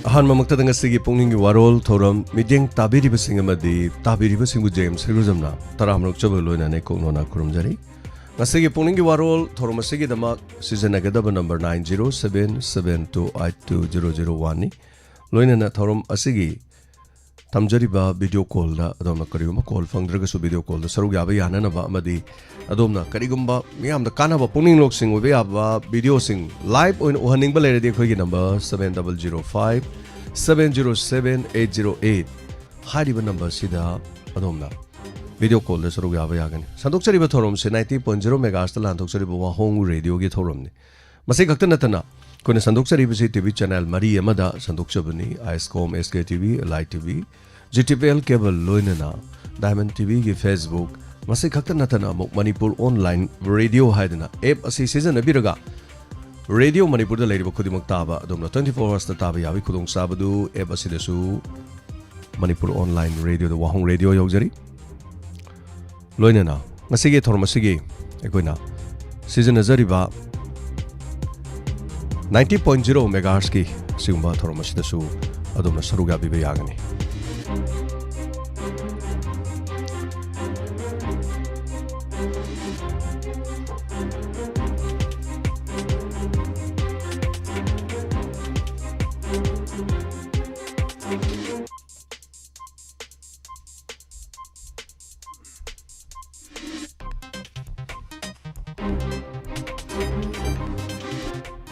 ꯑꯍꯥꯟꯕꯃꯛꯇꯗ ꯉꯁꯤꯒꯤ ꯄꯨꯛꯅꯤꯡꯒꯤ ꯋꯥꯔꯣꯜ ꯊꯧꯔꯝ ꯃꯤꯠꯌꯦꯡ ꯇꯥꯕꯤꯔꯤꯕꯁꯤꯡ ꯑꯃꯗꯤ ꯇꯥꯕꯤꯔꯤꯕꯁꯤꯡꯕꯨ ꯖꯦꯝꯁ ꯍꯦꯔꯣꯖꯝꯅ ꯇꯔꯥꯃꯔꯛꯆꯕ ꯂꯣꯏꯅꯅ ꯀꯣꯛꯅꯣꯅ ꯈꯨꯔꯨꯝꯖꯔꯤ ꯉꯁꯤꯒꯤ ꯄꯨꯛꯅꯤꯡꯒꯤ ꯋꯥꯔꯣꯜ ꯊꯧꯔꯝ ꯑꯁꯤꯒꯤꯗꯃꯛ ꯁꯤꯖꯤꯟꯅꯒꯗꯕ ꯅꯝꯕꯔ 9077728001ꯅꯤ ꯂꯣꯏꯅꯅ ꯊꯧꯔꯝ ꯑꯁꯤꯒꯤ ꯊꯝꯖꯔꯤꯕ ꯚꯤꯗꯤꯑꯣ ꯀꯣꯜꯗ ꯑꯗꯣꯝꯅ ꯀꯔꯤꯒꯨꯝꯕ ꯀꯣꯜ ꯐꯪꯗ꯭ꯔꯒꯁꯨ ꯚꯤꯗꯤꯑꯣ ꯀꯣꯜꯗ ꯁꯔꯨꯛ ꯌꯥꯕ ꯌꯥꯅꯅꯕ ꯑꯃꯗꯤ ꯑꯗꯣꯝꯅ ꯀꯔꯤꯒꯨꯝꯕ ꯃꯤꯌꯥꯝꯗ ꯀꯥꯟꯅꯕ ꯄꯨꯛꯅꯤꯡ ꯂꯧꯁꯤꯡ ꯑꯣꯏꯕ ꯌꯥꯕ ꯚꯤꯗꯤꯑꯣꯁꯤꯡ ꯂꯥꯏꯚ ꯑꯣꯏꯅ ꯎꯍꯟꯅꯤꯡꯕ ꯂꯩꯔꯗꯤ ꯑꯩꯈꯣꯏꯒꯤ ꯅꯝꯕꯔ 7005707808 ꯍꯥꯏꯔꯤꯕ ꯅꯝꯕꯔ ꯑꯁꯤꯗ ꯑꯗꯣꯝꯅ ꯚꯤꯗꯤꯑꯣ ꯀꯣꯜꯗ ꯁꯔꯨꯛ ꯌꯥꯕ ꯌꯥꯒꯅꯤ ꯁꯟꯗꯣꯛꯆꯔꯤꯕ ꯊꯧꯔꯝꯁꯦ 90.0 ꯃꯦꯒꯥꯍꯔꯠꯖꯇ ꯂꯥꯟꯊꯣꯛꯆꯔꯤꯕ ꯋꯥꯍꯣꯡ ꯔꯦꯗꯤꯑꯣꯒꯤ ꯊꯧꯔꯝꯅꯤ ꯃꯁꯤ ꯈꯛꯇ ꯅꯠꯇꯅ ꯑꯩꯈꯣꯏꯅ ꯁꯟꯗꯣꯛꯆꯔꯤꯕꯁꯤ ꯇꯤꯚꯤ ꯆꯦꯅꯦꯜ 3 ꯑꯃꯗ ꯁꯟꯗꯣꯛꯆꯕꯅꯤ ꯑꯥꯏꯁꯀꯣꯝ SK TV ꯂꯥꯏ TV GTPL केबल लोइनना डायमंड टीवी की फेसबुक मसे खक्ता नतना अमुक मणिपुर ऑनलाइन रेडियो हाइदना एप असि सिजनबिरगा रेडियो मणिपुर द लेरिबा खुदिमक ताबा अदोमना 24 आवर्स द ताबा याबी खुदोंग साबदु एप असिदसु मणिपुर ऑनलाइन रेडियो द वाहोंग रेडियो यौजरी लोइनना ngasiगे थोरमसिगे एकोइना सिजनजरिबा 90.0 मेगाहर्ट्ज की सिगुंबा थोरमसिदसु अदोमना सरुगा बिबे यागनी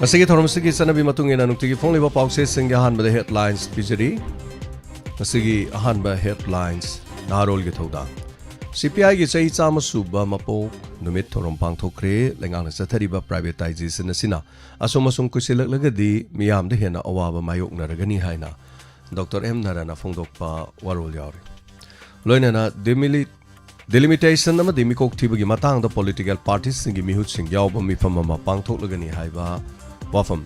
Masigi thormsigi sanabi matungena nukti phongliba pause singya hanba headlines pijari masigi hanba headlines narol gi thoda CPI gi chai chama suba mapok numit thorom pangthokre lengang sathariba privatization asina asomasung kusilak lagadi miyam de hena awaba mayok naragani haina Dr. M Narana phongdokpa warol yawri loinana delimitation nama demikok thibagi matang da political parties singi mihut sing yawba mifam ma pangthok lagani haiba wafam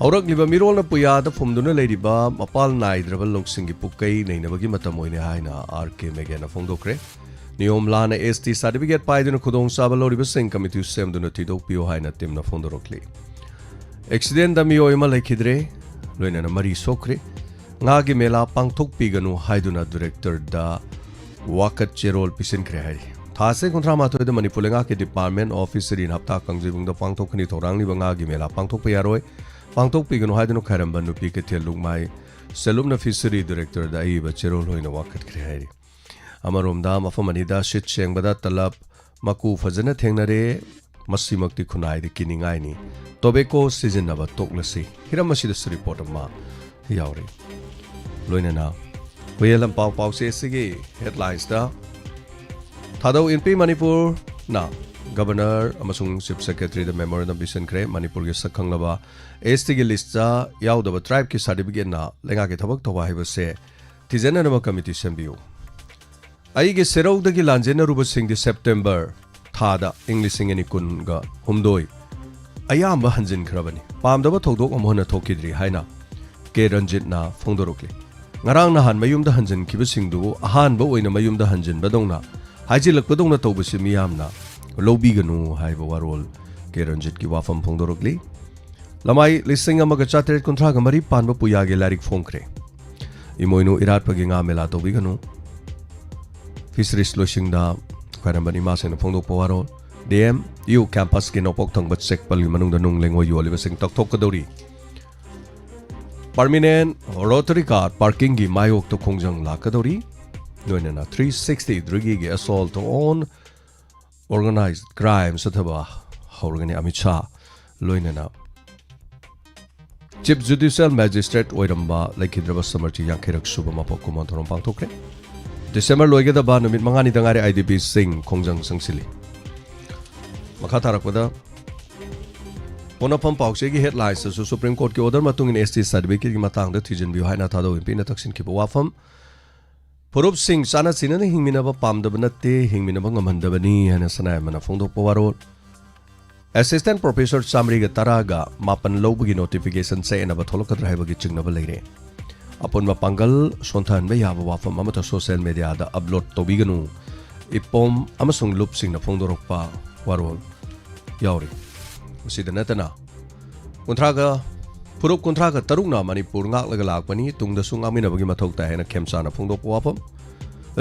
Aurak liba mirol na puya da fumduna leiriba mapal naidraba loksingi pukai nainabagi matamoine haina RK Megana phongdokre Niyom lana ST certificate paiduna khudong saba loriba sing committee semduna tidok pio haina timna phongdorokli Accident da miyo ima laikidre loinana mari sokre ngagi mela pangthok piganu haiduna director da wakat cherol pisinkre hai Thase kontra matoi da manipulenga ke department officer in hapta kangjibung da pangthokni thorangni banga gi mela pangthok payaroi pangthok piganu haidunu kharamba nupi ke thelungmai selumna fishery director da ai ba cherol hoina wakat kre hai amarom da mafamani da shit chengbada talap maku fajana thengnare masimakti khunai de kiningai ni tobacco season na ba toklasi hiramasi da report ma yauri loinana Huyelam pau pau se sige headlines da Thadau in P Manipur na Governor amasung Chief Secretary the memorandum bisan kre Manipur ge sakhanglaba ST ge list cha yaudaba tribe ki certificate na lenga ge thabak toba haiba se tijana nama committee sembiu ai ge serau da gi lanjena ruba sing di September thada English sing ani kun ga humdoi ayamba hanjin khrabani pamdaba thodok amhona thokidri haina ke Ranjit na phongdorokli ngarang na han mayum da hanjin kiba singdu ahan ba oina mayum da hanjin badongna hajilak badongna tawbasi miyamna lobi ganu haiba warol ke Ranjit ki wafam phongdorokli lamai lising amaga chatret kontra ga mari panba puya ge larik phongkre imoinu irat pagi nga mela tobi ganu fisheries losing da kharambani ma sena phongdok pawarol DM U campus ke nopok thangba check pal manung da nung lengo yoli basing takthok kadori Permanent rotary car parking gi mayok to khongjang lakadori noinana 360 drigi gi assault on organized crime sathaba horgani amicha loinana Chief Judicial Magistrate oiramba laikhidraba samarchi yakhirak suba mapok kumon thorom pangthokre December loigeda ba numit mangani dangari IDP sing khongjang sangsili makha tarakpada Ponapam Paukse ki headlines so Supreme Court ki order matung in ST certificate ki matang da thijen bi haina thado impi na taksin ki wafam Purup Singh sana sina na hingmina ba pamda banate hingmina ba ngamhanda bani hana sanay mana phongdok pawaro Assistant Professor Samri ga taraga mapan lobgi notification sa ena ba tholok kadra ba gi chingna ba leire apon ba pangal sonthan ba ya ba wafam amata social media da upload to biganu ipom amasung loop sing na phongdorok pa warol yauri Masida natana Kontraga ꯐꯨꯔꯨꯞ 33ꯅ ꯃꯅꯤꯄꯨꯔ ꯉꯥꯛꯂꯒ ꯂꯥꯛꯄꯅꯤ ꯇꯨꯡꯗꯁꯨ ꯉꯥꯛꯃꯤꯟꯅꯕꯒꯤ ꯃꯊꯧ ꯇꯥꯏ ꯍꯥꯏꯅ ꯈꯦꯝꯆꯥꯅ ꯐꯣꯡꯗꯣꯛꯄ ꯋꯥꯐꯝ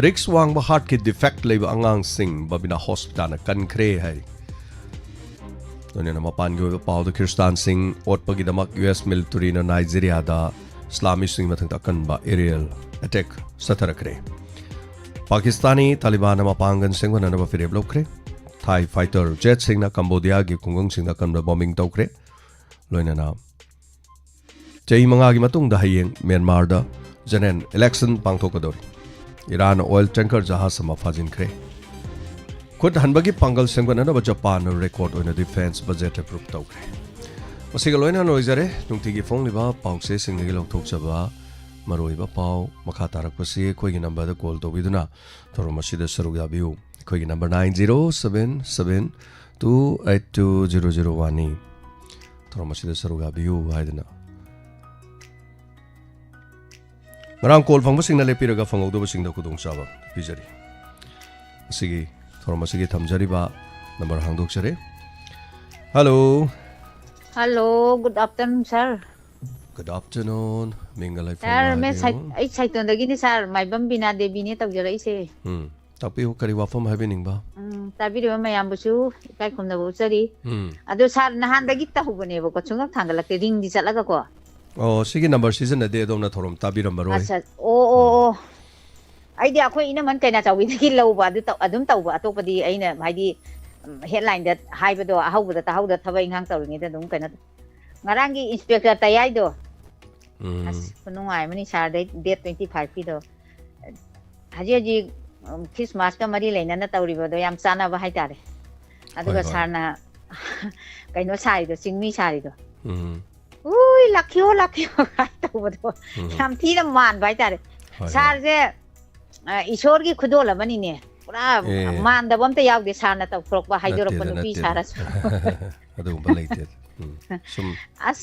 ꯔꯤꯛꯁ ꯋꯥꯡꯕ ꯍꯥꯔꯠꯀꯤ defect ꯂꯩꯕ ꯑꯉꯥꯡꯁꯤꯡ ꯕꯕꯤꯅꯥ ꯍꯣꯁꯄꯤꯇꯥꯜꯅ ꯀꯟꯈ꯭ꯔꯦ ꯍꯥꯏ ꯂꯣꯏꯅꯅ ꯃꯄꯥꯟꯒꯤ ꯑꯣꯏꯕ ꯄꯥꯎꯗ ꯈ꯭ꯔꯤꯁꯇꯥꯟꯁꯤꯡ ꯑꯣꯠꯄꯒꯤꯗꯃꯛ US ꯃꯤꯂꯤꯇꯔꯤꯅ ꯅꯥꯏꯖꯦꯔꯤꯌꯥꯗ ꯏꯁꯂꯥꯃꯤꯁꯤꯡꯒꯤ ꯃꯊꯛꯇ ꯑꯀꯟꯕ ꯑꯦꯔꯤꯌꯦꯜ ꯑꯦꯇꯦꯛ ꯆꯠꯊꯔꯛꯈ꯭ꯔꯦ ꯄꯥꯀꯤꯁꯇꯥनी ꯇꯥꯂꯤꯕꯥꯟꯅ ꯃꯄꯥꯡꯒꯜ ꯁꯦꯝꯒꯠꯅꯅꯕ ꯐꯤꯔꯦꯞ ꯂꯧꯈ꯭ꯔꯦ ꯊꯥꯏ ꯐꯥꯏꯇꯔ ꯖꯦꯠꯁꯤꯡꯅ ꯀꯝꯕꯣꯗꯤꯌꯥꯒꯤ ꯈꯨꯡꯒꯪꯁꯤꯡꯗ ꯑꯀꯟꯕ ꯕꯣꯝꯕꯤꯡ ꯇꯧꯈ꯭ꯔꯦ ꯂꯣꯏꯅꯅ ꯆꯍꯤ 5ꯒꯤ ꯃꯇꯨꯡꯗ ꯍꯌꯦꯡ ꯃ꯭ꯌꯥꯟꯃꯥꯔꯗ ꯖꯦꯅꯔꯦꯜ ꯏꯂꯦꯛꯁꯟ ꯄꯥꯡꯊꯣꯛꯀꯗꯧꯔꯤ ꯏꯔꯥꯟꯅ ꯑꯣꯏꯜ ꯇꯦꯡꯀꯔ ꯖꯍꯥꯖ ꯑꯃ ꯐꯥꯖꯤꯟꯈ꯭ꯔꯦ ꯈꯨꯠ ꯍꯟꯕꯒꯤ ꯄꯥꯡꯒꯜ ꯁꯦꯝꯒꯠꯅꯅꯕ ꯖꯄꯥꯟꯅ ꯔꯦꯀꯣꯔꯗ ꯑꯣꯏꯅ ꯗꯤꯐꯦꯟꯁ ꯕꯖꯦꯠ ꯑꯦꯄ꯭ꯔꯨꯞ ꯇꯧꯈ꯭ꯔꯦ ꯃꯁꯤꯒ ꯂꯣꯏꯅꯅ ꯂꯣꯏꯖꯔꯦ ꯅꯨꯡꯇꯤꯒꯤ ꯐꯣꯡꯂꯤꯕ ꯄꯥꯎꯆꯦꯁꯤꯡꯗꯒꯤ ꯂꯧꯊꯣꯛꯆꯕ ꯃꯔꯨꯑꯣꯏꯕ ꯄꯥꯎ ꯃꯈꯥ ꯇꯥꯔꯛꯄꯁꯤ ꯑꯩꯈꯣꯏꯒꯤ ꯅꯝꯕꯔꯗ ꯀꯣꯜ ꯇꯧꯕꯤꯗꯨꯅ ꯊꯧꯔꯝ ꯑꯁꯤꯗ ꯁꯔꯨꯛ ꯌꯥꯕꯤꯌꯨ ꯑꯩꯈꯣꯏꯒꯤ ꯅꯝꯕꯔ 9077282001ꯅꯤ ꯊꯧꯔꯝ ꯑꯁꯤꯗ ꯁꯔꯨꯛ ꯌꯥꯕꯤꯌꯨ ꯍꯥꯏꯗꯅ ꯉꯔꯥꯡ ꯀꯣꯜ ꯐꯪꯕꯁꯤꯡꯅ ꯂꯦꯞꯄꯤꯔꯒ ꯐꯪꯍꯧꯗꯕꯁꯤꯡꯗ ꯈꯨꯗꯣꯡꯆꯥꯕ ꯄꯤꯖꯔꯤ ꯑꯁꯤꯒꯤ ꯊꯧꯔꯝ ꯑꯁꯤꯒꯤ ꯊꯝꯖꯔꯤꯕ ꯅꯝꯕꯔ ꯍꯥꯡꯗꯣꯛꯆꯔꯦ hello hello good afternoon sir good afternoon मिंगल लाइफ सर मैं साइटोंदगिनी सर माइबम बिना देवी ने तौजरइसे तापियो करी वाफम हाइबेनिंगबा ताबिरिबा मयामबुसु इकाय खुमनबु चरी अदो सर नहानदगी तहुबनेबो को चुंगक थांगलक्ते रिंग दि चलगा को Oh, sige number season na de adom na thorom tabiram baroi. अच्छा ओ आइदि अखोय इना मन कैना चाविदगी लौबा अदुम तौबा अतोपदी अइना हाइदि हेडलाइन दा हाइबदो अहौबदा ताहौदा थबा इंगांग तौरिनिदा दुम कैना ngaranggi inspector tayaido as kunungai mani sar date 25 ki do haji haji Christmas ka mari leina na tauribo do yam chana ba hai tare aduga sarna kaino sai do singmi sai do ui lakyo kai tawdo yam thina man bai tare sar je ishor gi khudola mani ne pura man da bam ta yaw de sarna ta frok ba hai do ro panu pi sara adu balaite as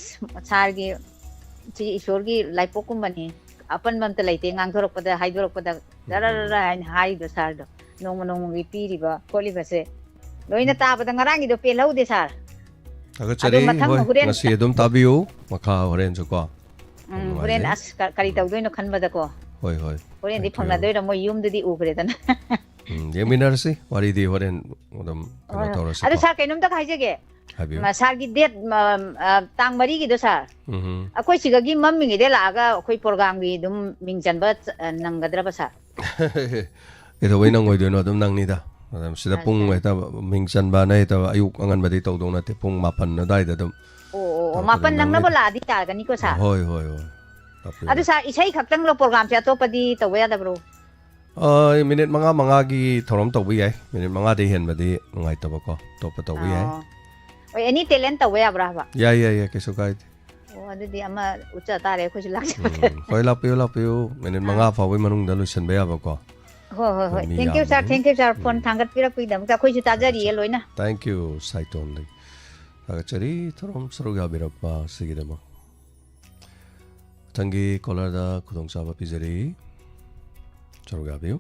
sargi chi ishorgi laipokum bani apan bamta laite ngangthorokpada haidorokpada darara hai do sar do nong gi piriba koliba se loina tabada ngarangi do pelaude sar aga chari ngasi adum tabiyo makha horen joko horen as kari tawdoino khanbada ko hoi horen di phangna doira mo yum dudi ugre dana yeminar si wari di horen odam kana torasi adu sar kainom ta khaijege sargi date tang mari gi do sar akoi sigagi mammi gi de laga akoi program gi dum mingjanba nanggadra ba sar edo wai nang oi do no dum nang ni da sida pung eta mingchan ba na eta ayuk angan ba di taw do na te pung mapan na dai da dum mapan nang na bola di ta gani ko sar hoi adu sar isai khaktang lo program cha to padi tawya da bro minute manga gi thorom tawbi yai minute manga de hen ba di ngai ta ba ko to pa tawbi yai oi any talent tawya bra ba ya keso kai adu di ama ucha tare ko ji lak hoi lapiyo minute manga fa wai manung da luisan ba ya ba ko hoi thank you sir phone thangat pirak pi dam ka khoi ju tajari ye loina thank you saiton dai aga chari thorom saruga birappa sigidama tangi kolar da khudong saba pijari saruga biu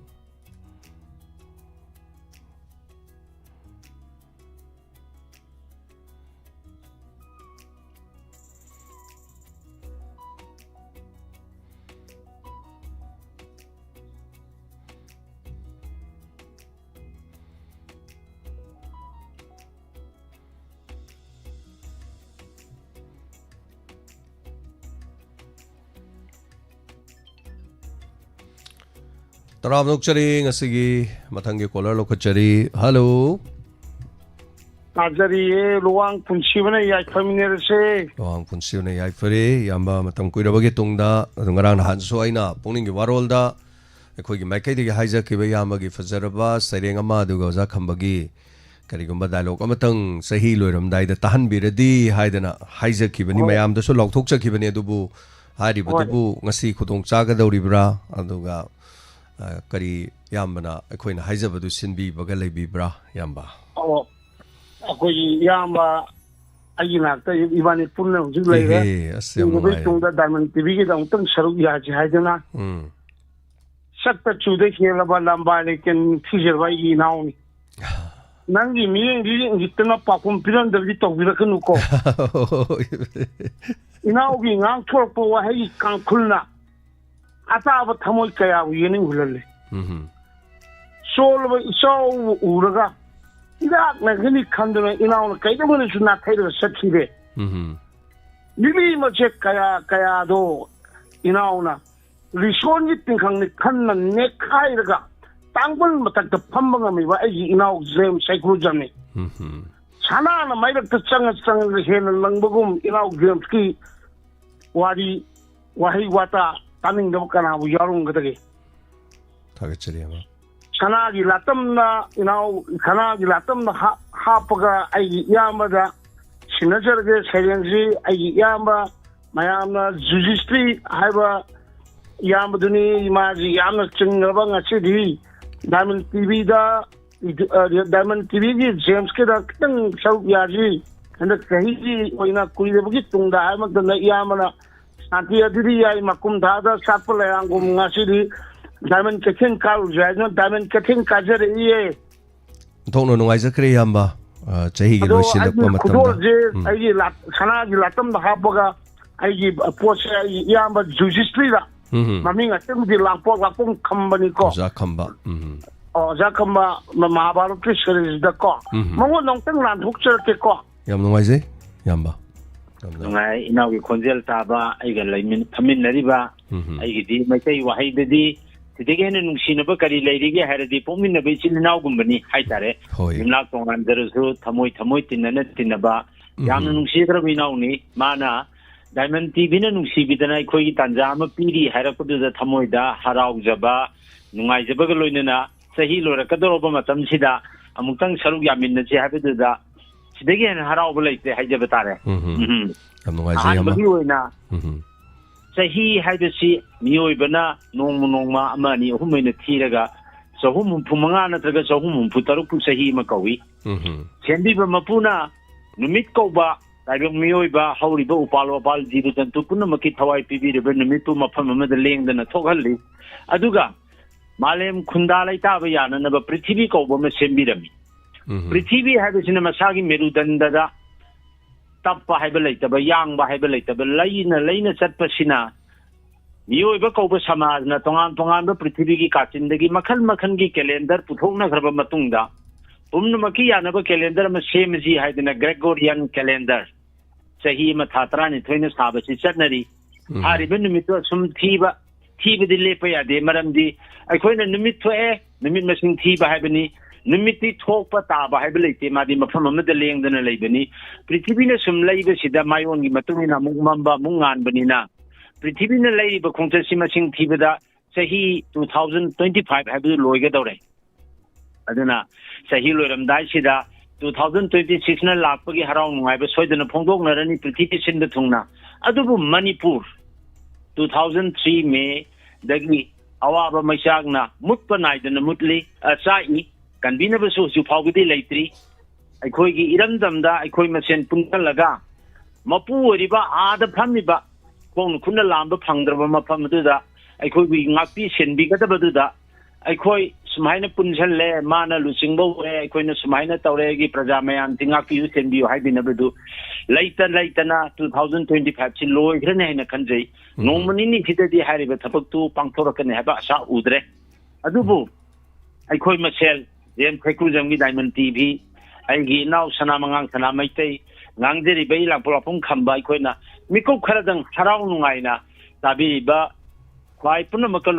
Tarab nukchari ngasigi mathangi caller lokachari hello Ajari luang punsibana yai familiar se luang punsibana yai fari yamba matam kuirabagi tungda ngarang hanso aina pungning warol da ekhoi gi maikai digi haija ki ba yamba gi fajaraba sareng ama duga za khambagi karigumba dialogue amatang sahi loiram dai da tahan biradi haidana haija ki bani mayam da so lokthok chaki bani adubu hari butubu ngasi khudong chaga dauribra aduga kari yambana akoina haijabadu sinbi baga leibibra yamba akoi yamba agina ta ibani punna hujik leira asem tungda diamond tv gi dang tang saru ya ji haidana sakta chude khela ba lamba lekin fijer bai gi nauni nangi mi ngi gitna pakum piran da gi to bira kanu ko inaogi ngang thorpo wa hei kangkhulna ataba thamoi kaya yeni hulale solba isau uraga idak na gini khanduna inaona kaidamani suna thaida sakhibe lili mache kaya do inaona rishon yitin khangni khanna nekhairaga tangbal matakta phamba ngamiba ai inau zem psychology sana na mai rak chang hen langbagum inau games ki wari wahi wata taning dam kana bu yarung gadage thagachari ama sana gi latam na inau khana gi latam na ha paga ai yamada sinajar ge sayensi ai yamba mayamna jujistri haiba yamaduni maji yamna chingraba ngachidi Diamond TV da Diamond TV ki James ke da kitang show yaji and kahi ji oina kuide bugi tungda ai mak da yamana santi adiri ai makum da da sapla angum ngasidi Diamond Kethin Kal Jajna Diamond Kethin Kajer ye thongno nungai zakre yamba chahi gi loisilak pa matam da ai ji sana gi latam da hapaga ai ji poche yamba jujistri da Mami ngatem di langpok kambani ko. Zakamba. Zakamba Mahabharat ki series da ko. Mango nongteng lan hukcher ke ko. Yam nungai je yamba. Nungai inaw gi khonjel taba ai ga laimin thamin nariba ai gi di mai tai wahai de di tidege ne nungsina ba kari lairi ge haradi pomin na be chilinaw gumbani hai tare. Nimla tongan derusu thamoi tinna tinaba yam nungsidra binaw ni mana Diamond TV na nungsibidana akhoi tanja ama piri hairakuda thamoida haraujaba nungaijaba ga loinana sahi lorakadoroba matam sida amutang saruk yaminna che habeduda sidege harauba leite haijaba tare nungaije ama oina sahi haibasi miyoibana nongma amani humaina thiraga sahum phumanga natraga sahum phutaruk sahi ma kawi sendiba mapuna numit kauba Taibang miyoiba hauriba upalo apal jibu jantu punamaki thawai pibiriba numitu mafam amada lengdana thokhalli aduga malem khunda laitaba yananaba prithivi kauba ma sembirami prithivi haibasina masagi merudandada tappa haiba laitaba yangba haiba laitaba laina chatpasina miyoiba kauba samajna tongan ba prithivi gi kachindagi makhan gi calendar puthokna kharba matungda pumnamaki yanaba calendar ma semji haidina Gregorian calendar sahi ma thatra ni thoina sabasi chatnari hariba numitwa sum thiba di lepa ya de maramdi aikoina numit thoe numit masing thiba haibani numiti thokpa taba haiba leite madi mafam amada lengdana leibani prithibina sum leiba sida mayon gi matungina mungmamba mungan banina prithibina leiba khongcha simasing thibada sahi 2025 haiba loiga dore aduna sahi loiramdai sida 2026 na lakpagi harau nungaiba soidana phongdoknarani prithvi sinda thungna adubu Manipur 2003 me dagi awaba maisagna mutpa naidana mutli sai kanbina basu su phawgidi leitri aikoi gi iramdamda aikoi masen puntalaga mapu oriba ada phamiba kong kunna lamba phangdraba mafam duda aikoi gi ngakpi senbi gadabaduda aikoi sumaina punjalle mana lusingbo aikoina sumaina tawregi praja mayam tingaki yu senbiyo haibinabadu laitana 2025 chi loi grene haina kanjai nongmani ni khidadi hariba thapaktu pangthorakane haba asa udre adubu aikoi masel jem thekujamgi Diamond TV aigi naw sanamangang sana maitai ngangjeri bai lapulapung khamba aikoina mikop kharadang harau nungaina tabiba khwai punamaka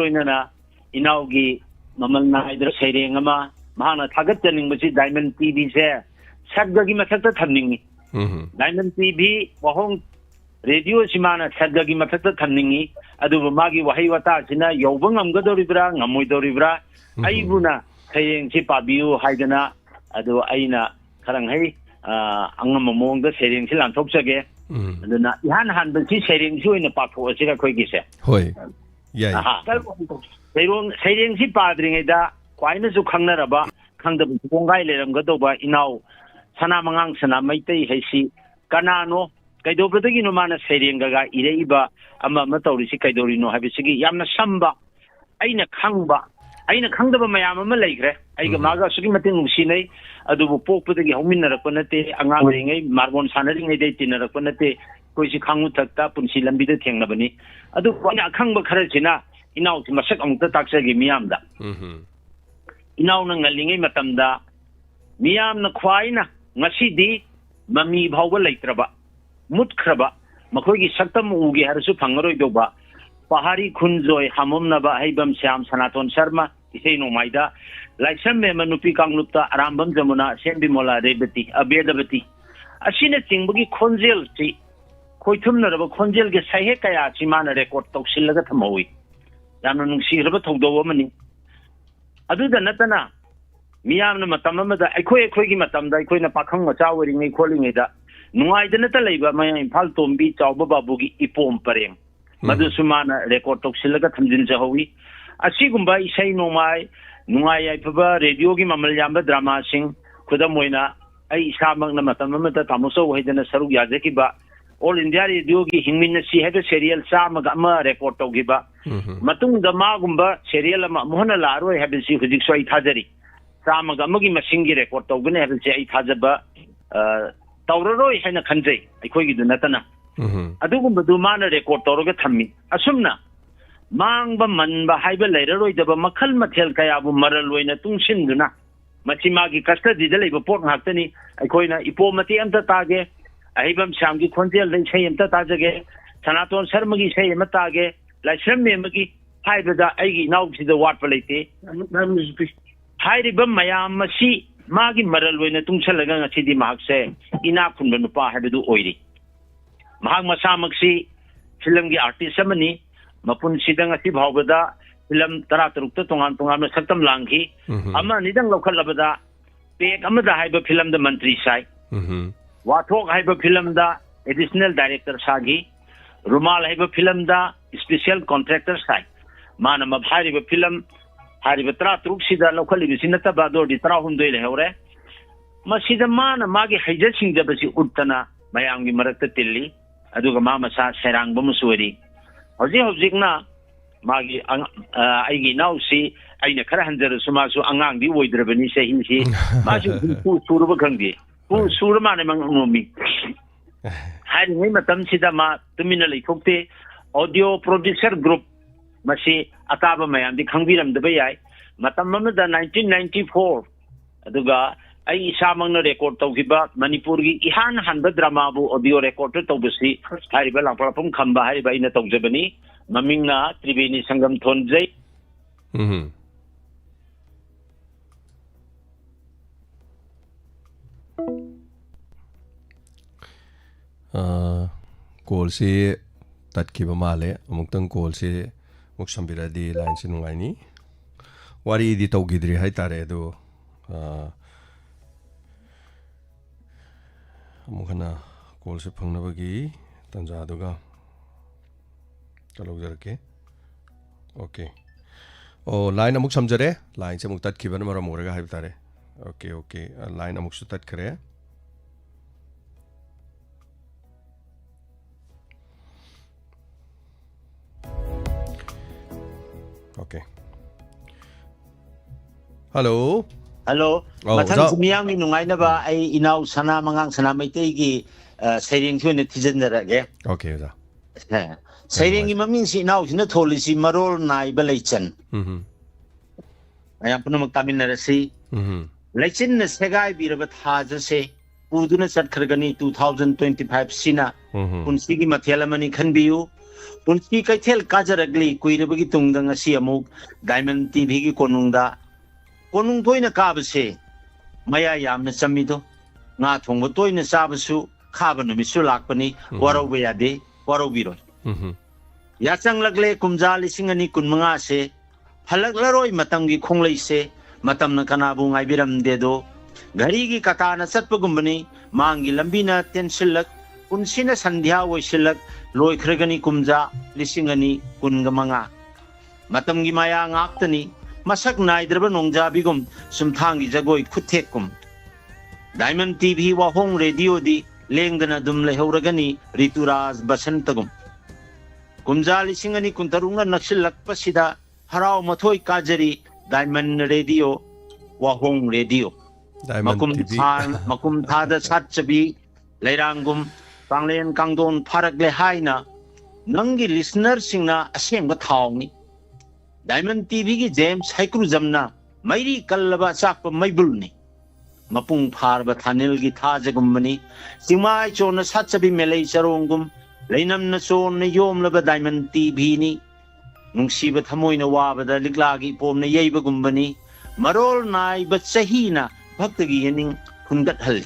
inaugi mamal naidra saireng ama mahana thagatjaning masi Diamond TV se sadgagi mathakta thamningi Diamond TV wahong radio simana sadgagi mathakta thamningi adubu magi wahi wata sina yobang amgadoribra ngamoidoribra aibuna saireng si pabiu haidana adu aina kharang hai angam mongda saireng si lanthokjage aduna ihan han si saireng si oina patho asira khoi gise hoi yai saireng si padringeda kwaina su khangnaraba khangdab kongai leramgadoba inau sanamangang sana maitai haisi kanano kaidobradagi no mana sairengaga ireiba ama matawrisi kaidorino habisigi yamna samba aina khangdaba mayam ama leigre aiga maga sugi mating nungsinai adubu pokpadagi hauminnarakpa nate angang ringai marbon sanaringai dei tinnarakpa nate कोई खांगू तकता पुंसी लंबी थेंगनबनी अदु कोना अखंग खरसिना इनाउ मसक अमुक ताक्सगी मियामदा इनाउ न ngalingay matamda miyam na khwaina ngasidi mami bhawba leitraba mutkraba makhoi saktam ugi harsu phangaroi doba pahari khunjoi hamomnaba haibam syam sanaton sharma isei no maida laisam me manupi kanglupta arambam jamuna sembi mola rebati abedabati asina chingbugi khonjel chi khoithumna raba khonjel ge sahe kaya chi mana record tawsillaga thamawi yamna nungsi raba thogdowa mani aduda natana miyamna matam amada akhoi gi matam da akhoi na pakhang macha oringai kholingai da nungai dana ta leiba maya imphal tombi chawba babu gi ipom pareng madu sumana record toksilaga thamjin jahowi asigumba isai nomai nungai ai phaba radio gi mamal yamba drama sing khudam moina ai isamak na matam amada tamuso hoidana saruk yajaki ba all india radio gi hingmin si hebe serial samaga ama record togi ba matung da magumba serial ama mohana laroi hebe si hudik soi thajari samaga amagi masingi record togane hebe si ai thajaba tawroroi haina khanjai aikoi gi dunatana adugumba du mana record toroga thammi asumna mangba manba haiba leiraroi daba makhal mathel kaya bu maral loina tungsinduna machimagi custody da leiba pot haktani aikoina ipo mati amta tage ahibam shamgi khonjel dai sei amta tajage sanaton sharmagi sei amta tage laisram memagi haibada aigi nausi da wat palaite hairibam mayam masi magi maral loina tungsalaga ngasidi mahakse ina khunba nupa haibedu oiri mahak masamaksi film gi artist amani mapun sidang ati bhawbada film tara tarukta tongan tongan saktam langhi ama nidang lokhalabada pek amada haiba film da mantri sai wathok haiba film da additional director sagi rumal haiba film da special contractor sai mana mabhari ba film hariba tara taruk sida lokhali bisinata bador di tara hundoi lehore masida mana magi haija singja basi uttana mayamgi marakta tilli aduga mama sa serang bamusuri hoji na magi aigi nausi aina khara hanjar sumasu angang di woidrabani se hinsi masu suruba khangdi surma ne mang ngomi hai nei matam sida ma tumina leithokte audio producer group masi ataba mayam di khangbiram da bayai matam mamda 1994 aduga ai isamangna record tawgiba manipur gi ihan hanba drama bu audio record tawbasi hariba langpalapum khamba hariba ina tawjabani mamingna tribeni sangam thonjai call si tatkiba male amuktang call si muksambiradi line si nungaini wari di tawgidri hai tare do amukhana call si phangnabagi tanja aduga talogjarke okay oh line amuk samjare line se muk tatkiba mara moraga hai tare okay line amuk su tat kare okay hello mathang miyang nungai na ba ai inaw sana mangang sana maitei gi sairing thune thijandarage okay da sairing gi maming si inaw sina tholisi marol nai ba leichan ayam puno magtaminarasi leichin na segai biraba thaja se uduna chatkhirgani 2025 sina punsi gi mathelamani khanbiyu punsi kaithel kajaragli kuirabagi tungdang asi amuk diamond tv gi konungda konung toina kabase maya yamna chamido nga thongbo toina chabasu khaba numisu lakpani warau yade warau biroi yachang lagle kumja lisingani kunmanga se halaklaroi matamgi khonglei se matamna kanabu ngai biram dedo gari gi katana satpagumbani mangi lambina tensilak unsina sandhya oisilak loi khragani kumja lisingani kungamanga matamgi maya ngaktani masak naidraba nongjabigum sumthangi jagoi khuthekum diamond tv wa hong radio di lengdana dum lehauragani rituraj basantagum kumja lisingani kuntarunga naksilak pasida harau mathoi kajari diamond radio wa hong radio makum thada satchabi leirangum Kanglen Kangdon Parakle Haina, Nangi listener singna asem Tawngi. Diamond TV ki James Haikruzamna, Mairi Kalaba Sakpa Maibulni. Mapung Parba Tanil gi Tajagumani, Simai Chona Satsabi Malay Sarongum, Lainam Nason Yom Laba Diamond TV ni, Nungsiba Tamoina Wabada Liglagi Pom Yeba Gumbani, Marol Nai but Sahina, Baktagi Yening, Kundat Hali.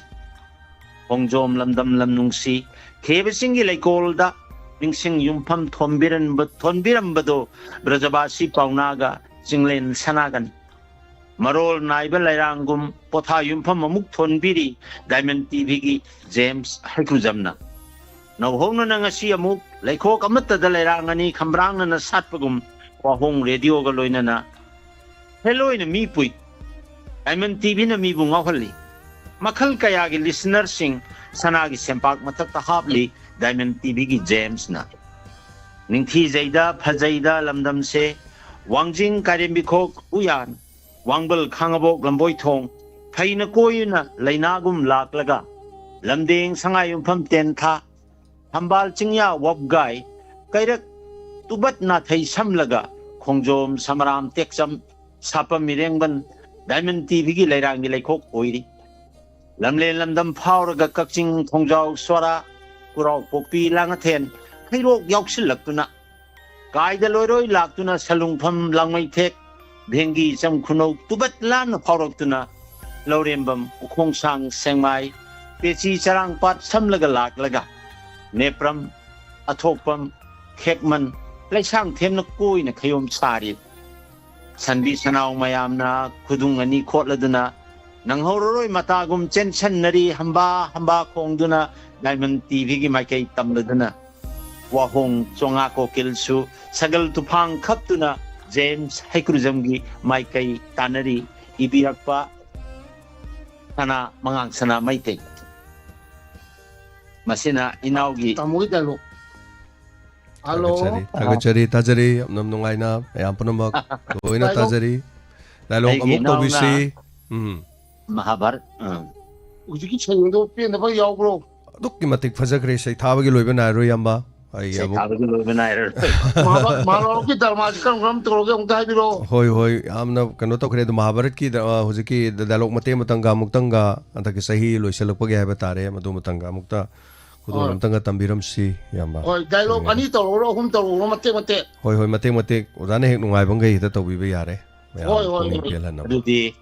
Hongjom Lamdam Lam Nungsi, Kebesingi like Golda, Ningsing Yumpam Tombiran Bado, Brazabasi Paunaga, Singlen Sanagan. Marol Naiba Lairangum, Pota Yumpam Amuk Tonbiri, Diamond TV James Hakruzamna. Now Hona Nangasi Amuk, like Hokamata de Lairangani, Cambrang and a Satpagum, or home radio galoinana. Hello in a meepui. Diamond TV na mi bungawali. Makal kayagi listener sing sanagi sempak matak tahapli Diamond TV ki James na. Ningthi Zaida Pazaida Lamdam se Wangjing Karimbikok Uyan Wangbal Kangabok Lamboy Tong Kaina Koyuna Lainagum Laklaga Lamding Sangayum Pam Tenta Hambal Chingya Wabgai Kairak Tubat na Thay Samlaga Kongjom Samaram Teksam Sapa Mirengban Diamond TV ki Lairang Nilaikok Oiri Lamle Lamdam Power Gakaching Tongjao Swara Kurau Popi Langaten Kairok Yauksilakuna Kaida Loroi Laktuna Salungpam Langmai Tek Bengi Sam Kuno Tubat Lan Porotuna Lorembam Ukongsang Sengmai Pechi Sarang Pat Samlaga Laga Nepram Atopam Kekman Laisang Temnakui in a Kayom Sari Sanbi Sanao Mayamna Kudungani Kotladuna Nanghoroi Matagum Chen Nari Hamba Kongduna Diamond TV ki Maikai Tamladuna Wahong Chongako Kilsu Sagal Tupang Kaptuna James Haikruzamgi Maikai Tanari Ibiakpa Sana Mangang Sana Maitek Masina Inaugi Tamu Dalo. Hello. Tagachari Tajari Nam Nungaina Yampanumak Loina Tajari Lalong Amuk Tobisi Mahabar Ujiki Chendo Pianaba Yogro. Duki Matik Fazakri say Tavagi Lubina Ruyamba. Maloki Dalmakan Ram Torogam Taibiro. Hoi, I'm not cannot talk to Mahabaraki, Huziki, the Dalok Matematanga Muktanga, and Takisahi, Luisalopagi Habatare, Madumatanga Mukta, Kudumtanga Tambiram Si, Yamba. Hoi, Dialog Anita or Humta Romate. Hoi, Matematic, Udane, Nungabanga, that we be Yare. Dudi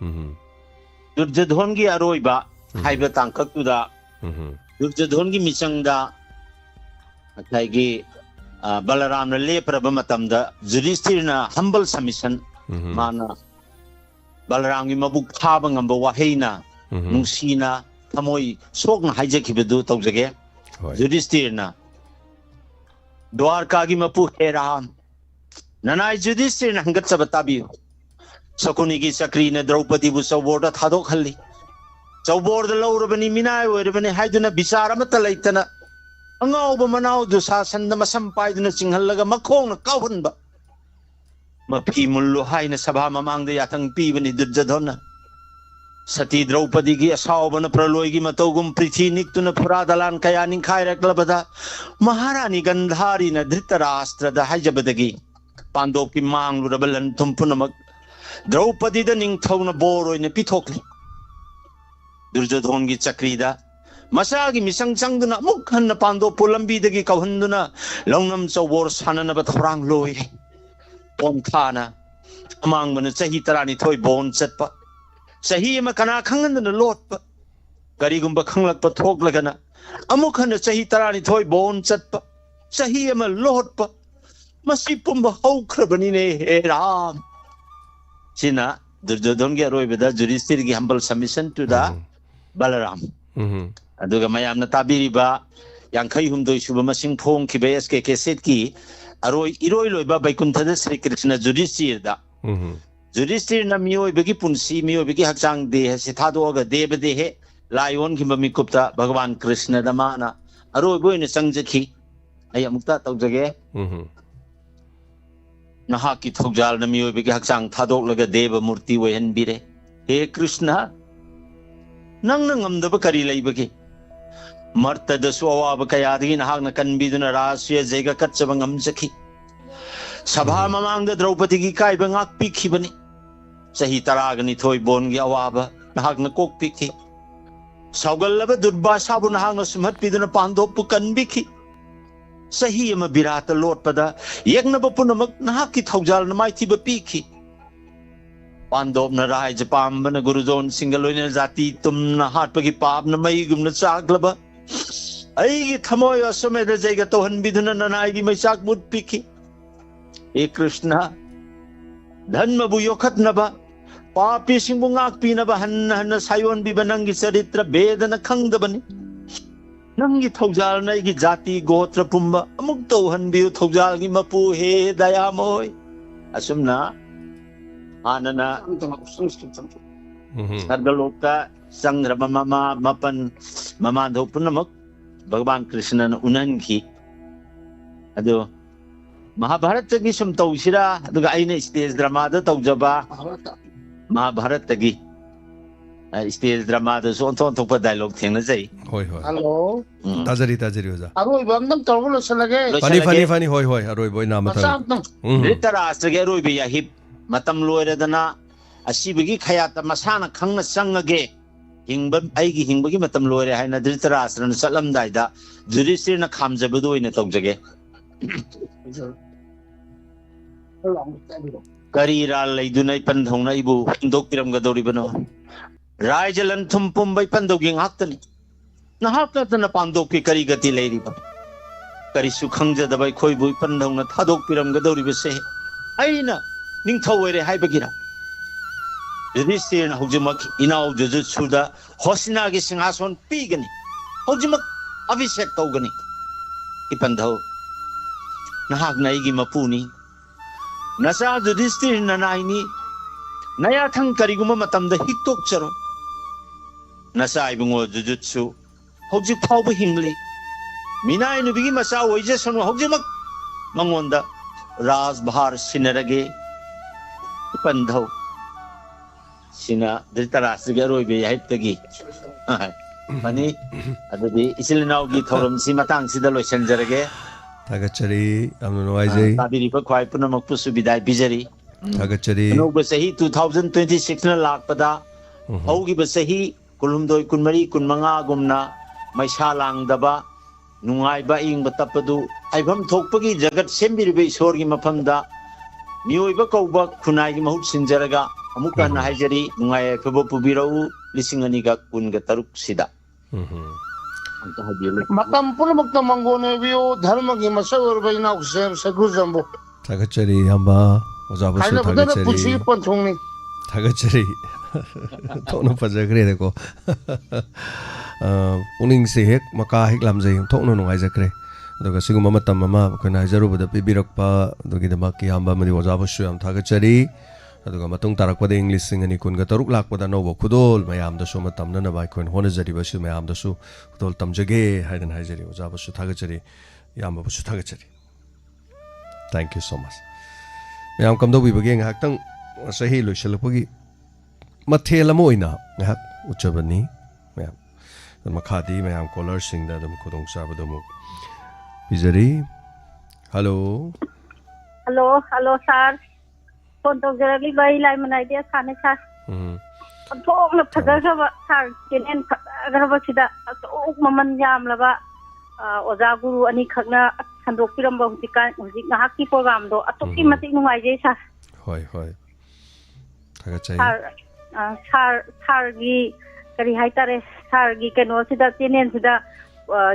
Durjadhongi Aroiba, Haibatang Kakuda, Durjadhongi Misanga. Like Balaram Le Prabamatamda, Judistirna humble submission, Mana Balarangi Mabuk Tabang and Bawahina, Nusina, Tamoi, Sogan Hijakibedu Togzage, Judistirna Dwarkagi Mapu Heram Nanai Judistirna Gatsabatabi Sakunigi Sakrina Draupadi was awarded at Hadokali. So board the low Rabani Mina, where Rabani Haiduna Bisara Matalaitana. Ang ba manaw do sa sanda masampay do na singhalaga makong na kauhan ba? Mapimuluhay na sabha mamang da yatang piba ni Durjadhon na. Sa ti Draupadi gi asawa ba na praloy gi matogong pritinik to na puradalan kayaning kairak labada. Maharani Gandhari na Dhritarashtra da hajabadagi. Pandop ki mang lurabalan tumpo na mag. Draupadi da ning taw na boroy na pitokli. Durjadhon gi chakrida. Masagi misang duna mukhan na pando pulambi dagi kauhanduna longnam sa war sana na batarang loy pom khana amang man sahi tarani thoi bon chat pa sahi ma kana khangan na lot pa gari gumba khanglak pa thok lagana amukhan na sahi tarani thoi bon chat pa sahi ma lot pa masipum ba hau khrabani ne he ram sina Durjadhon gi aroi beda Yudhishthir gi humble submission to the Balaram Aduga mayam na tabiriba yang humdoi suba masing phong ki SK cassette ki aroi iroi loiba Vaikuntha Sri Krishna Yudhishthir da Yudhishthir na mioi begi punsi mioi begi hakchang de se thado ga deba de he lion ki bami kupta Bhagavan Krishna da mana aroi boi ne sangjaki ayamukta tawjage na haki thogjal na mioi begi hakchang thadok laga deba murti wehan bire he Krishna nang nangam da bakari lai bagi ꯃꯔꯇꯗꯁꯨ ꯑꯋꯥꯕ ꯀꯌꯥꯗꯒꯤ ꯅꯍꯥꯛꯅ ꯀꯟꯕꯤꯗꯨꯅ ꯔꯥꯖ꯭ꯌ ꯖꯩꯒ ꯀꯠꯆꯕ ꯉꯝꯖꯈꯤ ꯁꯚꯥ ꯃꯃꯥꯡꯗ ꯗ꯭ꯔꯧꯄꯗꯤꯒꯤ ꯀꯥꯏꯕ ꯉꯥꯛꯄꯤꯈꯤꯕꯅꯤ ꯆꯍꯤ 12 ꯕꯣꯟꯒꯤ ꯑꯋꯥꯕ ꯅꯍꯥꯛꯅ ꯀꯣꯛꯄꯤꯈꯤ ꯁꯥꯎꯒꯜꯂꯕ ꯗꯨꯔꯕꯥꯁꯥꯕꯨ ꯅꯍꯥꯛꯅ ꯁꯨꯝꯍꯠꯄꯤꯗꯨꯅ ꯄꯥꯟꯗꯣꯞꯄꯨ ꯀꯟꯕꯤꯈꯤ ꯆꯍꯤ ꯑꯃ ꯕꯤꯔꯥꯠꯇ ꯂꯣꯠꯄꯗ ꯌꯦꯛꯅꯕ ꯄꯨꯝꯅꯃꯛ ꯅꯍꯥꯛꯀꯤ ꯊꯧꯖꯥꯜꯅ ꯃꯥꯏꯊꯤꯕ ꯄꯤꯈꯤ ꯄꯥꯟꯗꯣꯞꯅ ꯔꯥꯏꯖ ꯄꯥꯝꯕꯅ ꯒꯨꯔꯨꯖꯣꯟꯁꯤꯡꯒ ꯂꯣꯏꯅꯅ ꯖꯥꯇꯤ ꯇꯨꯝꯅ ꯍꯥꯠꯄꯒꯤ ꯄꯥꯞꯅ ꯃꯩꯒꯨꯝꯅ ꯆꯥꯛꯂꯕ ꯑꯩꯒꯤ ꯊꯃꯣꯏ ꯑꯁꯣꯃꯦꯗ ꯖꯩꯒ ꯇꯧꯍꯟꯕꯤꯗꯨꯅ ꯅꯅꯥꯏꯒꯤ ꯃꯩꯆꯥꯛ ꯃꯨꯠꯄꯤꯈꯤ ꯍꯦ ꯀ꯭ꯔꯤꯁꯅ ꯙꯟꯃꯕꯨ ꯌꯣꯛꯈꯠꯅꯕ ꯄꯥꯄꯤꯁꯤꯡꯕꯨ ꯉꯥꯛꯄꯤꯅꯕ ꯍꯟꯅ ꯍꯟꯅ ꯁꯥꯌꯣꯟꯕꯤꯕ ꯅꯪꯒꯤ ꯆꯔꯤꯇ꯭ꯔ ꯚꯦꯗꯅ ꯈꯪꯗꯕꯅꯤ ꯅꯪꯒꯤ ꯊꯧꯖꯥꯜꯅ ꯑꯩꯒꯤ ꯖꯥꯇꯤ ꯒꯣꯇ꯭ꯔ ꯄꯨꯝꯕ ꯑꯃꯨꯛ ꯇꯧꯍꯟꯕꯤꯌꯨ ꯊꯧꯖꯥꯜꯒꯤ ꯃꯄꯨ ꯍꯦ ꯗꯌꯥꯃꯣꯏ ꯑꯁꯨꯝꯅ ꯍꯥꯟꯅꯅ ꯁꯔꯒꯂꯣꯛꯇ ꯆꯪꯗ꯭ꯔꯕ ꯃꯃꯥ ꯃꯄꯟ ꯃꯃꯥꯟꯙꯧ ꯄꯨꯝꯅꯃꯛ ꯚꯒꯋꯥꯟ ꯀ꯭ꯔꯤꯁꯅꯅ ꯎꯅꯍꯟꯈꯤ ꯑꯗꯣ ꯃꯍꯥꯚꯥꯔꯠꯇꯒꯤ ꯁꯨꯝ ꯇꯧꯁꯤꯔꯥ ꯑꯗꯨꯒ ꯑꯩꯅ ꯁ꯭ꯇꯦꯖ ꯗ꯭ꯔꯃꯥꯗ ꯇꯧꯖꯕ ꯃꯍꯥꯚꯥꯔꯠꯇꯒꯤ ꯁ꯭ꯇꯦꯖ ꯗ꯭ꯔꯃꯥꯗꯁꯨ ꯑꯣꯟꯊꯣꯛꯄ ꯗꯥꯏꯂꯣग ꯊꯦꯡꯅꯖꯩ ꯍꯣꯏ ꯍꯣꯏ ꯍꯜꯂꯣ ꯇꯥꯖꯔꯤ ꯑꯣꯖꯥ ꯑꯔꯣꯏꯕ ꯑꯝꯇꯪ ꯇꯧꯔꯒ ꯂꯣꯏꯁꯤꯜꯂꯒꯦ ꯐꯅꯤ ꯍꯣꯏ ꯍꯣꯏ ꯑꯔꯣꯏꯕ ꯑꯣꯏꯅ ꯃꯆꯥ ꯃꯊꯪ ꯑꯝꯇꯪ ꯙ꯭ꯔꯤꯇꯔꯥꯁꯇ꯭ꯔꯒꯤ ꯑꯔꯣꯏꯕ ꯌꯥꯍꯤꯞ ꯃꯇꯝ ꯂꯣꯏꯔꯗꯅ ꯑꯁꯤꯕꯒꯤ ꯈꯌꯥꯠꯇ ꯃꯁꯥꯅ ꯈꯪꯅ ꯆꯪꯉꯒꯦ ꯑꯩꯒꯤ ꯍꯤꯡꯕꯒꯤ ꯃꯇꯝ ꯂꯣꯏꯔꯦ ꯍꯥꯏꯅ ꯙ꯭ꯔꯤꯇꯔꯥꯁꯇ꯭ꯔꯅ ꯆꯠꯂꯝꯗꯥꯏꯗ ꯌꯨꯙꯤꯁꯊꯤꯔꯅ ꯈꯥꯝꯖꯕꯗꯨ ꯑꯣꯏꯅ ꯇꯧꯖꯒꯦ ꯀꯔꯤ ꯏꯔꯥꯜ ꯂꯩꯗꯨꯅ ꯏꯄꯟꯗꯧꯅ ꯑꯩꯕꯨ ꯍꯨꯟꯗꯣꯛꯄꯤꯔꯝꯒꯗꯧꯔꯤꯕꯅꯣ ꯔꯥꯏꯖ ꯂꯟ ꯊꯨꯝ ꯄꯨꯝꯕ ꯏꯄꯟꯗꯧꯒꯤ ꯉꯥꯛꯇꯅꯤ ꯅꯍꯥꯛ ꯅꯠꯇꯅ ꯄꯥꯟꯗꯣꯞꯀꯤ ꯀꯔꯤ ꯒꯇꯤ ꯂꯩꯔꯤꯕ ꯀꯔꯤꯁꯨ ꯈꯪꯖꯗꯕ ꯑꯩꯈꯣꯏꯕꯨ ꯏꯄꯟꯗꯧꯅ ꯊꯥꯗꯣꯛꯄꯤꯔꯝꯒꯗꯧꯔꯤꯕꯁꯦ ꯑꯩꯅ ꯅꯤꯡꯊꯧ ꯑꯣꯏꯔꯦ ꯍꯥꯏꯕꯒꯤꯔ ꯌꯨꯙꯤꯁꯊꯤꯔꯅ ꯍꯧꯖꯤꯛꯃꯛ ꯏꯅꯥꯎ ꯖꯨꯖꯨꯠꯁꯨꯗ ꯍꯣꯁꯤꯅꯥꯒꯤ ꯁꯤꯡꯍꯥꯁꯣꯟ ꯄꯤꯒꯅꯤ ꯍꯧꯖꯤꯛꯃꯛ ꯑꯚꯤꯁꯦꯛ ꯇꯧꯒꯅꯤ ꯏꯄꯟꯗꯧ ꯅꯍꯥꯛꯅ ꯑꯩꯒꯤ ꯃꯄꯨꯅꯤ ꯅꯆꯥ ꯌꯨꯙꯤꯁꯊꯤꯔ ꯅꯅꯥꯏꯅꯤ ꯅꯌꯥꯊꯪ ꯀꯔꯤꯒꯨꯝꯕ ꯃꯇꯝꯗ ꯍꯤꯛꯇꯣꯛꯆꯔꯣ ꯅꯆꯥ ꯏꯕꯨꯡꯉꯣ ꯖꯨꯖꯨꯠꯁꯨ ꯍꯧꯖꯤꯛ ꯐꯥꯎꯕ ꯍꯤꯡꯂꯤ ꯃꯤꯅꯥꯏ ꯅꯨꯕꯤꯒꯤ ꯃꯆꯥ ꯑꯣꯏꯖꯁꯅꯨ ꯍꯧꯖꯤꯛꯃꯛ ꯃꯉꯣꯟꯗ ꯔꯥꯖꯚꯥꯔ ꯁꯤꯟꯅꯔꯒꯦ ꯏꯄꯟꯗꯧ ꯁꯤꯅ ꯙ꯭ꯔꯤꯇꯔꯥꯁꯇ꯭ꯔꯒꯤ ꯑꯔꯣꯏꯕ ꯌꯥꯍꯤꯞꯇꯒꯤ ꯐꯅꯤ ꯑꯗꯨꯗꯤ ꯏꯆꯤꯜ ꯏꯅꯥꯎꯒꯤ ꯊꯧꯔꯝꯁꯤ ꯃꯇꯥꯡꯁꯤꯗ ꯂꯣꯏꯁꯤꯟꯖꯔꯒꯦ ꯊꯥꯒꯠꯆꯔꯤ ꯌꯥꯝꯅ ꯅꯨꯡꯉꯥꯏꯖꯩ ꯇꯥꯕꯤꯔꯤꯕ ꯈ꯭ꯋꯥꯏ ꯄꯨꯝꯅꯃꯛꯄꯨꯁꯨ ꯕꯤꯗꯥꯏ ꯄꯤꯖꯔꯤ ꯊꯥꯒꯠꯆꯔꯤ ꯑꯅꯧꯕ ꯆꯍꯤ 2026ꯅ ꯂꯥꯛꯄꯗ ꯍꯧꯈꯤꯕ ꯆꯍꯤ 18 24 25ꯒꯨꯝꯅ ꯃꯩꯁꯥ ꯂꯥꯡꯗꯕ ꯅꯨꯡꯉꯥꯏꯕ ꯑꯏꯪꯕ ꯇꯞꯄꯗꯨ ꯍꯥꯏꯐꯝ ꯊꯣꯛꯄꯒꯤ ꯖꯒꯠ ꯁꯦꯝꯕꯤꯔꯤꯕ ꯏꯁꯣꯔꯒꯤ ꯃꯐꯝꯗ ꯃꯤꯑꯣꯏꯕ ꯀꯧꯕ ꯈꯨꯟꯅꯥꯏꯒꯤ ꯃꯍꯨꯠ ꯁꯤꯟꯖꯔꯒ ꯑꯃꯨꯛꯀ ꯍꯟꯅ ꯍꯥꯏꯖꯔꯤ ꯅꯨꯡꯉꯥꯏ ꯌꯥꯏꯐꯕ ꯄꯨꯕꯤꯔꯛꯎ 2023ꯁꯤꯗ ꯃꯇꯝ ꯄꯨꯝꯅꯃꯛꯇ ꯃꯪꯒꯣꯜ ꯑꯣꯏꯕꯤꯌꯨ ꯙꯔꯃꯒꯤ ꯃꯁꯛ ꯑꯣꯏꯔꯕ ꯏꯅꯥꯎꯁꯦ ꯁꯒꯨꯖꯝꯕꯨ ꯊꯥꯒꯠꯆꯔꯤ ꯏꯌꯥꯝꯕ ꯑꯣꯖꯥꯕꯨꯁꯨ ꯍꯥꯏꯅꯕꯗꯅ ꯊꯥꯒꯠꯆꯔꯤ ꯄꯨꯟꯁꯤꯒꯤ ꯄꯟꯊꯨꯡꯅꯤ ꯊꯥꯒꯠꯆꯔꯤ ꯊꯣꯛꯅ ꯐꯖꯈ꯭ꯔꯦꯗꯀꯣ ꯄꯨꯛꯅꯤꯡꯁꯦ ꯍꯦꯛ ꯃꯀꯥ ꯍꯦꯛ ꯂꯥꯝꯖꯩ ꯊꯣꯛꯅ ꯅꯨꯡꯉꯥꯏꯖꯈ꯭ꯔꯦ ꯑꯗꯨꯒ ꯁꯤꯒꯨꯝꯕ ꯃꯇꯝ ꯑꯃ ꯑꯩꯈꯣꯏꯅ ꯍꯥꯏꯖꯔꯨꯕꯗ ꯄꯤꯕꯤꯔꯛꯄ ꯑꯗꯨꯒꯤꯗꯃꯛ ꯏꯌꯥꯝꯕ ꯑꯃꯗꯤ ꯑꯣꯖꯥꯕꯨꯁꯨ ꯌꯥꯝ ꯊꯥꯒꯠꯆꯔꯤ ꯑꯗꯨꯒ ꯃꯇꯨꯡ ꯇꯥꯔꯛꯄꯗ ꯏꯪ 2026 ꯂꯥꯛꯄꯗ ꯑꯅꯧꯕ ꯈꯨꯗꯣꯜ ꯃꯌꯥꯝꯗꯁꯨ ꯑꯃ ꯇꯝꯅꯅꯕ ꯑꯩꯈꯣꯏꯅ ꯍꯣꯠꯅꯖꯔꯤꯕꯁꯤ ꯃꯌꯥꯝꯗꯁꯨ ꯈꯨꯗꯣꯜ ꯇꯝꯖꯒꯦ ꯍꯥꯏꯗꯅ ꯍꯥꯏꯖꯔꯤ ꯑꯣꯖꯥꯕꯨꯁꯨ ꯊꯥꯒꯠꯆꯔꯤ ꯏꯌꯥꯝꯕꯕꯨꯁꯨ ꯊꯥꯒꯠꯆꯔꯤ ꯊꯦꯡꯛ ꯌꯨ ꯁꯣ ꯃꯆ ꯃꯌꯥꯝ ꯀꯝꯗꯧꯕꯤꯕꯒꯦ ꯉꯥꯏꯍꯥꯛꯇꯪ ꯆꯍꯤ ꯂꯣꯏꯁꯤꯜꯂꯛꯄꯒꯤ ꯃꯊꯦꯜ ꯑꯃ ꯑꯣꯏꯅ ꯉꯥꯏꯍꯥꯛ ꯎꯠꯆꯕꯅꯤ ꯃꯌꯥꯝ ꯃꯈꯥꯗꯤ ꯃꯌꯥꯝ ꯀꯣꯂꯔꯁꯤꯡꯗ ꯑꯗꯨꯝ ꯈꯨꯗꯣꯡꯆꯥꯕꯗꯨ ꯑꯃꯨꯛ ꯄꯤꯖꯔꯤ ꯍꯜꯂꯣ ꯁꯥꯔ ꯐꯣꯟ ꯇꯧꯖꯔꯛꯂꯤꯕ ꯑꯩ ꯂꯥꯏꯃꯅꯥꯏꯗꯤ ꯑꯁꯥꯅꯦ ꯁꯥꯔ ꯑꯣꯟꯊꯣꯛꯅ ꯐꯖꯈ꯭ꯔꯕ ꯁꯥꯔ ꯆꯦꯅꯦꯜ ꯐꯖꯈ꯭ꯔꯕꯁꯤꯗ ꯑꯁꯨꯛ ꯃꯃꯜ ꯌꯥꯝꯂꯕ ꯑꯣꯖꯥ ꯒꯨꯔु ꯑꯅꯤꯈꯛꯅ ꯁꯟꯗꯣꯛꯄꯤꯔꯝꯕ ꯍꯧꯖꯤꯛ ꯉꯥꯏꯍꯥꯛꯀꯤ ꯄ꯭ꯔꯣꯒ꯭ꯔꯥꯝꯗꯣ ꯑꯁꯨꯛꯀꯤ ꯃꯇꯤꯛ ꯅꯨꯡꯉꯥꯏꯖꯩ ꯁꯥꯔ ꯍꯣꯏ ꯍꯣꯏ ꯊꯥꯒꯠꯆꯩ ꯁꯥꯔꯒꯤ ꯀꯔꯤ ꯍꯥꯏꯇꯥꯔꯦ ꯁꯥꯔꯒꯤ ꯀꯩꯅꯣꯁꯤꯗ ꯆꯦꯅꯦꯜꯁꯤꯗ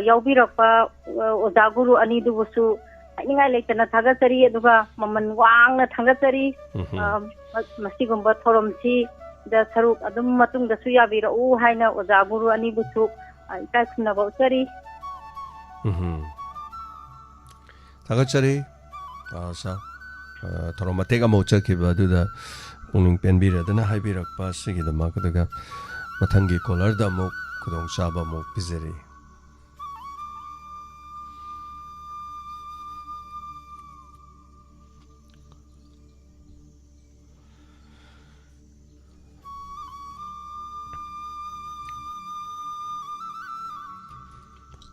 ꯌꯥꯎꯕꯤꯔꯛꯄ ꯑꯣꯖꯥ ꯒꯨꯔु ꯑꯅꯤꯗꯨꯕꯨꯁꯨ ꯍꯥꯏꯅꯤꯡꯉꯥꯏ ꯂꯩꯇꯅ ꯊꯥꯒꯠꯆꯔꯤ ꯑꯗꯨꯒ ꯃꯃꯜ ꯋꯥꯡꯅ ꯊꯥꯒꯠꯆꯔꯤ ꯃꯁꯤꯒꯨꯝꯕ ꯊꯧꯔꯝꯁꯤꯗ ꯁꯔꯨꯛ ꯑꯗꯨꯝ ꯃꯇꯨꯡꯗꯁꯨ ꯌꯥꯕꯤꯔꯛꯎ ꯍꯥꯏꯅ ꯑꯣꯖꯥ ꯒꯨꯔु ꯑꯅꯤꯕꯨꯁꯨ ꯏꯀꯥꯏ ꯈꯨꯝꯅꯕ ꯎꯠꯆꯔꯤ ꯊꯥꯒꯠꯆꯔꯤ ꯊꯧꯔꯝ ꯃꯇꯦꯛ ꯑꯃ ꯎꯠꯆꯈꯤꯕ ꯑꯗꯨꯗ ꯄꯨꯛꯅꯤꯡ ꯄꯦꯟꯕꯤꯔꯗꯅ ꯍꯥꯏꯕꯤꯔꯛꯄ ꯑꯁꯤꯒꯤꯗꯃꯛ ꯑꯗꯨꯒ ꯃꯊꯪꯒꯤ ꯀꯣꯂꯔꯗ ꯑꯃꯨꯛ ꯈꯨꯗꯣꯡꯆꯥꯕ ꯑꯃꯨꯛ ꯄꯤꯖꯔꯤ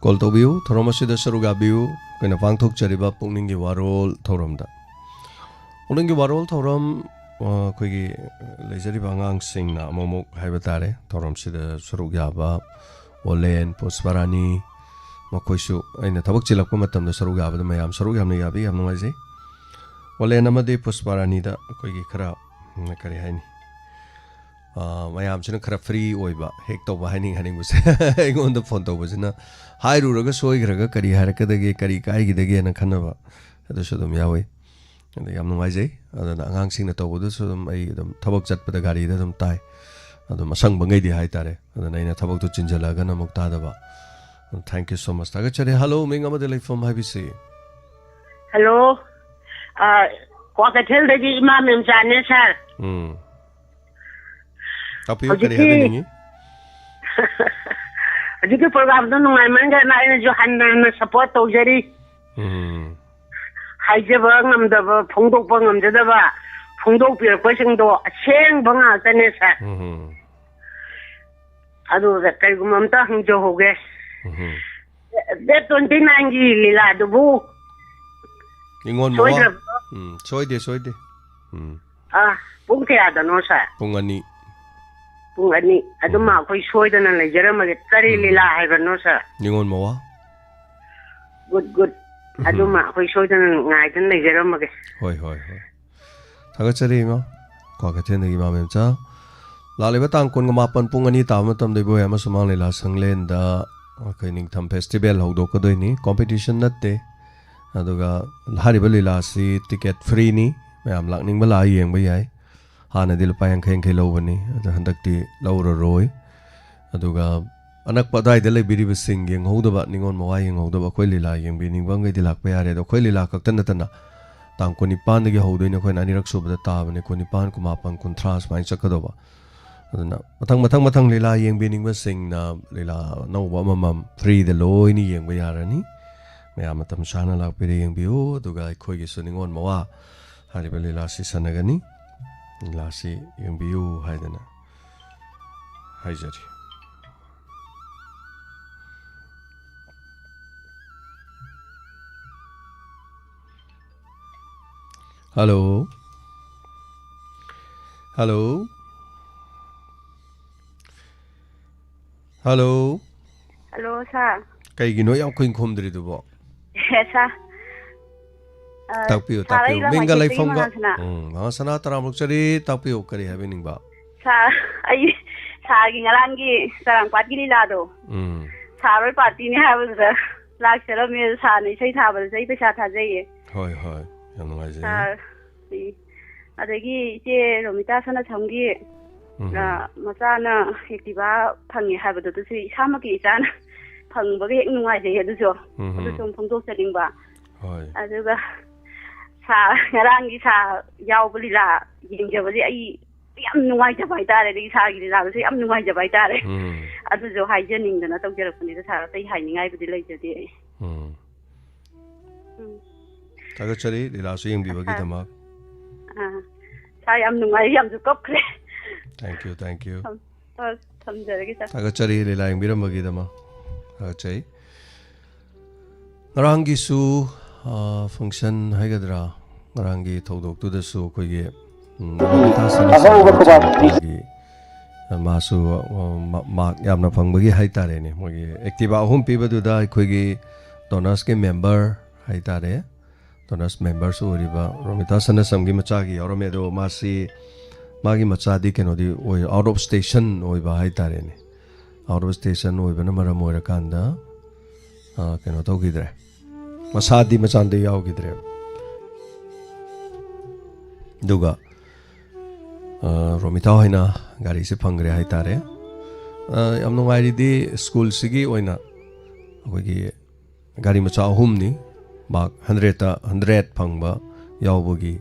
ꯀꯣꯜ ꯇꯧꯕꯤꯌꯨ ꯊꯧꯔꯝ ꯑꯁꯤꯗ ꯁꯔꯨꯛ ꯌꯥꯕꯤꯌꯨ ꯑꯩꯈꯣꯏꯅ ꯄꯥꯡꯊꯣꯛꯆꯔꯤꯕ ꯄꯨꯛꯅꯤꯡꯒꯤ ꯋꯥꯔꯣꯜ ꯊꯧꯔꯝꯗ ꯄꯨꯛꯅꯤꯡꯒꯤ ꯋꯥꯔꯣꯜ ꯊꯧꯔꯝ ꯑꯩꯈꯣꯏꯒꯤ ꯂꯩꯖꯔꯤꯕ ꯑꯉꯥꯡꯁꯤꯡꯅ ꯑꯃꯨꯛ ꯍꯥꯏꯕ ꯇꯥꯔꯦ ꯊꯧꯔꯝꯁꯤꯗ ꯁꯔꯨꯛ ꯌꯥꯕ ꯑꯣꯂꯦꯟ ꯄꯨꯁꯄꯔꯥꯅꯤ ꯃꯈꯣꯏꯁꯨ ꯑꯩꯅ ꯊꯕꯛ ꯆꯤꯜꯂꯛꯄ ꯃꯇꯝꯗ ꯁꯔꯨꯛ ꯌꯥꯕꯗ ꯃꯌꯥꯝ ꯁꯔꯨꯛ ꯌꯥꯝꯅ ꯌꯥꯕꯤ ꯌꯥꯝ ꯅꯨꯡꯉꯥꯏꯖꯩ ꯑꯣꯂꯦꯟ ꯑꯃꯗꯤ ꯄꯨꯁꯄꯔꯥꯅꯤꯗ ꯑꯩꯈꯣꯏꯒꯤ ꯈꯔ ꯀꯔꯤ ꯍꯥꯏꯅꯤ ꯃꯌꯥꯝꯁꯤꯅ ꯈꯔ ꯐ꯭ꯔꯤ ꯑꯣꯏꯕ ꯍꯦꯛ ꯇꯧꯕ ꯍꯥꯏꯅꯤꯡꯕꯁꯦ ꯑꯩꯉꯣꯟꯗ ꯐꯣꯟ ꯇꯧꯕꯁꯤꯅ ꯍꯥꯏꯔꯨꯔꯒ ꯁꯣꯏꯈ꯭ꯔꯒ ꯀꯔꯤ ꯍꯥꯏꯔꯛꯀꯗꯒꯦ ꯀꯔꯤ ꯀꯥꯏꯒꯤꯗꯒꯦꯅ ꯈꯟꯅꯕ ꯑꯗꯨꯁꯨ ꯑꯗꯨꯝ ꯌꯥꯎꯏ ꯑꯗ ꯌꯥꯝ ꯅꯨꯡꯉꯥꯏꯖꯩ ꯑꯗꯨꯅ ꯑꯉꯥꯡꯁꯤꯡꯅ ꯇꯧꯕꯗꯨꯁꯨ ꯑꯗꯨꯝ ꯑꯩ ꯑꯗꯨꯝ ꯊꯕꯛ ꯆꯠꯄꯗ ꯒꯥꯔꯤꯗ ꯑꯗꯨꯝ ꯇꯥꯏ ꯑꯗꯨꯝ ꯑꯁꯪꯕꯉꯩꯗꯤ ꯍꯥꯏꯇꯥꯔꯦ ꯑꯗꯨꯅ ꯑꯩꯅ ꯊꯕꯛꯇꯨ ꯆꯤꯟꯖꯜꯂꯒꯅ ꯑꯃꯨꯛ ꯇꯥꯗꯕ ꯊꯦꯡꯛ ꯌꯨ ꯁꯣ ꯃꯆ ꯊꯥꯒꯠꯆꯔꯤ ꯍꯜꯂꯣ ꯃꯤꯡ ꯑꯃꯗ ꯂꯩꯐꯝ ꯍꯥꯏꯕꯤꯁꯤ ꯍꯜꯂꯣ ꯀ꯭ꯋꯥꯀꯩꯊꯦꯜꯗꯒꯤ ꯏꯃꯥ ꯃꯦꯝꯆꯥꯅꯦ ꯁꯥꯔ ꯇꯥꯛꯄꯤꯌꯨ ꯀꯔꯤ ꯍꯥꯏꯕꯤꯅꯤꯡꯉꯤ ꯍꯧꯖꯤꯛꯀꯤ ꯄ꯭ꯔꯣꯒ꯭ꯔꯥꯝꯗꯣ ꯅꯨꯡꯉꯥꯏꯃꯟꯗꯅ ꯑꯩꯅꯁꯨ ꯍꯟꯅ ꯁꯞꯄꯣꯔꯠ ꯇꯧꯖꯔꯤ ꯍꯥꯏꯖꯕ ꯉꯝꯗꯕ ꯐꯣꯡꯗꯣꯛꯄ ꯉꯝꯖꯗꯕ ꯐꯣꯡꯗꯣꯛꯄꯤꯔꯛꯄꯁꯤꯡꯗꯣ ꯑꯁꯦꯡꯕ ꯉꯥꯛꯇꯅꯦ ꯁꯥꯔ ꯑꯗꯨꯒ ꯀꯔꯤꯒꯨꯝꯕ ꯑꯝꯇ ꯍꯪꯖꯍꯧꯒꯦ ꯗꯦꯠ 29ꯒꯤ ꯂꯤꯂꯥꯗꯨꯕꯨ ꯅꯤꯉꯣꯜ ꯃꯋꯥ ꯁꯣꯏꯗꯦ ꯄꯨꯡ ꯀꯌꯥꯗꯅꯣ ꯁꯥꯔ ꯄꯨꯡ 2 ꯄꯨꯡ 2 ꯑꯗꯨꯃ ꯑꯩꯈꯣꯏ ꯁꯣꯏꯗꯅ ꯂꯩꯖꯔꯝꯃꯒꯦ ꯀꯔꯤ ꯂꯤꯂꯥ ꯍꯥꯏꯕꯅꯣ ꯁꯥꯔ ꯅꯤꯉꯣꯜ ꯃꯋꯥ ꯒꯨꯗ ꯑꯗꯨꯃ ꯑꯩꯈꯣꯏ ꯁꯣꯏꯗꯅ ꯉꯥꯏꯗꯅ ꯂꯩꯖꯔꯝꯃꯒꯦ ꯍꯣꯏ ꯊꯥꯒꯠꯆꯔꯤ ꯏꯃꯥ ꯀ꯭ꯋꯥꯀꯩꯊꯦꯜꯗꯒꯤ ꯏꯃꯥ ꯃꯦꯝꯆꯥ ꯂꯥꯛꯂꯤꯕ ꯇꯥꯡ 28 ꯄꯨꯡ 2 ꯇꯥꯕ ꯃꯇꯝꯗ ꯏꯕꯣꯏ ꯑꯃꯁꯨꯡ ꯁꯨꯃꯥꯡ ꯂꯤꯂꯥ ꯁꯪꯂꯦꯟꯗ ꯑꯩꯈꯣꯏ ꯅꯤꯡꯊꯝ ꯐꯦꯁꯇꯤꯚꯦꯜ ꯍꯧꯗꯣꯛꯀꯗꯣꯏꯅꯤ ꯀꯣꯝꯄꯤꯇꯤꯁꯟ ꯅꯠꯇꯦ ꯑꯗꯨꯒ ꯍꯥꯏꯔꯤꯕ ꯂꯤꯂꯥꯁꯤ ꯇꯤꯀꯦꯠ ꯐ꯭ꯔꯤꯅꯤ ꯃꯌꯥꯝ ꯂꯥꯛꯅꯤꯡꯕ ꯂꯥꯛꯑ ꯌꯦꯡꯕ ꯌꯥꯏ ꯍꯥꯟꯅꯗꯤ ꯂꯨꯄꯥ 50 ꯂꯧꯕꯅꯤ ꯑꯗꯣ ꯍꯟꯗꯛꯇꯤ ꯂꯧꯔꯔꯣꯏ ꯑꯗꯨꯒ ꯑꯅꯛꯄ ꯑꯗꯥꯏꯗ ꯂꯩꯕꯤꯔꯤꯕꯁꯤꯡ ꯌꯦꯡꯍꯧꯗꯕ ꯅꯤꯉꯣꯜ ꯃꯋꯥ ꯌꯦꯡꯍꯧꯗꯕ ꯑꯩꯈꯣꯏ ꯂꯤꯂꯥ ꯌꯦꯡꯕꯤꯅꯤꯡꯕꯉꯩꯗꯤ ꯂꯥꯛꯄ ꯌꯥꯔꯦ ꯑꯗꯣ ꯑꯩꯈꯣꯏ ꯂꯤꯂꯥ ꯈꯛꯇ ꯅꯠꯇꯅ ꯇꯥꯡ 29ꯗꯒꯤ ꯍꯧꯗꯣꯏꯅꯤ ꯑꯩꯈꯣꯏꯅ ꯑꯅꯤꯔꯛ ꯁꯨꯕꯗ ꯇꯥꯕꯅꯤ 29, 19, 30 ꯁꯨꯃꯥꯏꯅ ꯆꯠꯀꯗꯧꯕ ꯑꯗꯨꯅꯃꯊꯪ ꯂꯤꯂꯥ ꯌꯦꯡꯕꯤꯅꯤꯡꯕꯁꯤꯡꯅ ꯂꯤꯂꯥ ꯑꯅꯧꯕ ꯑꯃꯃꯝ ꯐ꯭ꯔꯤꯗ ꯂꯣꯏꯅ ꯌꯦꯡꯕ ꯌꯥꯔꯅꯤ ꯃꯌꯥꯝ ꯃꯇꯝ ꯆꯥꯅ ꯂꯥꯛꯄꯤꯔ ꯌꯦꯡꯕꯤꯌꯨ ꯑꯗꯨꯒ ꯑꯩꯈꯣꯏꯒꯤꯁꯨ ꯅꯤꯉꯣꯜ ꯃꯋꯥ ꯍꯥꯏꯔꯤꯕ ꯂꯤꯂꯥꯁꯤ ꯁꯥꯟꯅꯒꯅꯤ ꯂꯤꯂꯥꯁꯤ ꯌꯦꯡꯕꯤꯌꯨ ꯍꯥꯏꯗꯅ ꯍꯥꯏꯖꯔꯤ Hello. Hello. Hello. Hello, sir. Kaigino yam kuin khomdridubo. Yes, sir. Takpiyo. Minga lai phonga. Sana taramuk chari takpiyo kari happening ba. Sir, ai sir gi ngarangi sarang patgi lilado. Saroi party ni habda. Lakshara me sir ni sei thabal sei pesa thajai. Hoi. Yam nungai jai. ꯑꯗꯒꯤ ꯏꯆꯦ ꯔꯣꯃꯤꯇꯥ ꯁꯅꯥꯊꯝꯒꯤ ꯃꯆꯥꯅ ꯍꯦꯛꯇꯤꯕꯥ ꯐꯪꯉꯦ ꯍꯥꯏꯕꯗꯨꯁꯨ ꯏꯁꯥꯃꯛꯀꯤ ꯏꯆꯥꯅ ꯐꯪꯕꯒ ꯍꯦꯛ ꯅꯨꯡꯉꯥꯏꯖꯩ ꯑꯗꯨꯁꯨ ꯐꯣꯡꯗꯣꯛꯆꯅꯤꯡꯕ ꯑꯗꯨꯒ ꯉꯔꯥꯡꯒꯤ ꯌꯥꯎꯕ ꯂꯤꯂꯥ ꯌꯦꯡꯖꯕꯁꯦ ꯑꯩ ꯌꯥꯝ ꯅꯨꯡꯉꯥꯏꯖꯕ ꯍꯥꯏꯇꯥꯔꯦ ꯑꯗꯒꯤ ꯁꯥꯒꯤ ꯂꯤꯂꯥꯗꯨꯁꯨ ꯌꯥꯝ ꯅꯨꯡꯉꯥꯏꯖꯕ ꯍꯥꯏꯇꯥꯔꯦ ꯑꯗꯨꯁꯨ ꯍꯥꯏꯖꯅꯤꯡꯗꯅ ꯇꯧꯖꯔꯛꯄꯅꯤꯗ ꯁꯥꯔ ꯑꯇꯩ ꯍꯥꯏꯅꯤꯡꯉꯥꯏꯕꯨꯗꯤ ꯂꯩꯖꯗꯦ ꯑꯩ ꯊꯥꯒꯠꯆꯔꯤ ꯂꯤꯂꯥꯁꯨ ꯌꯦꯡꯕꯤꯕꯒꯤꯗꯃꯛ ꯁꯥꯔ ꯌꯥꯝ ꯅꯨꯡꯉꯥꯏ ꯌꯥꯝꯁꯨ ꯀꯞꯈ꯭ꯔꯦ ꯊꯦꯡꯛ ꯌꯨ ꯊꯝꯖꯔꯒꯦ ꯁꯥꯔ ꯊꯥꯒꯠꯆꯔꯤ ꯂꯤꯂꯥ ꯌꯦꯡꯕꯤꯔꯝꯕꯒꯤꯗꯃꯛ ꯊꯥꯒꯠꯆꯩ ꯉꯔꯥꯡꯒꯤꯁꯨ ꯐꯪꯁꯟ ꯍꯥꯏꯒꯗ꯭ꯔꯥ ꯉꯔꯥꯡꯒꯤ ꯊꯧꯗꯣꯛꯇꯨꯗꯁꯨ ꯑꯩꯈꯣꯏꯒꯤ ꯃꯥꯁꯨ ꯃꯥꯔꯛ ꯌꯥꯝꯅ ꯐꯪꯕꯒꯤ ꯍꯥꯏꯇꯥꯔꯦꯅꯦ ꯃꯣꯏꯒꯤ ꯑꯦꯛꯇꯤꯚꯥ 3 ꯄꯤꯕꯗꯨꯗ ꯑꯩꯈꯣꯏꯒꯤ ꯗꯣꯅꯔꯁꯀꯤ ꯃꯦꯝꯕꯔ ꯍꯥꯏꯇꯥꯔꯦ ꯗꯣꯅꯔꯁ ꯃꯦꯝꯕꯔꯁꯨ ꯑꯣꯏꯔꯤꯕ ꯔꯣꯃꯤꯇꯥ ꯁꯅꯥꯁꯝꯒꯤ ꯃꯆꯥꯒꯤ ꯌꯥꯎꯔꯝꯃꯦ ꯑꯗꯣ ꯃꯥꯒꯤ ꯃꯆꯥꯗꯤ ꯀꯩꯅꯣꯗꯤ ꯑꯣꯏ ꯑꯥꯎꯠ ꯑꯣꯐ ꯁ꯭ꯇꯦꯁꯟ ꯑꯣꯏꯕ ꯍꯥꯏꯇꯥꯔꯦꯅꯦ ꯑꯥꯎꯠ ꯑꯣꯐ ꯁ꯭ꯇꯦꯁꯟ ꯑꯣꯏꯕꯅ ꯃꯔꯝ ꯑꯣꯏꯔꯀꯥꯟꯗ ꯀꯩꯅꯣ ꯇꯧꯈꯤꯗ꯭ꯔꯦ ꯃꯁꯥꯗꯤ ꯃꯆꯥꯟꯗ ꯌꯥꯎꯈꯤꯗ꯭ꯔꯦ ꯑꯗꯨꯒ ꯔꯣꯃꯤꯇꯥ ꯍꯣꯏꯅ ꯒꯥꯔꯤꯁꯦ ꯐꯪꯈ꯭ꯔꯦ ꯍꯥꯏꯇꯥꯔꯦ ꯌꯥꯝ ꯅꯨꯡꯉꯥꯏꯔꯤꯗꯤ ꯁ꯭ꯀꯨꯜꯁꯤꯒꯤ ꯑꯣꯏꯅ ꯑꯩꯈꯣꯏꯒꯤ ꯒꯥꯔꯤ ꯃꯆꯥ 3ꯅꯤ ꯃꯥꯔꯛ 100ꯇ 100 ꯐꯪꯕ ꯌꯥꯎꯕꯒꯤ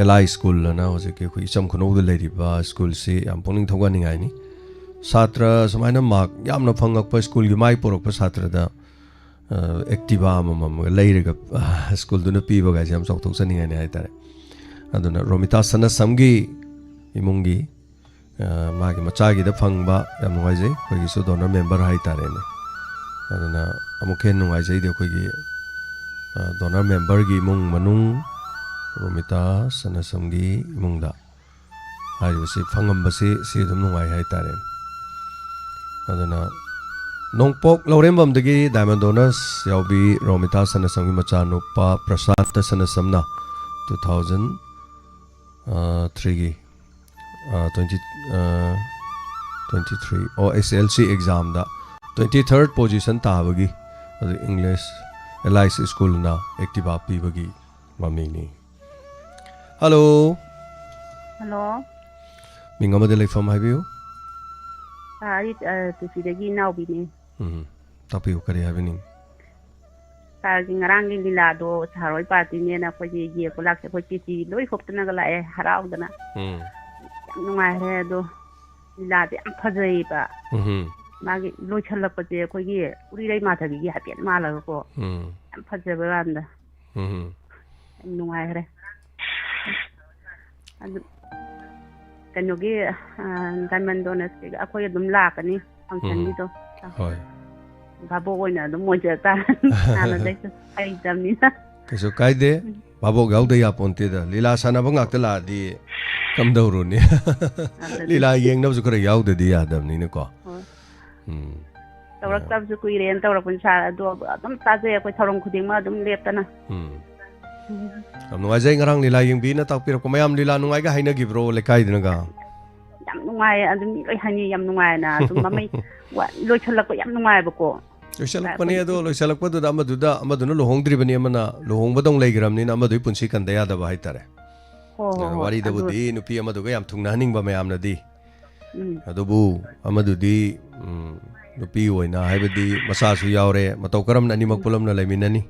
LI ꯁ꯭ꯀꯨꯜ ꯑꯅ ꯍꯧꯖꯤꯛꯀꯤ ꯑꯩꯈꯣꯏ ꯏꯆꯝ ꯈꯨꯅꯧꯗ ꯂꯩꯔꯤꯕ ꯁ꯭ꯀꯨꯜꯁꯤ ꯌꯥꯝ ꯄꯨꯛꯅꯤꯡ ꯊꯧꯒꯠꯅꯤꯡꯉꯥꯏꯅꯤ ꯁꯥꯇ꯭ꯔ ꯁꯨꯃꯥꯏꯅ ꯃꯥꯔꯛ ꯌꯥꯝꯅ ꯐꯪꯉꯛꯄ ꯁ꯭ꯀꯨꯜꯒꯤ ꯃꯥꯏ ꯄꯣꯔꯛꯄ ꯁꯥꯇ꯭ꯔꯗ ꯑꯦꯛꯇꯤꯚꯥ ꯑꯃꯃꯝꯒ ꯂꯩꯔꯒ ꯁ꯭ꯀꯨꯜꯗꯨꯅ ꯄꯤꯕꯒꯥꯏꯁꯦ ꯌꯥꯝ ꯆꯥꯎꯊꯣꯛꯆꯅꯤꯡꯉꯥꯏꯅꯤ ꯍꯥꯏꯇꯥꯔꯦ ꯑꯗꯨꯅ ꯔꯣꯃꯤꯇꯥ ꯁꯅꯥꯁꯝꯒꯤ ꯏꯃꯨꯡꯒꯤ ꯃꯥꯒꯤ ꯃꯆꯥꯒꯤꯗ ꯐꯪꯕ ꯌꯥꯝ ꯅꯨꯡꯉꯥꯏꯖꯩ ꯑꯩꯈꯣꯏꯒꯤꯁꯨ ꯗꯣꯅꯔ ꯃꯦꯝꯕꯔ ꯍꯥꯏꯇꯥꯔꯦꯅꯦ ꯑꯗꯨꯅ ꯑꯃꯨꯛ ꯍꯦꯟꯅ ꯅꯨꯡꯉꯥꯏꯖꯩꯗꯤ ꯑꯩꯈꯣꯏꯒꯤ ꯗꯣꯅꯔ ꯃꯦꯝꯕꯔꯒꯤ ꯏꯃꯨꯡ ꯃꯅꯨꯡ ꯔꯣꯃꯤꯇꯥ ꯁꯅꯁꯝꯒꯤ ꯏꯃꯨꯡꯗ ꯍꯥꯏꯔꯤꯕꯁꯤ ꯐꯪꯉꯝꯕꯁꯤ ꯁꯤ ꯑꯗꯨꯝ ꯅꯨꯡꯉꯥꯏ ꯍꯥꯏꯇꯥꯔꯦ ꯑꯗꯨꯅ ꯅꯣꯡꯄꯣꯛ ꯂꯧꯔꯦꯝꯕꯝꯗꯒꯤ ꯗꯥꯏꯃꯟ ꯗꯣꯅꯔꯁ ꯌꯥꯎꯕꯤ ꯔꯣꯃꯤꯇꯥ ꯁꯅꯁꯝꯒꯤ ꯃꯆꯥꯅꯨꯄꯥ ꯄ꯭ꯔꯁꯥꯟꯇ ꯁꯅꯁꯝꯅ 2003ꯒꯤ 23 SLC ꯑꯦꯛꯖꯥꯝꯗ 23rd ꯄꯣꯖꯤꯁꯟ ꯇꯥꯕꯒꯤ ꯑꯗꯨ ꯏꯪꯂꯤꯁ LIC ꯁ꯭ꯀꯨꯜꯅ ꯑꯦꯛꯇꯤꯚꯥ ꯄꯤꯕꯒꯤ ꯃꯃꯤꯡꯅꯤ ꯍꯜꯂꯣ ꯍꯜꯂꯣ ꯃꯤꯡ ꯑꯃꯗ ꯂꯩꯐꯝ ꯍꯥꯏꯕꯤꯌꯨ ꯑꯩ ꯇꯨꯁꯤꯗꯒꯤ ꯏꯅꯥꯎꯕꯤꯅꯤ ꯇꯥꯛꯄꯤꯌꯨ ꯀꯔꯤ ꯍꯥꯏꯕꯤꯅꯤꯡ ꯁꯥꯔꯒꯤ ꯉꯔꯥꯡꯒꯤ ꯂꯤꯂꯥꯗꯣ ꯁꯥꯔꯣꯏ ꯄꯥꯔꯇꯤꯅꯦꯅ ꯑꯩꯈꯣꯏꯒꯤ ꯌꯦꯡꯕ ꯂꯥꯛꯁꯦ ꯑꯩꯈꯣꯏ ꯀꯦꯖꯤ ꯂꯣꯏ ꯍꯣꯞꯇꯅꯒ ꯂꯥꯛꯑꯦ ꯍꯔꯥꯎꯗꯅ ꯌꯥꯝ ꯅꯨꯡꯉꯥꯏꯔꯦ ꯑꯗꯣ ꯂꯤꯂꯥꯗꯤ ꯌꯥꯝ ꯐꯖꯩꯕ ꯃꯥꯒꯤ ꯂꯣꯏꯁꯜꯂꯛꯄꯁꯦ ꯑꯩꯈꯣꯏꯒꯤ ꯎꯔꯤꯔꯩ ꯃꯥꯙꯕꯤꯒꯤ ꯍꯥꯏꯐꯦꯠ ꯃꯥꯜꯂꯒꯀꯣ ꯌꯥꯝ ꯐꯖꯕ ꯀꯥꯟꯗ ꯌꯥꯝ ꯅꯨꯡꯉꯥꯏꯈ꯭ꯔꯦ ꯑꯗꯨ ꯀꯩꯅꯣꯒꯤ ꯗꯥꯏꯃꯟ ꯗꯣꯅꯔꯁꯀꯤ ꯑꯩꯈꯣꯏ ꯑꯗꯨꯝ ꯂꯥꯛꯀꯅꯤ ꯐꯪꯁꯟꯒꯤꯗꯣ ꯍꯣꯏ ꯚꯥꯕꯣꯛ ꯑꯣꯏꯅ ꯑꯗꯨꯝ ꯑꯣꯏꯖ ꯇꯥꯔꯦ ꯍꯥꯟꯅꯗꯩꯁꯨ ꯍꯩꯇꯕꯅꯤꯅ ꯀꯩꯁꯨ ꯀꯥꯏꯗꯦ ꯚꯥꯕꯣꯛ ꯌꯥꯎꯗ ꯌꯥꯄꯣꯟꯇꯦꯗ ꯂꯤꯂꯥ ꯁꯥꯟꯅꯕ ꯉꯥꯛꯇ ꯂꯥꯛꯑꯗꯤ ꯀꯝꯗꯧꯔꯨꯅꯤ ꯂꯤꯂꯥ ꯌꯦꯡꯅꯕꯁꯨ ꯈꯔ ꯌꯥꯎꯗꯗꯤ ꯌꯥꯗꯕꯅꯤꯅꯀꯣ ꯇꯧꯔꯛꯇꯕꯁꯨ ꯀꯨꯏꯔꯦꯅ ꯇꯧꯔꯛꯄꯅꯤ ꯁꯥꯔ ꯑꯗꯣ ꯑꯗꯨꯝ ꯇꯥꯖꯩ ꯑꯩꯈꯣꯏ ꯊꯧꯔꯝ ꯈꯨꯗꯤꯡꯃꯛ ꯑꯗꯨꯝ ꯂꯦꯞꯇꯅ ꯌꯥꯝ ꯅꯨꯡꯉꯥꯏꯖꯩ ꯉꯔꯥꯡ ꯂꯤꯂꯥ ꯌꯦꯡꯕꯤꯅ ꯇꯥꯛꯄꯤꯔꯛꯄ ꯃꯌꯥꯝ ꯂꯤꯂꯥ ꯅꯨꯡꯉꯥꯏꯒ ꯍꯥꯏꯅꯈꯤꯕ꯭ꯔꯣ ꯂꯩꯀꯥꯏꯗꯅꯒ ꯌꯥꯝ ꯅꯨꯡꯉꯥꯏꯌꯦ ꯑꯗꯨꯝ ꯃꯤ ꯂꯣꯏ ꯍꯥꯏꯅꯩ ꯌꯥꯝ ꯅꯨꯡꯉꯥꯏꯅ ꯑꯗꯨꯝ ꯃꯃꯩ ꯂꯣꯏꯁꯜꯂꯛꯄ ꯌꯥꯝ ꯅꯨꯡꯉꯥꯏꯕꯀꯣ ꯂꯣꯏꯁꯜꯂꯛꯄꯅꯤ ꯑꯗꯣ ꯂꯣꯏꯁꯜꯂꯛꯄꯗꯨꯗ ꯑꯃꯗꯨꯅ ꯂꯨꯍꯣꯡꯗ꯭ꯔꯤꯕꯅꯤ ꯑꯃꯅ ꯂꯨꯍꯣꯡꯕꯗꯧ ꯂꯩꯈ꯭ꯔꯕꯅꯤ나 ꯑꯃꯗꯨꯒꯤ ꯄꯨꯟꯁꯤ ꯀꯟꯗ ꯌꯥꯗꯕ ꯍꯥꯏꯇꯥꯔꯦ ꯋꯥꯔꯤꯗꯕꯨꯗꯤ ꯅꯨꯄꯤ ꯑꯃꯗꯨꯒ ꯌꯥꯝ ꯊꯨꯡꯅꯍꯟꯅꯤꯡꯕ ꯃꯌꯥꯝꯅꯗꯤ ꯑꯗꯨꯕꯨ ꯑꯃꯗꯨꯗꯤ ꯅꯨꯄꯤ ꯑꯣꯏꯅ ꯍꯥꯏꯕꯗꯤ ꯃꯆꯥꯁꯨ ꯌꯥꯎꯔꯦ ꯃꯇꯧ ꯀꯔꯝꯅ ꯑꯅꯤꯃꯛ ꯄꯨꯂꯞꯅ ꯂꯩꯃꯤꯟꯅꯅꯤ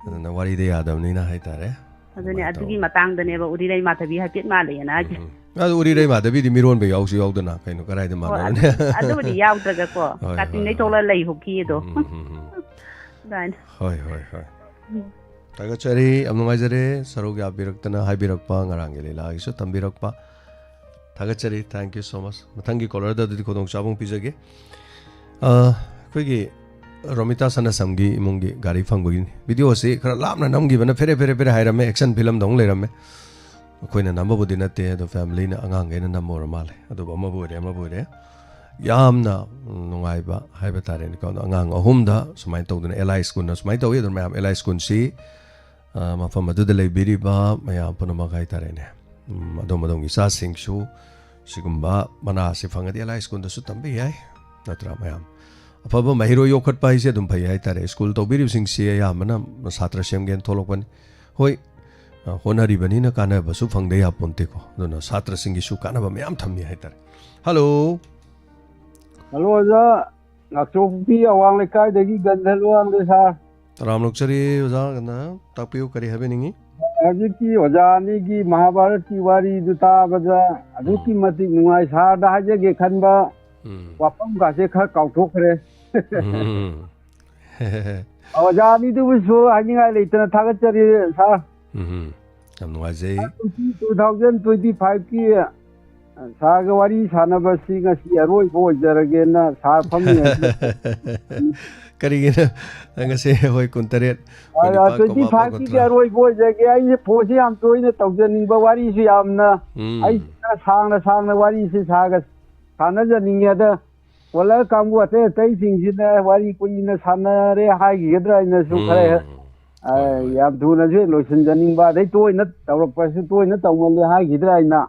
ꯑꯗꯨꯅ ꯋꯥꯔꯤꯗ ꯌꯥꯗꯕꯅꯤꯅ ꯍꯥꯏꯇꯥꯔꯦ ꯑꯗꯨꯅꯦ ꯑꯗꯨꯒꯤ ꯃꯇꯥꯡꯗꯅꯦꯕ ꯎꯔꯤꯔꯩ ꯃꯥꯙꯕꯤ ꯍꯥꯏꯐꯦꯠ ꯃꯥꯜꯂꯦꯅ ꯍꯥꯏꯁꯦ ꯑꯗꯨ ꯎꯔꯤꯔꯩ ꯃꯥꯙꯕꯤꯗꯤ ꯃꯤꯔꯣꯟꯕ ꯌꯥꯎꯁꯨ ꯌꯥꯎꯗꯅ ꯀꯩꯅꯣ ꯀꯔꯥꯏꯗ ꯃꯥꯟꯅꯔꯅꯤ ꯑꯗꯨꯕꯨꯗꯤ ꯌꯥꯎꯗ꯭ꯔꯒꯀꯣ ꯀꯥꯇꯤꯟꯗꯩ ꯊꯣꯛꯂꯒ ꯂꯩ ꯍꯨꯛꯈꯤꯗꯣ ꯑꯗꯨꯃꯥꯏꯅ ꯍꯣꯏ ꯊꯥꯒꯠꯆꯔꯤ ꯌꯥꯝ ꯅꯨꯡꯉꯥꯏꯖꯔꯦ ꯁꯔꯨꯛ ꯌꯥꯕꯤꯔꯛꯇꯅ ꯍꯥꯏꯕꯤꯔꯛꯄ ꯉꯔꯥꯡꯒꯤ ꯂꯤꯂꯥꯒꯤꯁꯨ ꯇꯝꯕꯤꯔꯛꯄ ꯊꯥꯒꯠꯆꯔꯤ ꯊꯦꯡꯛ ꯌꯨ ꯁꯣ ꯃꯆ ꯃꯊꯪꯒꯤ ꯀꯣꯂꯔꯗ ꯑꯗꯨꯗꯤ ꯈꯨꯗꯣꯡꯆꯥꯕ ꯄꯤꯖꯒꯦ ꯑꯩꯈꯣꯏꯒꯤ ꯔꯣꯃꯤꯇꯥ ꯁꯅꯁꯝꯒꯤ ꯏꯃꯨꯡꯒꯤ ꯒꯥꯔꯤ ꯐꯪꯕꯒꯤꯅꯤ ꯚꯤꯗꯤꯑꯣꯁꯤ ꯈꯔ ꯂꯥꯞꯅ ꯅꯝꯈꯤꯕꯅ ꯐꯦꯔꯦ ꯍꯥꯏꯔꯝꯃꯦ ꯑꯦꯛꯁꯟ ꯐꯤꯂꯝꯗꯧꯅ ꯂꯩꯔꯝꯃꯦ ꯑꯩꯈꯣꯏꯅ ꯅꯝꯕꯕꯨꯗꯤ ꯅꯠꯇꯦ ꯑꯗꯣ ꯐꯦꯃꯤꯂꯤꯅ ꯑꯉꯥꯡꯈꯩꯅ ꯅꯝꯃꯨꯔ ꯃꯥꯜꯂꯦ ꯑꯗꯨꯕꯨ ꯑꯃꯕꯨ ꯑꯣꯏꯔꯦ ꯌꯥꯝꯅ ꯅꯨꯡꯉꯥꯏꯕ ꯍꯥꯏꯕ ꯇꯥꯔꯦꯅꯦꯀꯣ ꯑꯉꯥꯡ ꯑꯍꯨꯝꯗ ꯁꯨꯃꯥꯏꯅ ꯇꯧꯗꯅ LI ꯁ꯭ꯀꯨꯜꯅ ꯁꯨꯃꯥꯏꯅ ꯇꯧꯋꯤ ꯑꯗꯨꯅ ꯃꯌꯥꯝ LI ꯁ꯭ꯀꯨꯜꯁꯤ ꯃꯐꯝ ꯑꯗꯨꯗ ꯂꯩꯕꯤꯔꯤꯕ ꯃꯌꯥꯝ ꯄꯨꯝꯅꯃꯛ ꯍꯥꯏꯇꯥꯔꯦꯅꯦ ꯑꯗꯣꯝꯒꯤ ꯏꯆꯥꯁꯤꯡꯁꯨ ꯁꯤꯒꯨꯝꯕ ꯃꯅꯥꯁꯤ ꯐꯪꯉꯗꯤ LI ꯁ꯭ꯀꯨꯜꯗꯁꯨ ꯇꯝꯕ ꯌꯥꯏ ꯅꯠꯇ꯭ꯔꯥ ꯃꯌꯥꯝ ꯑꯐꯕ ꯃꯍꯩꯔꯣꯏ ꯌꯣꯛꯈꯠꯄ ꯍꯥꯏꯁꯦ ꯑꯗꯨꯝ ꯐꯩ ꯍꯥꯏꯇꯥꯔꯦ ꯁ꯭ꯀꯨꯜ ꯇꯧꯕꯤꯔꯤꯕꯁꯤꯡꯁꯤ ꯑꯌꯥꯝꯕꯅ ꯁꯥꯇ꯭ꯔ ꯁꯦꯝꯒꯦꯅ ꯊꯣꯛꯂꯛꯄꯅꯤ ꯍꯣꯏ ꯍꯣꯠꯅꯔꯤꯕꯅꯤꯅ ꯀꯥꯟꯅꯕꯁꯨ ꯐꯪꯗ ꯌꯥꯄꯣꯟꯇꯦꯀꯣ ꯑꯗꯨꯅ ꯁꯥꯇ꯭ꯔꯁꯤꯡꯒꯤꯁꯨ ꯀꯥꯟꯅꯕ ꯃꯌꯥꯝ ꯊꯝꯃꯤ ꯍꯥꯏꯇꯥꯔꯦ ꯍꯜꯂꯣ ꯑꯣꯖꯥ ꯉꯥꯛꯆꯣꯛꯄꯤ ꯑꯋꯥꯡ ꯂꯩꯀꯥꯏꯗꯒꯤ ꯒꯟꯙꯜ ꯋꯥꯡꯗꯦ ꯁꯥꯔ ꯇꯔꯥꯝ ꯂꯣꯛꯆꯔꯤ ꯑꯣꯖꯥꯅ ꯇꯥꯛꯄꯤꯌꯨ ꯀꯔꯤ ꯍꯥꯏꯕꯤꯅꯤꯡꯉꯤ ꯍꯧꯖꯤꯛꯀꯤ ꯑꯣꯖꯥ ꯑꯅꯤꯒꯤ ꯃꯍꯥꯚꯥꯔꯠꯀꯤ ꯋꯥꯔꯤꯗꯨ ꯇꯥꯕꯗ ꯑꯗꯨꯛꯀꯤ ꯃꯇꯤꯛ ꯅꯨꯡꯉꯥꯏ ꯁꯥꯔꯗ ꯍꯥꯏꯖꯒꯦ ꯈꯟꯕ ꯋꯥꯐꯝꯒꯥꯁꯦ ꯈꯔ ꯀꯥꯎꯊꯣꯛꯈ꯭ꯔꯦ ꯑꯣꯖꯥ ꯑꯅꯤꯗꯨꯕꯨꯁꯨ ꯍꯥꯏꯅꯤꯡꯉꯥꯏ ꯂꯩꯇꯅ ꯊꯥꯒꯠꯆꯔꯤ ꯁꯥꯔ ꯌꯥꯝ ꯅꯨꯡꯉꯥꯏꯖꯩ 2025ꯀꯤ ꯁꯥꯔꯒ ꯋꯥꯔꯤ ꯁꯥꯟꯅꯕꯁꯤ ꯉꯁꯤ ꯑꯔꯣꯏꯕ ꯑꯣꯏꯖꯔꯒꯦꯅ ꯁꯥꯔ ꯐꯝꯃꯤꯉꯩꯗ ꯀꯔꯤꯒꯤꯅꯣ ꯉꯁꯤ ꯍꯣꯏ 23 25ꯀꯤꯗꯤ ꯑꯔꯣꯏꯕ ꯑꯣꯏꯖꯒꯦ ꯑꯩꯁꯦ ꯐꯣꯟꯁꯦ ꯌꯥꯝ ꯇꯣꯏꯅ ꯇꯧꯖꯅꯤꯡꯕ ꯋꯥꯔꯤꯁꯨ ꯌꯥꯝꯅ ꯑꯩ ꯁꯥꯡꯅ ꯋꯥꯔꯤꯁꯤ ꯁꯥꯔꯒ ꯁꯥꯟꯅꯖꯅꯤꯡꯉꯦ ꯑꯗ ꯀꯣꯂꯔ ꯀꯥꯡꯕꯨ ꯑꯇꯩꯁꯤꯡꯁꯤꯅ ꯋꯥꯔꯤ ꯀꯨꯏꯅ ꯁꯥꯟꯅꯔꯦ ꯍꯥꯏꯈꯤꯒꯗ꯭ꯔꯥ ꯑꯩꯅꯁꯨ ꯈꯔ ꯌꯥꯝ ꯊꯨꯅꯁꯨ ꯂꯣꯏꯁꯤꯟꯖꯅꯤꯡꯕ ꯑꯗꯩ ꯇꯣꯏꯅ ꯇꯧꯔꯛꯄꯁꯨ ꯇꯣꯏꯅ ꯇꯧꯃꯜꯂꯦ ꯍꯥꯏꯈꯤꯗ꯭ꯔꯥ ꯑꯩꯅ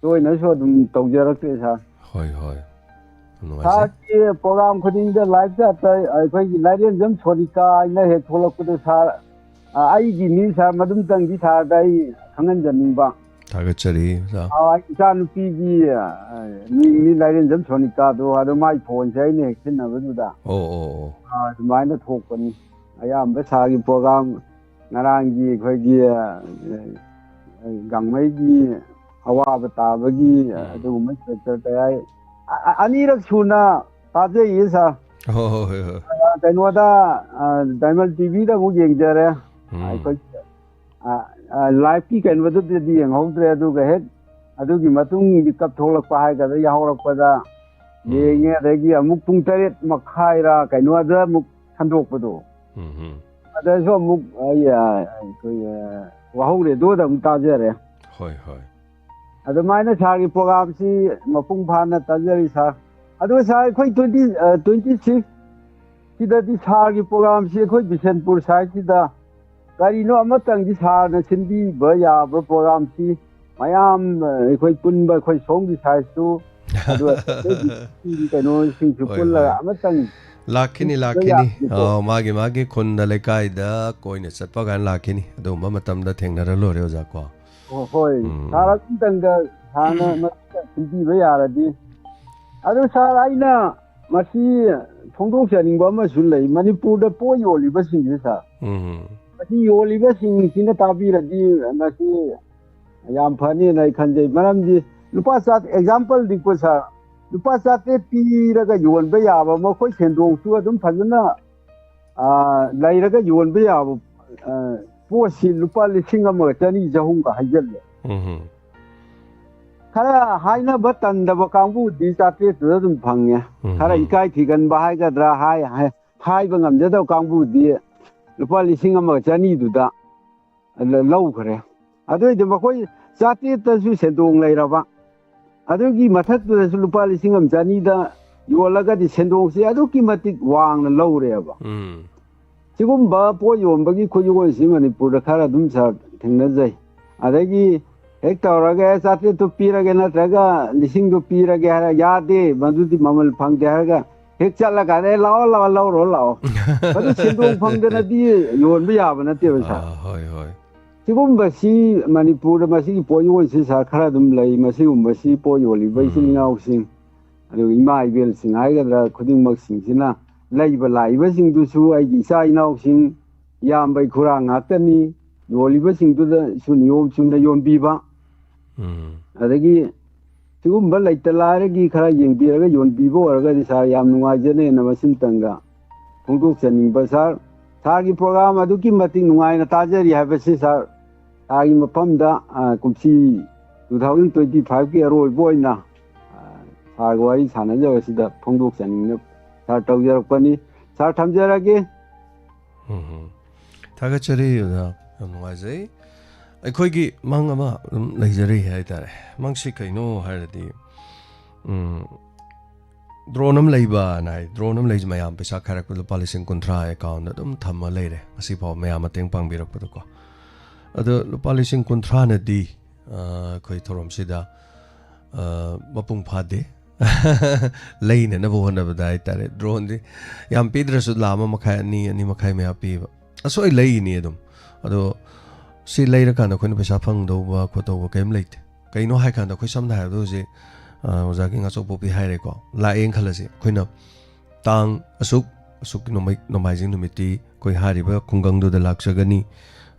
ꯇꯣꯏꯅꯁꯨ ꯑꯗꯨꯝ ꯇꯧꯖꯔꯛꯇꯦ ꯁꯥꯔ ꯁꯥꯔꯒꯤ ꯄ꯭ꯔꯣꯒ꯭ꯔꯥꯝ ꯈꯨꯗꯤꯡꯗ ꯂꯥꯏꯐ ꯆꯥꯠꯇ ꯑꯩꯈꯣꯏꯒꯤ ꯂꯥꯏꯔꯦꯟꯖꯝ ꯁꯣꯅꯤꯀꯥ ꯍꯥꯏꯅ ꯍꯦꯛ ꯊꯣꯛꯂꯛꯄꯗ ꯁꯥꯔ ꯑꯩꯒꯤꯅꯤ ꯁꯥꯔ ꯃꯗꯨꯝꯇꯪꯗꯤ ꯁꯥꯔꯗ ꯑꯩ ꯈꯪꯍꯟꯖꯅꯤꯡꯕ ꯊꯥꯒꯠꯆꯔꯤ ꯏꯆꯥ ꯅꯨꯄꯤꯒꯤ ꯃꯤ ꯂꯥꯏꯔꯦꯟꯖꯝ ꯁꯣꯅꯤꯀꯥꯗꯣ ꯑꯗꯣ ꯃꯥꯏ ꯐꯣꯟꯁꯦ ꯑꯩꯅ ꯍꯦꯛ ꯁꯤꯟꯅꯕꯗꯨꯗ ꯑꯗꯨꯃꯥꯏꯅ ꯊꯣꯛꯄꯅꯤ ꯑꯌꯥꯝꯕ ꯁꯥꯔꯒꯤ ꯄ꯭ꯔꯣꯒ꯭ꯔꯥꯝ ꯉꯔꯥꯡꯒꯤ ꯑꯩꯈꯣꯏꯒꯤ ꯒꯥꯡꯃꯩꯒꯤ ꯑꯋꯥꯕ ꯇꯥꯕꯒꯤ ꯑꯗꯨꯒꯨꯝꯕ ꯀꯌꯥ ꯑꯅꯤꯔꯛ ꯁꯨꯅ ꯇꯥꯖꯩꯌꯦ ꯁꯥꯔ ꯀꯩꯅꯣꯗ ꯗꯥꯏꯃꯟ ꯇꯤꯚꯤꯗ ꯑꯃꯨꯛ ꯌꯦꯡꯖꯔꯦ ꯑꯩꯈꯣꯏ ꯂꯥꯏꯐꯀꯤ ꯀꯩꯅꯣꯗꯨꯗꯤ ꯌꯦꯡꯍꯧꯗ꯭ꯔꯦ ꯑꯗꯨꯒ ꯍꯦꯛ ꯑꯗꯨꯒꯤ ꯃꯇꯨꯡ ꯃꯤꯀꯞ ꯊꯣꯛꯂꯛꯄ ꯍꯥꯏꯒꯗ꯭ꯔꯥ ꯌꯥꯍꯧꯔꯛꯄꯗ ꯌꯦꯡꯉꯦ ꯑꯗꯒꯤ ꯑꯃꯨꯛ ꯄꯨꯡ 7:30 ꯀꯩꯅꯣꯗ ꯑꯃꯨꯛ ꯁꯟꯗꯣꯛꯄꯗꯣ ꯑꯗꯁꯨ ꯑꯃꯨꯛ ꯑꯩꯈꯣꯏ ꯋꯥꯍꯧ ꯔꯦꯗꯤꯑꯣꯗ ꯑꯃꯨꯛ ꯇꯥꯖꯔꯦ ꯍꯣꯏ ꯍꯣꯏ ꯑꯗꯨꯃꯥꯏꯅ ꯁꯥꯔꯒꯤ ꯄ꯭ꯔꯣꯒ꯭ꯔꯥꯝꯁꯤ ꯃꯄꯨꯡ ꯐꯥꯅ ꯇꯥꯖꯔꯤ ꯁꯥꯔ ꯑꯗꯨꯒ ꯁꯥꯔ ꯑꯩꯈꯣꯏ 26 ꯁꯤꯗꯗꯤ ꯁꯥꯔꯒꯤ ꯄ꯭ꯔꯣꯒ꯭ꯔꯥꯝꯁꯤ ꯑꯩꯈꯣꯏ ꯕꯤꯁꯦꯟꯄꯨꯔ ꯁꯥꯏꯠꯁꯤꯗ ꯀꯔꯤꯅꯣ ꯑꯃꯇꯪꯗꯤ ꯁꯥꯔꯅ ꯁꯤꯟꯕꯤꯕ ꯌꯥꯕ ꯄ꯭ꯔꯣꯒ꯭ꯔꯥꯝꯁꯤ ꯃꯌꯥꯝ ꯑꯩꯈꯣꯏ ꯄꯨꯟꯕ ꯑꯩꯈꯣꯏ ꯁꯣꯝꯒꯤ ꯁꯥꯏꯠꯁꯨ ꯑꯗꯨꯒ ꯀꯩꯅꯣꯁꯤꯡꯁꯨ ꯄꯨꯜꯂꯒ ꯑꯃꯇꯪ ꯂꯥꯛꯈꯤꯅꯤ ꯃꯥꯒꯤ ꯈꯨꯟꯗ ꯂꯩꯀꯥꯏꯗ ꯀꯣꯏꯅ ꯆꯠꯄ ꯀꯥꯟꯗ ꯂꯥꯛꯈꯤꯅꯤ ꯑꯗꯨꯒꯨꯝꯕ ꯃꯇꯝꯗ ꯊꯦꯡꯅꯔ ꯂꯣꯏꯔꯦ ꯑꯣꯖꯥ ꯀꯣ ꯍꯣꯏ ꯁꯥꯔ ꯑꯃꯇꯪꯒ ꯁꯥꯔꯅ ꯁꯤꯟꯕꯤꯕ ꯌꯥꯔꯗꯤ ꯑꯗꯨ ꯁꯥꯔ ꯑꯩꯅ ꯃꯁꯤ ꯐꯣꯡꯗꯣꯛꯆꯅꯤꯡꯕ ꯑꯃꯁꯨ ꯂꯩ ꯃꯅꯤꯄꯨꯔꯗ ꯄꯣꯠ ꯌꯣꯜꯂꯤꯕꯁꯤꯡꯁꯦ ꯁꯥꯔ ꯃꯁꯤ ꯌꯣꯜꯂꯤꯕꯁꯤꯡꯁꯤꯅ ꯇꯥꯕꯤꯔꯗꯤ ꯃꯁꯤ ꯌꯥꯝ ꯐꯅꯤꯅ ꯑꯩ ꯈꯟꯖꯩ ꯃꯔꯝꯗꯤ ꯑꯦꯛꯖꯥꯝꯄꯜꯗꯤꯀꯣ ꯁꯥꯔ ꯂꯨꯄꯥ 900 ꯄꯤꯔꯒ ꯌꯣꯟꯕ ꯌꯥꯕ ꯃꯈꯣꯏ ꯁꯦꯟꯗꯣꯡꯁꯨ ꯑꯗꯨꯝ ꯐꯖꯅ ꯂꯩꯔꯒ ꯌꯣꯟꯕ ꯌꯥꯕ ꯄꯣꯠꯁꯤ ꯂꯨꯄꯥ 1,200-1,300 ꯍꯥꯏꯖꯜꯂꯦ खरा हाइना तंदब कांगूदी 900 अदुम फंगे खरा इकाई थिगनबा हाइगद्रा हाइबा ngamjadab कांगूदी lupa 1,200 दुदा लौखरे अदुइदे मखोय 900 तसु सेंदोंग लेरबा अदुगी मथक्तुदसु lupa 1,200 दा योलगदि सेंदोंसे अदुकी मतिक वांगना लौरेबा सिगुम्बा पो योंबगी खुजुगोनसि मणिपुर खरा दुम सा थेंगनजै अदगी एक तौरगे 900 तो पीरगे नत्रगा 1,000 तो पीरगे हरा यादे मदुदी ममल फंगदे हरगा एक चलगा दे लाओ रो लाओ अदु सेंदोंग फंगदनदी योनबा याबा नते बसा होय होय सिगुम्बसी मणिपुर मसी पोयोनसि सा खरा दुम लई मसीगुम्बसी पोयोलि बैसिनियाउसिंग अदु इमा इबेलसिंग हाइगद्रा खुदिंगमक सिंगसिना लैबा लाइबसिंगदुसु आइगी इसा इनाउसिंग यामबै खुरा ngaktani योलिबसिंगदुदा सु नियम चुमना योनबीबा अदगी सिगुम्बा लैतलारगी खरा येंबीरगा योनबीबा ओरगदि सा याम नुंगाइजने नमसिम तंगा फोंदोक्चनिंबा सारगी प्रोग्राम अदुकी मतिंग नुंगाइना ताजरी हाबसि सारगी मफमदा कुमसी 2025 की अरोइबा ओइना सारगी वारी सानजबसिदा फोंदोक्चनिंगना सार तौजरपनी सार थमजरगे थागचरी याम नुंगाइजै अखोगी मंग अमा लेजरी हाइतारे मंगसि कैनो हारदि ड्रोनम लैबा नाय ड्रोनम लैज मयाम पैसा खरक लुपा 1,50 अकाउंट अदुम थम्मा लेरे असि फाव मयाम मतेंग पांगबिरकपदको अदो लुपा 1,50 नदि खै थोरमसिदा मपुंग फादे लैने नबो होनबदा हाइतारे ड्रोन दि याम पिद्रसु लामा मखाय अनि मखाय मया पीबा असोय लैनी अदुम अदो सी लेरकान अखोइन पैसा फंगदौबा खोतौबा कैम लेते canoe हाइकान अखोइ समना हाइबदो J ओजाकी ngachopopi haireko laeng khalasi khoina tang asuk nomaijing numiti koi hariba khungangdu da lakchagani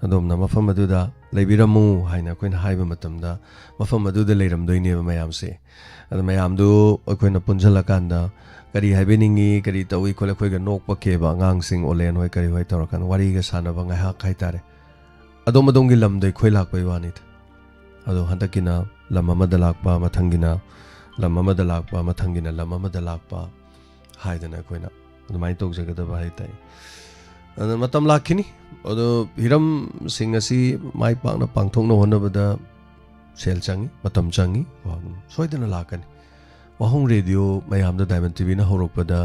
adomna mafam aduda leibiramu haina khoina haiba matamda mafam aduda leiramdoine mayamse adu mayamdu khoina punjalakanda kari haibeningi kari tawi khole khoiga nokpa keba ngangsing olen hoi kari hoi torakan wari ga sanaba ngai ha khaitare adom lamdai khoi lakpai wanit ado handakina lamama dalakpa mathangina lamama dalakpa mathangina lamama dalakpa haidana khoina adumai tokjagadaba haitai adu matam lakhini ado hiram singasi mai pakna pangthokna honabada sel changi matam changi soidana lakani wahong radio mayamda diamond tv na horokpada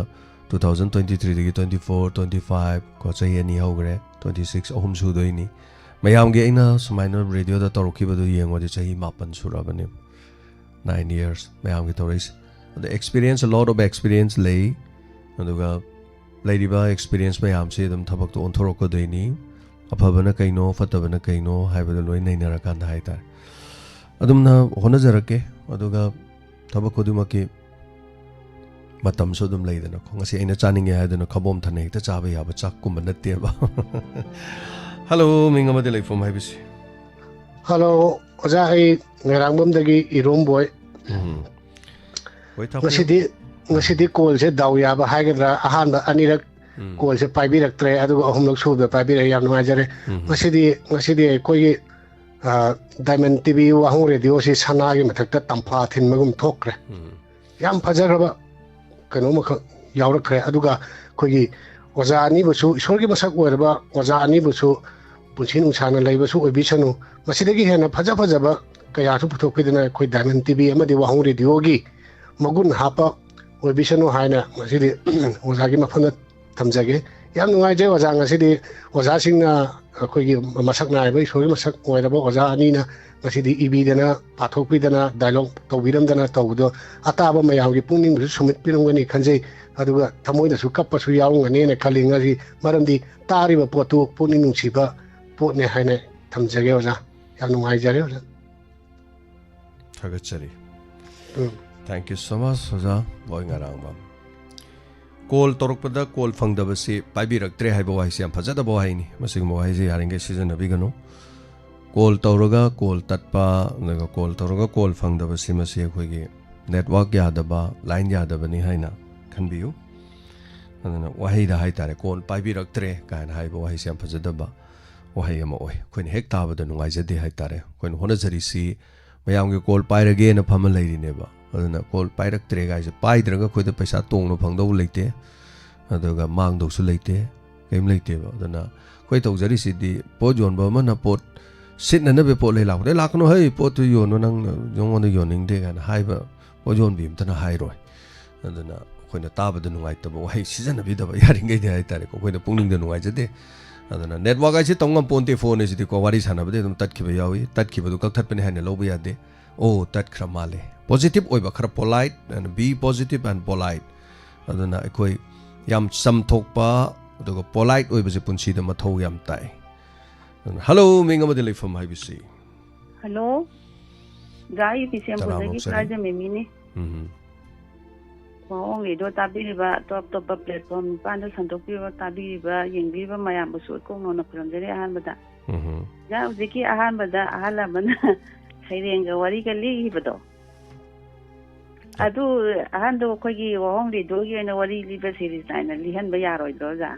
2023 dagi 24 25 ko chayani hogre 26 ahum sudoini mayamge aina sumaina radio da torokibadu yengodi chahi 9 surabane 9 years mayamge toris the experience a lot of experience lay aduga ladiba experience mayam se dum thabak to onthorok doini afabana kaino fatabana kaino haibada loi nainara kan haitar adumna honajarake aduga thabak kodumaki matam so dum leidana ngasi aina chaninge haidana khabom thane hekta chaba yaba chak kumba natteba hello minga made lei phom haibisi hello oja ai ngerangbam dagi irom boy ngasi call se daw yaba haigadra ahan ba anirak call se paibiraktre aduga ahumlok suba paibira yam nuajare ngasi di koi diamond tv wahung radio si sana gi mathakta tampha thin magum thokre yam phajaraba ꯀꯩꯅꯣꯃꯈꯛ ꯌꯥꯎꯔꯛꯈ꯭ꯔꯦ ꯑꯗꯨꯒ ꯑꯩꯈꯣꯏꯒꯤ ꯑꯣꯖꯥ ꯑꯅꯤꯕꯨꯁꯨ ꯏꯁꯣꯔꯒꯤ ꯃꯁꯛ ꯑꯣꯏꯔꯕ ꯑꯣꯖꯥ ꯑꯅꯤꯕꯨꯁꯨ ꯄꯨꯟꯁꯤ ꯅꯨꯡꯁꯥꯡꯅ ꯂꯩꯕꯁꯨ ꯑꯣꯏꯕꯤꯁꯅꯨ ꯃꯁꯤꯗꯒꯤ ꯍꯦꯟꯅ ꯐꯖꯕ ꯀꯌꯥꯁꯨ ꯄꯨꯊꯣꯛꯄꯤꯗꯨꯅ ꯑꯩꯈꯣꯏ ꯗꯥꯏꯃꯟ ꯇꯤꯚꯤ ꯑꯃꯗꯤ ꯋꯥꯍꯣꯡ ꯔꯦꯗꯤꯑꯣꯒꯤ ꯃꯒꯨꯟ ꯍꯥꯞꯄ ꯑꯣꯏꯕꯤꯁꯅꯨ ꯍꯥꯏꯅ ꯉꯁꯤꯗꯤ ꯑꯣꯖꯥꯒꯤ ꯃꯐꯝꯗ ꯊꯝꯖꯒꯦ ꯌꯥꯝ ꯅꯨꯡꯉꯥꯏꯖꯩ ꯑꯣꯖꯥ ꯉꯁꯤꯗꯤ ꯑꯣꯖꯥꯁꯤꯡꯅ ꯑꯩꯈꯣꯏꯒꯤ ꯃꯁꯛ ꯅꯥꯏꯕ ꯏꯁꯣꯔꯒꯤ ꯃꯁꯛ ꯑꯣꯏꯔꯕ ꯑꯣꯖꯥ ꯑꯅꯤꯅ ꯉꯁꯤꯗꯤ ꯏꯕꯤꯗꯅ ꯄꯥꯊꯣꯛꯄꯤꯗꯅ ꯗꯥꯏꯂꯣꯛ ꯇꯧꯕꯤꯔꯝꯗꯅ ꯇꯧꯕꯗꯣ ꯑꯇꯥꯕ ꯃꯌꯥꯝꯒꯤ ꯄꯨꯛꯅꯤꯡꯕꯨꯁꯨ ꯁꯨꯝꯍꯠꯄꯤꯔꯝꯒꯅꯤ ꯈꯟꯖꯩ ꯑꯗꯨꯒ ꯊꯃꯣꯏꯗꯁꯨ ꯀꯞꯄꯁꯨ ꯌꯥꯎꯔꯝꯒꯅꯤꯅ ꯈꯜꯂꯤ ꯉꯁꯤ ꯃꯔꯝꯗꯤ ꯇꯥꯔꯤꯕ ꯄꯣꯠꯇꯨ ꯄꯨꯛꯅꯤꯡ ꯅꯨꯡꯁꯤꯕ ꯄꯣꯠꯅꯦ ꯍꯥꯏꯅ ꯊꯝꯖꯒꯦ ꯑꯣꯖꯥ ꯌꯥꯝ ꯅꯨꯡꯉꯥꯏꯖꯔꯦ ꯑꯣꯖꯥ ꯊꯥꯒꯠꯆꯔꯤ ꯊꯦꯡꯛ ꯌꯨ ꯁꯣ ꯃꯆ ꯑꯣꯖꯥ ꯂꯣꯏ ꯉꯔꯥꯡꯕ ꯀꯣꯜ ꯇꯧꯔꯛꯄꯗ ꯀꯣꯜ ꯐꯪꯗꯕꯁꯤ ꯄꯥꯏꯕꯤꯔꯛꯇ꯭ꯔꯦ ꯍꯥꯏꯕ ꯋꯥꯍꯩꯁꯤ ꯌꯥꯝ ꯐꯖꯗꯕ ꯋꯥꯍꯩꯅꯤ ꯃꯁꯤꯒꯨꯝꯕ ꯋꯥꯍꯩꯁꯤ ꯌꯥꯔꯤꯉꯩ ꯁꯤꯖꯤꯟꯅꯕꯤꯒꯅꯨ ꯀꯣꯜ ꯇꯧꯔꯒ ꯀꯣꯜ ꯇꯠꯄ ꯑꯗꯨꯒ ꯀꯣꯜ ꯇꯧꯔꯒ ꯀꯣꯜ ꯐꯪꯗꯕꯁꯤ ꯃꯁꯤ ꯑꯩꯈꯣꯏꯒꯤ ꯅꯦꯠꯋꯥꯔꯛ ꯌꯥꯗꯕ ꯂꯥꯏꯟ ꯌꯥꯗꯕꯅꯤ ꯍꯥꯏꯅ खनबियु अदुना वहाईदा हाइतारे कोल पाइबिरक्तरे कायना हाइबो वहाईसे याम फजदबा वहाई अमा ओय खोइन हेक ताबदा नुंगाइजदे हाइतारे खोइन होनजरिसी मयामगे कोल पाइरगे न फम लैरिनेबा अदुना कोल पाइरक्तरे गाइसे पाइद्रगा खोइदा पैसा तोंगनो फंगदौ लैते अदुगा मांगदौसु लैते केम लैतेबा अदुना खोइ तौजरिसिदि पोत योनबा मना पोत सिटननबे पोत लै लाखदे लाखनो है पोत योनो नंग जोंगोन योनिंगदे गाना हाइबा पोत योनबि मतना हाइरोय अदुना खोइना ताबदा नुंगाइतबा वहाई सिजनबिदबा यारिंगैदे हाइतारे खोइना पुंगनिंगदा नुंगाइजदे अदुना नेटवर्क आइसे तंगम पोन्ते फोन एसिदि को वारी सानाबदे दुम तत्खिबा यावी तत्खिबदु कक्थटपने हाइना लौबा यादे ओ तत्खरा माले पॉजिटिव ओइबा खरा polite and be positive and polite अदुना अखोइ याम समथोकपा अदुगा पोलाइट ओइबसे पुंसीदा मथौ याम ताइ हेलो मिंगमदे लेफम हाइबिसी हेलो गाई पिसेम बोलगी प्राइज मेमिनी मौंग लेदो ताबिरिबा टॉप टॉप प्लेटफॉर्म पांड संतोपिबा ताबिरिबा येंबिबा मयामबसु कोंगनो प्रमजरे अहानबदा जा उजिकी अहानबदा अहालाबना सैरेंगा वारीगा लिबदो अदु अहानदो खोगी वोंग लेदो येना वारी लिबा सीरीज नाइना लिहनबा यारोइदो जा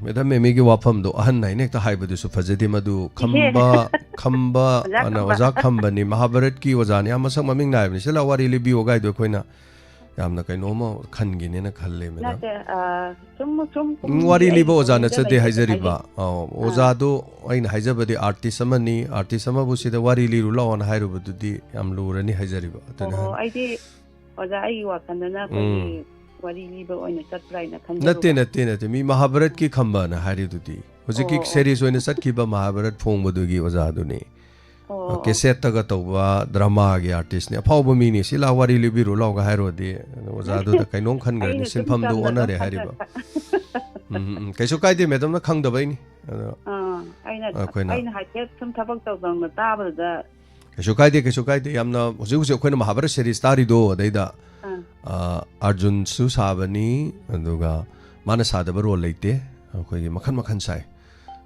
मेदा मेमी के वाफम दो अहन नाइने ता हाइबदुसु फजदे मदु खंबा अना ओजा खंबनी महाभारत की ओजाने अमसंग ममिंग नाइबनि सेला वारी लिबि ओगाइदो खोइना यामना कैनोमा खनगिने ना खल्ले मेदा वारी लिबो ओजाना चदे हाइजरिबा ओजादो आइन हाइजबदे आर्टिस्ट अमनी आर्टिस्ट अमबु सिदा वारी लिरु लावन हाइरुबदुदि याम लुरनी हाइजरिबा तने आइदि ओजा आई वाखनना कोई वारी लिबो ओइना चतराइना खंजो नते मी महाभारत की खंबा ना हारिदुदि हुजिकी सीरीज ओइना चतखिबा महाभारत फोंगबदुगी ओजादुनी केसेट तगा तौबा ड्रामा गे आर्टिस्ट ने अफावबा मीनी सिला वारी लिबिरु लावगा हाइरोदि ओजादु द कैनों खनगरनि सिनफम दु ओनरे हारिबा कैसो काइदे मैडम ना खंगदबैनी आइना हाइटेट सम थबक तौदंग ताबदा कैसो काइदे यामना हुजि हुजि अखोइना महाभारत सीरीज तारिदो अदैदा अर्जुन सु साबनी अदुगा माना सादबा रोल लेते अखोइ मखन मखन साइ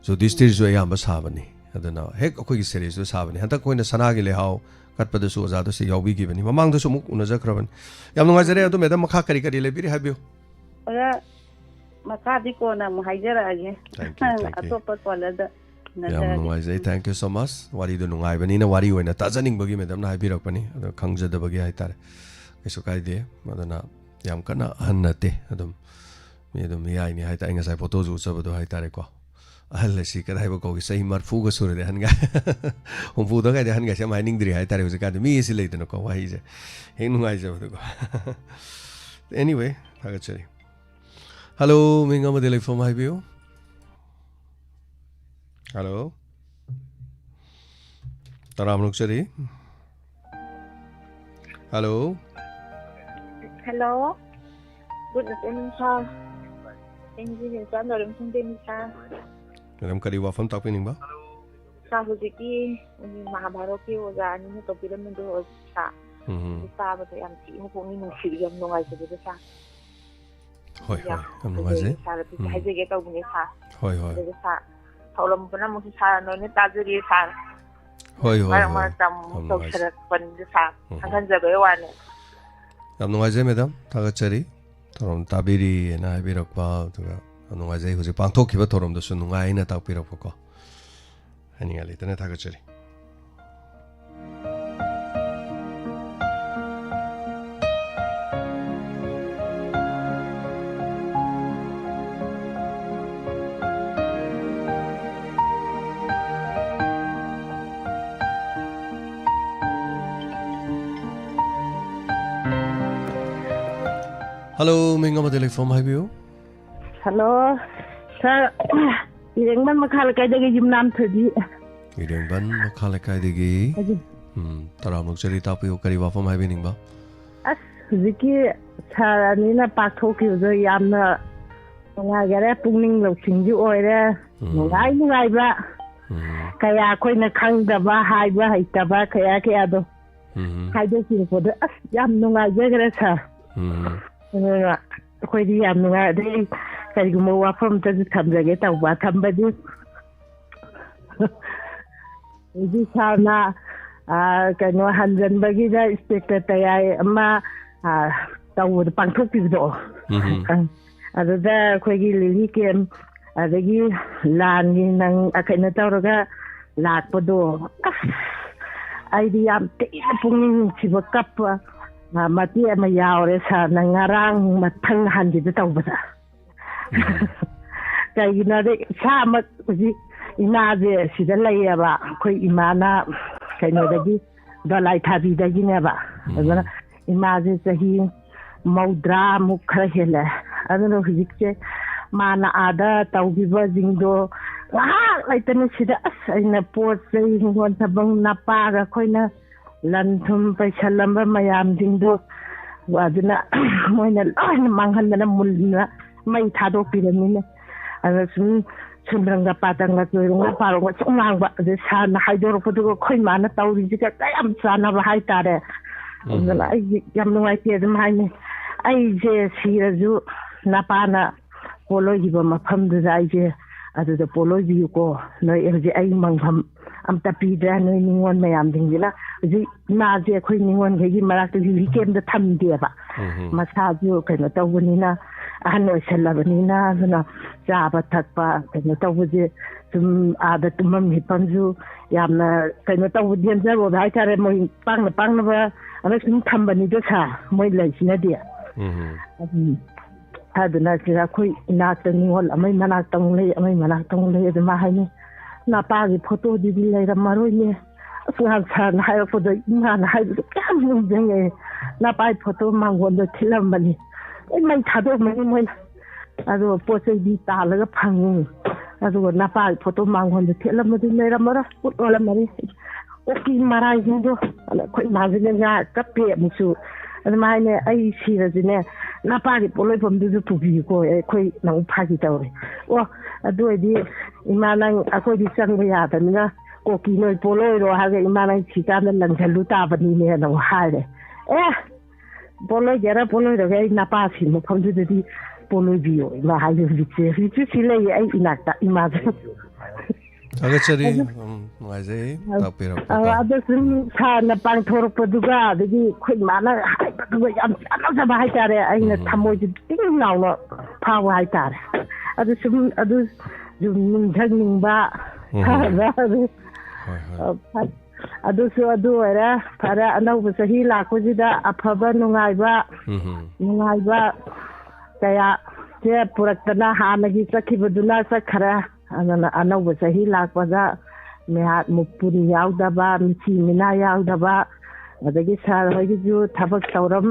जुधिष्ठिर जो याम साबनी अदना हेक अखोइ सीरीज जो साबनी हंतक कोइना सनागे लेहाव कटपदसु ओजादो से यावबिगिबनी ममांगदसु मुक उनजखरबन याम नुगाजरे अदु मैडम मखा करी करी लेबिरि हाबियो ओया मखा दि कोना मु हाइजरागे अतोप कोलदा याम नुगाजै थैंक यू सो मच वारी दु नुगाइबनी ना वारी ओइना ताजनिंगबगी मैडम ना हाबिरकपनी अदु खंगजदबगी हाइतारे कैसो काइदे अदना याम कना हन्नते अदुम मी अदुम याइनी हाइता इंगा साइ फोटो जु सबदो हाइतारे को अहलसी कदाइबो को सही मरफुगा सुरदे हनगा हुंफुदा गाइदे हनगा से माइनिंग द्रि हाइतारे हुजे कादे मी एसि लेदन को वाहि जे हे नुगाइ जबदो को एनीवे थागचरी हेलो मिंगा मदे लेफम हाइबियो हेलो तराम नुक्सरी hello Hello, good evening, sir. Engineer Chan Dorim Sundin, sir. Madam Kari Wafam talking ba? Sir, hujiki Mahabharata ki ozani ne topira min do sir. Sir, but I am seeing who ni nungsi yam nungai se de sir. Hoi, am nungai se. Sir, but hai je get out ni sir. Hoi. De sir. Tholom puna mo sir no ne tajuri sir. Hoi. Mar tam to sir pan de sir. Angkan jabe wane. Am nungaijai madam thagachari thorom tabiri na habirakpa tuga nungaijai huji pangthokhiba thorom dasu nungai na takpirakpa ko haningali tane thagachari Hello, Minga Madele from Highview. Hello, sir. Irengban Makalakai de Jimnam Thudi. Irengban Makalakai de Taramuk Jari Tapu Kariva from Highwing Ba. As Ziki Saranina Patoki, the Yamna. I get a pulling looking you or I know Kaya Quina Kang the Bahaiba, Taba, Kayakado. I don't think for the Yam no I get her. Quite Yam no day. Can you move up from the Tamagate of what somebody? This Hana can no hundred bagida expected I ma with the pancake door. Ada khoi lili kem adagi lan ni nang akaina tawraga lakpado aidi yam te pung siba kap mati ama yaure sa nangarang mathang handi da tawbada kai na de sa ma ji ina je sida layaba khoi imana kaino dagi dalai thabi dagi ne ba adana ima je sahi maudra mukha hele adano hijikche mana ada taubiba jingdo laitana sida aina pot sei ngon tabang napa ga khoina lanthum paisalamba mayam jingdo waduna moina manghandana mulna mai thado piramine ada sun sunranga patanga toirunga paronga chungangba de sana haidoro podo khoi mana tawri jika kayam sana ba hai tare adana ai yam nuai te dum haine ai je siraju napana polo hiba mafam da aije adu da polo ji ko noi erje ai mangham am tapi da noi ningon mayam dingila ji na je khoi ningon ge gi marak ji kem da tham de ba masa ju kaino tawunina ano selabnina na jaba thakpa kaino tawuje tum ada tumam hi panju yamna kaino tawudien ja ro dai tare moi pang na ba ana sum thambani do sa moi lai sina dia aduna sira khoi ina tani hol amai mana tang le aduma haini na pa gi photo di le ra maroi ne asngal san hai ko do ina na hai do kam nu jenge na pa photo mangon do thilam bani ai mai thado mai moi ado poche di ta la ga phang ado na pa photo mangon do thilam di le ra mara put ola mari oki marai jindo ala khoi ma jenge ga kape musu aduma ne ai sira jine na pa gi poloi pom du tu bi ko khoi nang pha gi taw o adoi di imanang akoi di sang ya ta na ko ki noi poloi ro ha ga imanang chi ka na lang chalu ta ba ni ne na ha de poloi jara poloi ro ga na pa si mo pom du di poloi bi o ma ha gi chi chi le ai inakta imagine Agachari ngaje tapira ada sim sana pang thor paduga digi khoi mana paduga yam ana sa bahai tare aina thamoi ting naw no phaw hai tare adu sim adu jum thang ba adu so adu era para anau ba sahi la ko jida aphaba nungai ba kaya je puraktana hanagi sakhibaduna sakhara ana anau sahi lakpada mehat mupuri yaudaba michi mina yaudaba adagi sar hogi ju thabak tawram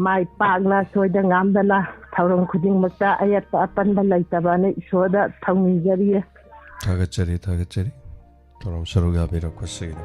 mai pakna soida ngamdana thawram khuding makta ayat apan ba laitaba ne isoda thangni jari thagachari tawram saruga bera kwasigi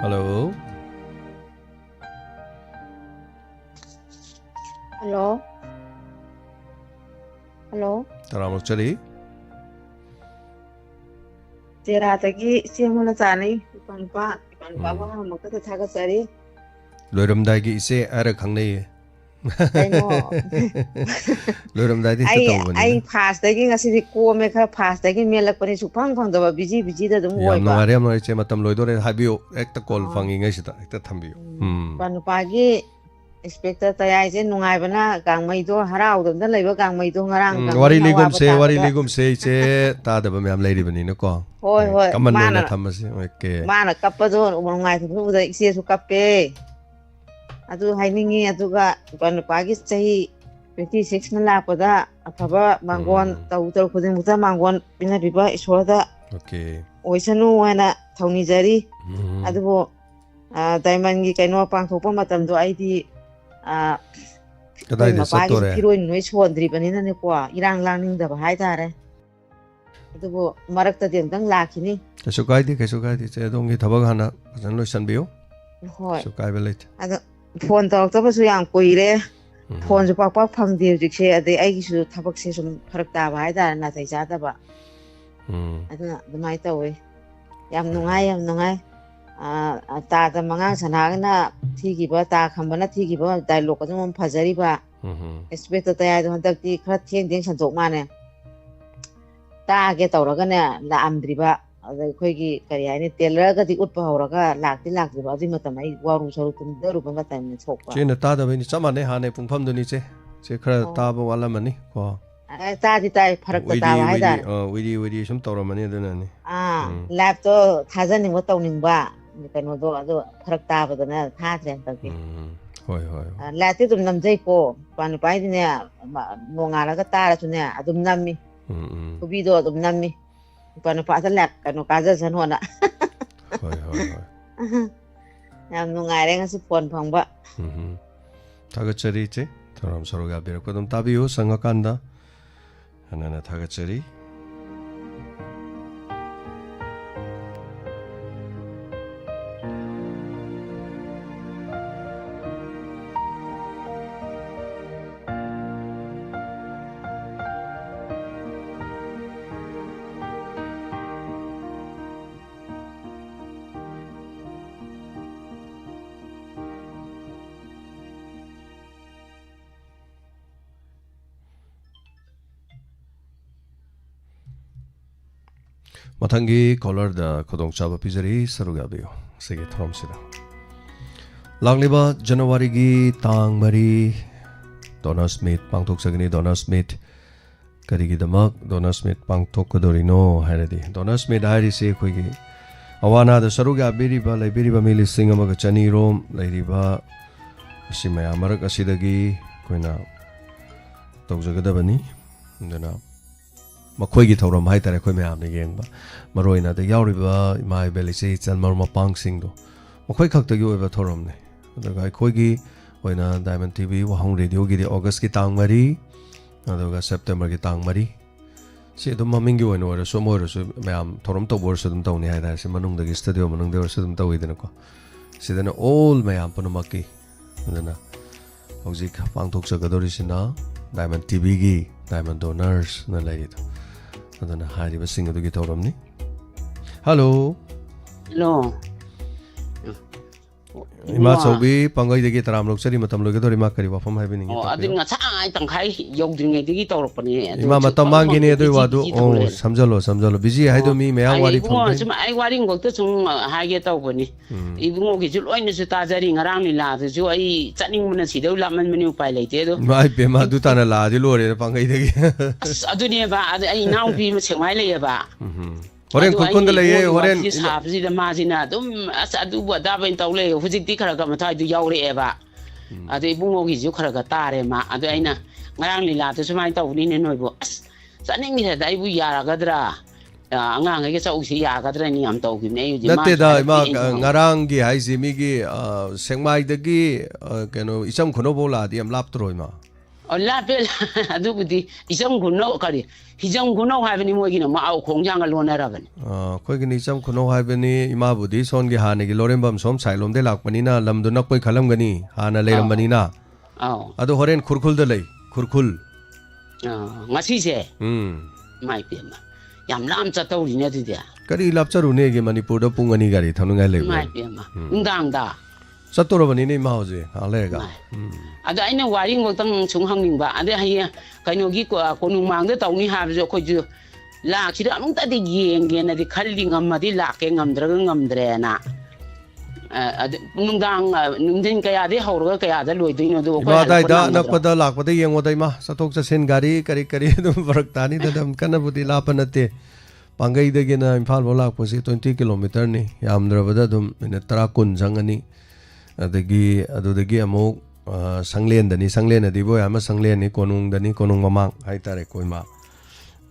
Hello. Hello. Hello. Taramuk chari. Teraatagi siamuna chani ipanpa ba hamaka ta thaga sari. Loiramdai gi ise ara khangnei. Loiramdai di tatawani. Ai fast dagi ngasi di ko me kha fast dagi melak pani supang phang da busy da dum woi ba. Yam ngai che matam loidore habiyo ekta call phangi ngai sita ekta thambiyo. Panupa gi inspector tayai je nungai bana gangmai do harau dum da leiba gangmai do ngarang wari ligum se che ta da ba myam leiri bani na ko. Hoi kaman na thamase okay. Mana kappa do nungai thu da ise su kappe. Adu hainingi aduga panupa gi chahi 26 na lapada afaba mangon tau tau khudin muta mangon bina biba isoda okay oisanu wana thauni jari adubo diamond gi kaino pangthokpa matam do aidi kadai de satore heroin noi chondri banina ne ko irang langning da hai tare adubo marakta dem dang lakhini kaso kai di che dongi thabag hana jan lo sanbiyo hoi so kai belet adu phone talk ta basu yang koire phone ju pak phangdi jikse ade ai gi su thabak se sum pharak ta ba hai da na tai cha da ba aduna dumai tawe yam nungai ta da mangang sanagna thigi ba ta khambana thigi ba dialogue ka jom phajari ba expect ta ya do dakti khra theng sanjok ma ne ta ge tawraga ne la amdri ba ade khoi gi kari ai ne teller ga di utpa horaga lakti ba adi matam ai waru saru tum daru ba matam ne chokpa chena ta da bani chamane hane pungpham duni che khra ta ba wala mani ko ta di tai pharak ta ba hai da widi sum tawramani aduna ni lab to thajaning ba tawning ba kaino do ado pharak ta ba na tha tre ta ki hoi lati tum namjai ko pan pai di ne monga la ga ta ra tu ne adum nammi ubi do adum nammi pan pa ta lak kaino ka ja san hona hoi yam nungai re ngasi phone phang ba thagachari che thoram soroga bira ko dum tabiyo sangakanda hanana thagachari Matangi caller da kodong chaba pizari saruga biyo sige thorom sida lagliba January gi tang mari Donna Smith pangthok sagni Donna Smith karigi damak Donna Smith pangthok kodorino hairadi Donna Smith hairi se khoi gi awana da saruga biriba laibiriba mili singama ga chani rom lairiba simaya marak asidagi koina tawjagadabani ndana makhoi thoram hai tare khoi mayam ne yengba maroina de yauriba mai belise chan mar mapang sing do makhoi khak ta gi oiba thoram ne adaga khoi gi oina Diamond TV wa hong radio gi de August ki tang mari adaga September ki tang mari se dum maming gi oina ora so mo ro so mayam thoram to bor so dum taw ne hai da se manung de studio manung de so dum taw idena ko se dena all mayam panumaki dena hojik pangthok sagadori sina Diamond TV gi Diamond Donors na lai do adana hari ba sing adugi tawramni hello ima chobi pangai degi taram lok chari matam loge dori ma kari wafam hai bini adin nga chai tangkhai yogdring degi tawrapani ima matam mangi ne doi wadu samjalo busy hai do mi mayang wari phone sum ai wari ngok ta sum hage tawbani ibungo gi jul oina su tajari ngarang ni la su ai chaning mun si deu laman meni upai leite do mai pe ma du tana la di lore pangai degi aduni ba ai nau pi ma chengmai le ba horen kun da leye horen sabsi da majina dum adu bu da ben tawle hujik ti khara ga mathai du yaure e ba adu ibungo gi ju khara ga tare ma adu aina ngarang lila tu sumai tawni ne noi bo chaning ni da ibu yara gadra angang ge sa usi ya gadra ni am taw gi ne yu ma natte da ma ngarang gi hai ji mi gi sengmai da gi keno isam khono bola di am lap troi ma la pe adu budi isam khono kari hijam khono ha bani mo gi na ma au khongjang ga lona ra bani khoi gi ni isam khono ha bani ima budi son gi hane gi lorem bam som sai lom de lak pani na lam du nak poi khalam gani hana leiram bani na Ado horen khurkhul da lei khurkhul ngasi se mai pe ma yam lam cha tau ri ne ti dia kari lap charu ne ge Manipur da pung ani gari thanu ngai lei mai pe ma dang da satoro bani ne ma hoje ha le ga ada aina wari ngok tang chung hang ning ba ada hai kaino gi ko nu mang da tau ni ha jo ko ju la chi da nung ta di yeng ge na di khalli ngam ma di la ke ngam dre na nung dang nung din kaya di haur kaya da loi din do ko ba dai da nak pada lak pada yeng odai ma satok cha sen gari kari kari dum farak tani da dam kana budi la panate pangai de ge na Imphal bo lak posi 20 km ni yam dra bada dum ne tara kun jangani adagi adudagi amuk sanglen dani sanglen adi bo yama sanglen ni konung mamang hai tare koi ma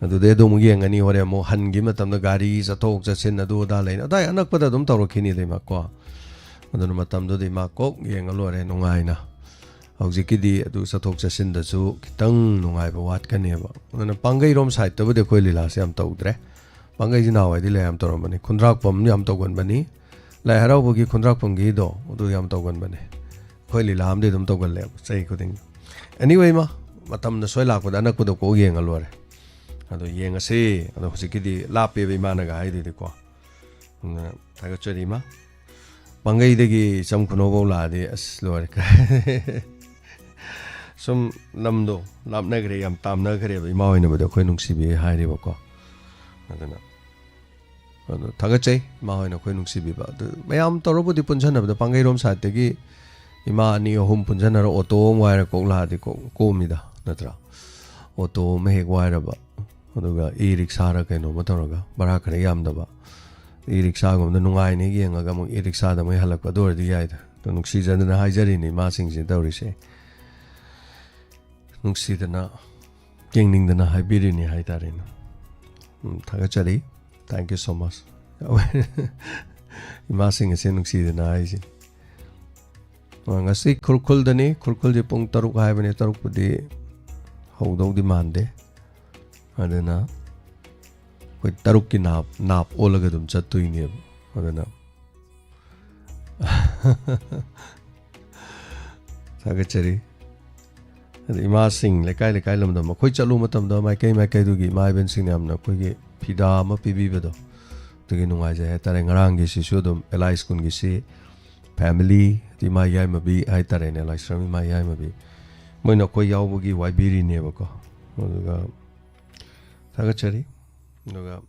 adude dum yeng ani hore mo han gi matam da gari satok cha sen adu da lein adai anak pada dum tawro khini de ma ko adun matam do de ma kok yeng alore nungai na hauji di adu sathok chasin da chu kitang nungai ba wat ka ne ba adun pangai rom side to de khoi lila se am tawdre pangai ji nawai di le am torom bani khundrak pam yam tawgon bani lai harau bu gi khundrak pam gi do adu yam tawgon bani khoi lila am de dum tawgon le sei ko ding anyway ma matam na soi lak ba anak ko do ko yeng alore adu yeng ase adu hauji di la pe be ma na ga ai de ko ta ga chari ma Pangai degi sam kuno bo la de as lor ka sum namdo lam na gre yam tam na gre bi ma hoina ba khoi nungsi bi hai re ba ko adana ado thaga chai ma hoina khoi nungsi bi ba mayam toro bu di punjan ba pangai rom sa te gi ima ni hum punjan ro auto wai ra ko la de ko mi da natra auto me he wai ra ba ado ga e rickshaw ra kai no ma toro ga bara khare yam da ba e-rickshaw gom da nungai ne gi nga ga mo e-rickshaw da mai halak dor di yai da to nuksi jan na haijari ni ma sing sin dawri se nuksi da na kingning da na haibiri ni hai tare na thaga chari thank you so much ma sing se nuksi da na ai sin nga si khurkhul da ni khurkhul je pung taruk hai bane taruk pudi hodau di mande adana koi taruk ki nap olaga dum chatui ni adana saga chari ima sing lekai lam da khoi chalu matam da mai kai du gi mai ben sing nam na khoi gi phida ma pibi be do tu gi nungai ja tare ngarang gi si su dum elai skun gi si family ti mai yai ma bi ai tare ne lai srami mai yai ma bi moi na khoi yaw bu gi wai bi ri ne ba ko ga saga chari nuga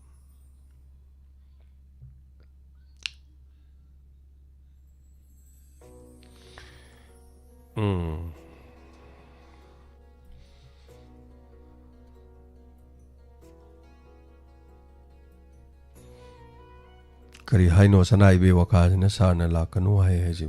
kari haino sanai be waka na sana la kanu hai hai ji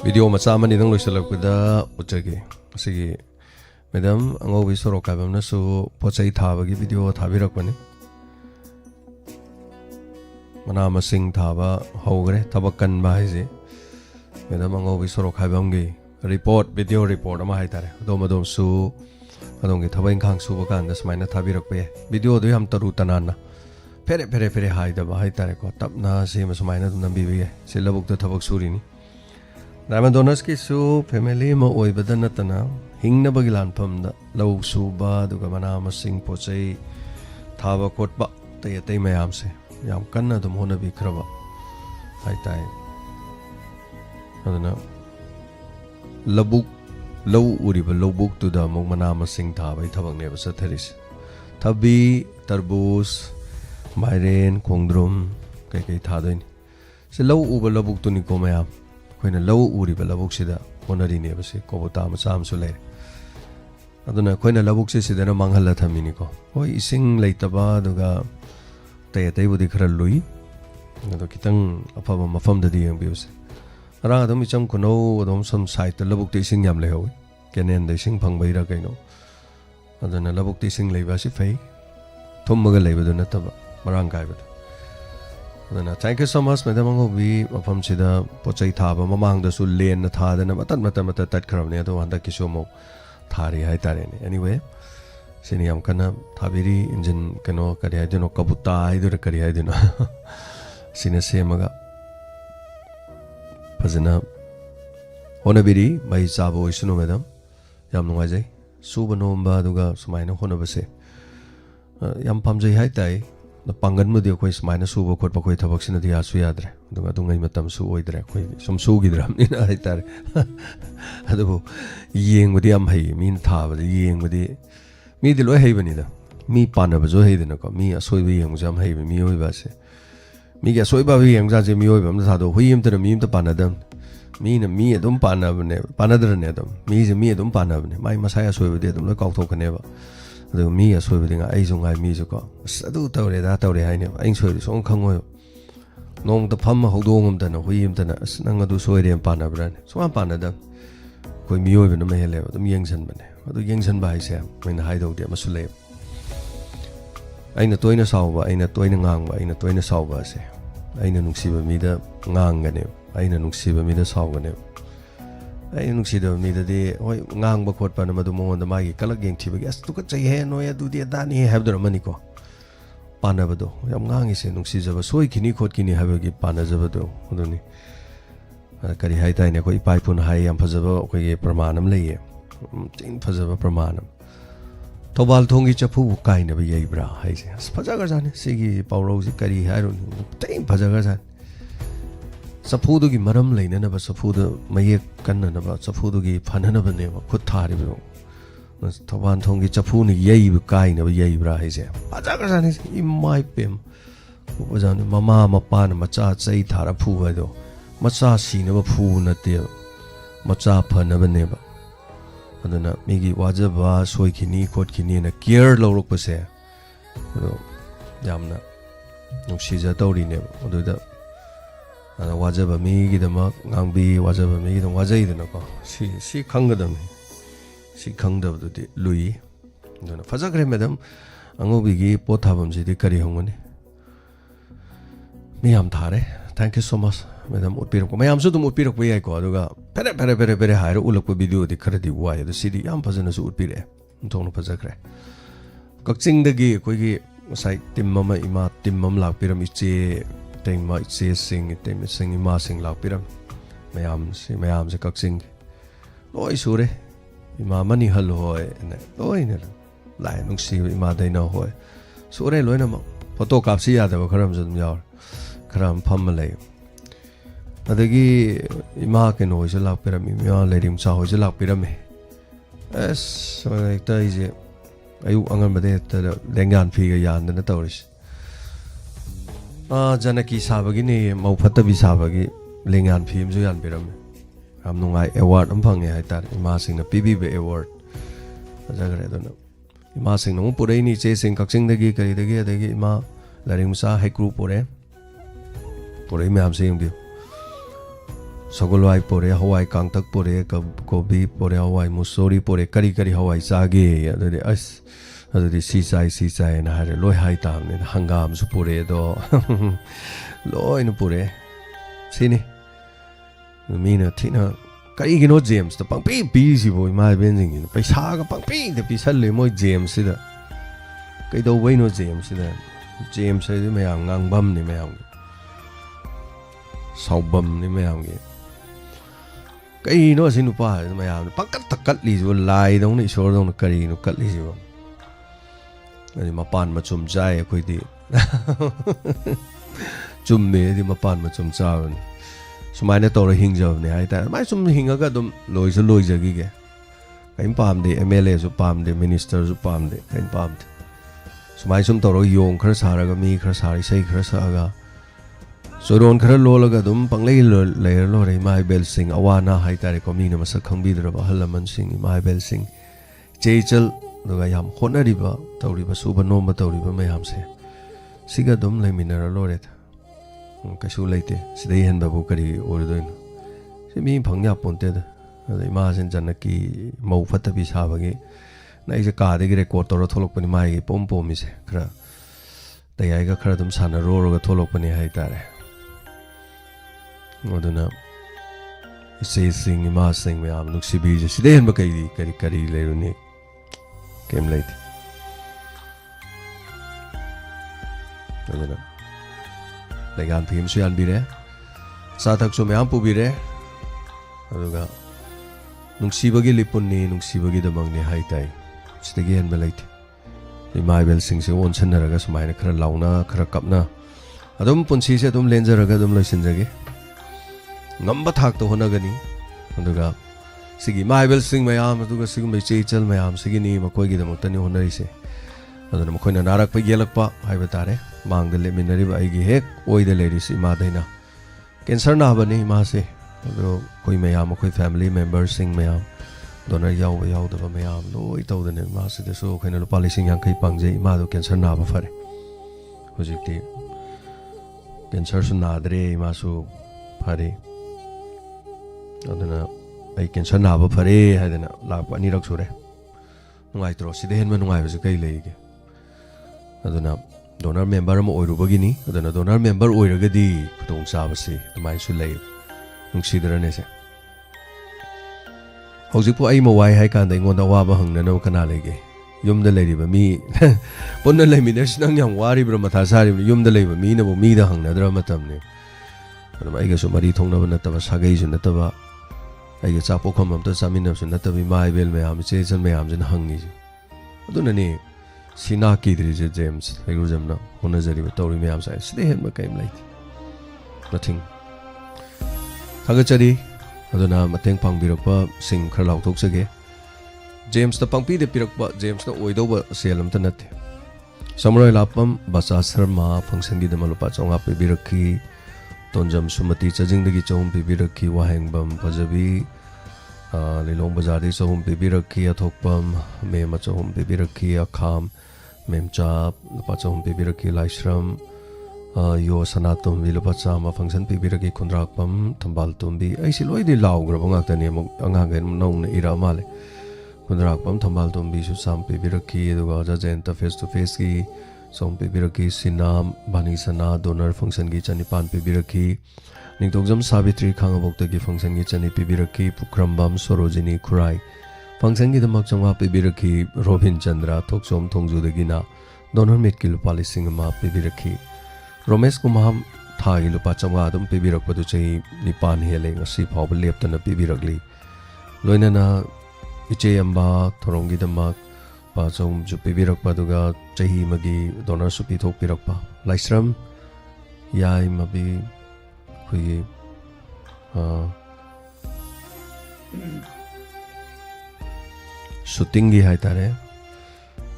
video macha mani dang loisalak da uchagi asigi madam ango bi soro ka bam na su pochai thaba gi video thabirak pani mana masing thaba hogre tabakan ba haije madam ango bi soro ka bam gi report video report ama hai tare dom su adong gi thabain khang su ba kan da smaina thabirak pe video do ham taru tanana pere hai da ba hai tare ko tapna se ma smaina dum nam bi bi se labuk da thabak suri ni Diamond Donors ki su family mo oi badana tana hingna bagilan pham da lau su ba du ga mana ma sing pochai thaba kot ba tai tai mayam se yam kanna dum hona bi khraba hai tai adana labuk lau uri ba lobuk tu da mo mana ma sing thabai thabak ne ba sa tharis thabi tarbus mairen khongdrum kai thadoin se lau u ba labuk tu ni ko mayam koina lau uri ba labuk sida honari ne ba se ko bota ma sam su le aduna koina labuk se sida na manghal thamini ko hoi ising leitaba duga tai budi khara lui ado kitang apa ba mafam da di yang bius ra adum icham kuno adum sam site ta labuk te ising yam le ho kenen da ising phang bai ra kaino aduna labuk te ising leiba si fei thum ma ga leiba du na ta ba marang kai ba adana thank you so much madam angobi mafam sida pochai thaba mamang da su len na tha da na mata tat kharam ne to handa ki mo thari hai tare ne anyway sini am kana thabiri engine kano kari hai dino kabuta hai dur kari hai dino sina se maga fazana honabiri mai chabo isunu madam yam nungai jai suba nomba duga sumaina honabase yam pamjai hai tai na pangan mu de khoi sumaina suba khot pa khoi thabak sina dia su yadre duga dungai matam su oidre khoi sum su gidram ni na hai tare adu yeng mudi am hai min tha ba yeng mudi mi di loi hai bani da mi pana ba zo hai de na ko mi asoi bi yeng jam hai mi oi ba se mi ga soi ba bi yeng ja je mi oi ba ma tha do hui im ta mi im ta pana dam mi na mi adum pana bane pana dra ne dam mi je mi adum pana bane mai masaya soi ba de dum loi kauk thok ne ba adu mi a soi ba de nga ai zo ngai mi zo ko adu taw re da taw re hai ne ai soi so khang oi nong ta pham ho do ngam ta na hui im ta na nang adu soi re pana bra ne so pana dam koi mi oi ba na me hele dum yeng san bane adu yeng san ba hai se mai na hai do de ma su le aina toina saw ba aina toina ngang ba aina toina saw ba se aina nungsi ba mi da ngang ga ne aina nungsi ba mi da saw ga ne aina nungsi da mi da de hoi ngang ba khot pa na madu mon da ma gi kalak geng thi ba gas tu ka chai he no ya du de da ni have da mani ko pana ba do yam ngang ise nungsi ja ba soi kini khot kini have gi pana ja ba do do ni kari hai tai ne ko ipai pun hai yam phaja ba ko ge pramanam le ye tin phaja ba pramanam Tobal thongi chapu kai na ba yai bra hai se phaja ga jane sigi pawro si kari hai ro tin phaja ga jane sapu du gi maram leina na ba sapu du mai kan na ba sapu du gi phan na ba ne ba khut thari ba Tobal thongi chapu ni yai ba kai na ba yai bra hai se phaja ga jane I mai pem ko jane mama mapa na macha chai thara phu ba do macha si na ba phu na te macha phan na ba ne ba adana migi wajaba soi kini khot kini na care lorok pa se yamna nuksi ja tawri ne adu da ana wajaba migi da ma ngangbi wajaba migi da wajai da na ko si khanggadam si khangda du de lui adana fajagre madam angobi gi pothabam ji de kari hongani mi am thare thank you so much madam utpirak ko mayam su dum utpirak ba yai ko aduga pere hair ulak ko video di khara di wa ya sidi yam phajana su utpire thong no phajakre kakching dagi koi gi sai tim mama ima tim mam lak piram iche tengma iche sing ima sing lak piram mayam se kakching loi sure ima mani hal hoy ne loi ne lai nung si ima dai na hoy sure loi na photo kap si ya da kharam jum yaw kharam pham lai adagi ima ke no je lak piram ima lerim cha ho je lak piram es so ta ije ayu angan bade ta lengan phi ga yan na tawris janaki sabagi ne mau phatta bi sabagi lengan phi am ju yan piram am nungai award am phange hai tar ima sing na pbb award ajagare do na ima sing no purei ni che sing kakching dagi kari dagi adagi ima lerim sa hai group purei me am sing bi Sogolwai pore Hawaii kangtak pore gobi pore Hawaii musori pore kari Hawaii sage adade as adade si sai na hare loi hai tam ne hangam su pore do loi no pore sini mina thina kai gino James to pang pi si boy mai benjing ni paisa ga pang pi de pi sal le moi James da kai do wei no James da James sai me ang ngang bam ni me ang sau bam ni me ang ge kai no sinu pa ma ya pakat takat li jo lai dong ni sor dong kari no kat li jo ani ma pan ma chum jai khoi di chum me di ma pan ma chum cha ni sumai na to hing jo ne ai ta mai sum hing ga dum loi so loi ja gi ge kai pam de MLA so pam de minister so pam de kai pam sumai sum to ro yong khar sa ra ga mi khar sa ri sai khar sa ga Soron khara lolaga dum panglei layer lo re mai bel sing awana hai tare ko mi na masak khangbi dra ba halaman sing mai bel sing cheichal doga yam honari ba tawri ba suba no ma tawri ba mayam se siga dum le minara lo re ka su leite sidai hen ba bu kari or doin se mi phangya ponte da ma sen janaki mau phata bi sa ba ge nai je ka de record to tholok pani mai pom pom mi se khara तयाइगा खरा तुम साना रोरगा थोलोकपने हाइतारे अदुना इसे सिंग इमा सिंग ma'am नुक्सिबीजे सिदे हेनबा करी करी लेरुनी केम लेती अदुना लेगान फिम सुयान बिरे साथक so ma'am पुबिरे अदुगा नुक्सिबगी लिपुन्नी नुक्सिबगी दमंगनी हाइताई सिदगी हेनबा लेती इमा इबेल सिंग से ओनसनरगा सुमाइना खरा लाउना खरा कपना अदुम पुंसी से तुम लेंजरगा तुम लोइसिनजगे ngamba thak to honagani aduga sigi maibel sing mayam aduga sigi mai cheichal mayam sigi ni makoi gi damok tani honari se aduna makoi na narak pa yelak pa haiba tare mang de le minari ba igi hek oi de ladies ima daina cancer na bani ma se ado koi mayam makoi family members sing mayam donor yaw da ba mayam loi to de ne ma se de so khoina lupa lising yang kai pangje ima do cancer na ba fare hojikti cancer su na dre ima su fare aduna ai cancer na ba fare hadana lakpa ni rak sure nungai tro side hen ma nungai ba kai leige aduna donor member ma oiru bagini aduna donor member oiragadi khutong sa ba se tumai su lei nungsidara ne se hojik pu ai ma wai hai kan dai ngon da wa ba hangna no kana lege yum da leiri ba mi ponna lei mi ners nang yang wari bra matha sari yum da lei ba mi na bo mi da hangna dra matam ne aduna ai ga so mari thong na ba na ta ba sagai ju na ta ba ai ga chapo kham am ta samin na su na ta bi mai bel me am che chan me am jin hangi ju aduna ni sina ki dri je james ai ru jam na hona jari ba tori me am sai sde hen ma kaim lai nothing thaga chari aduna mateng pang birak pa sing khar lau thok sage james ta pangpi de pirak pa james na oi do ba selam ta nat samroi lapam basa sharma function gi de malupa chonga pe birakhi tonjam sumati chajing dagi chawum pibi rakhi waheng bam pajabi lilong bazar di chawum pibi rakhi athokpam mem chawum pibi rakhi akham mem chap lupa chawum pibi rakhi laishram yo sanatum vilupa chama function pibi rakhi khundrakpam thambal tumbi ai si loi di law grab ngak tani amuk anga gen nong na ira male khundrakpam thambal tumbi su sam pibi rakhi aduga jajen ta face to face ki som pe biraki sinam bani sana donor function gi chani pan pe biraki ningtokjam savitri khangabok ta gi function gi chani pe biraki pukrambam sorojini khurai function gi damak changwa pe biraki robin chandra thoksom thongju de gina donor met ki lupa lising ma pe biraki romesh kumham tha gi lupa changwa dum pe birak padu chei nipan hele ngasi phawb lep ta na pe birakli loina na iche amba thorong gi damak pa chom ju pibirak pa duga chahi magi donor su pi thok pirak pa laisram yai mabi khui shooting gi hai tare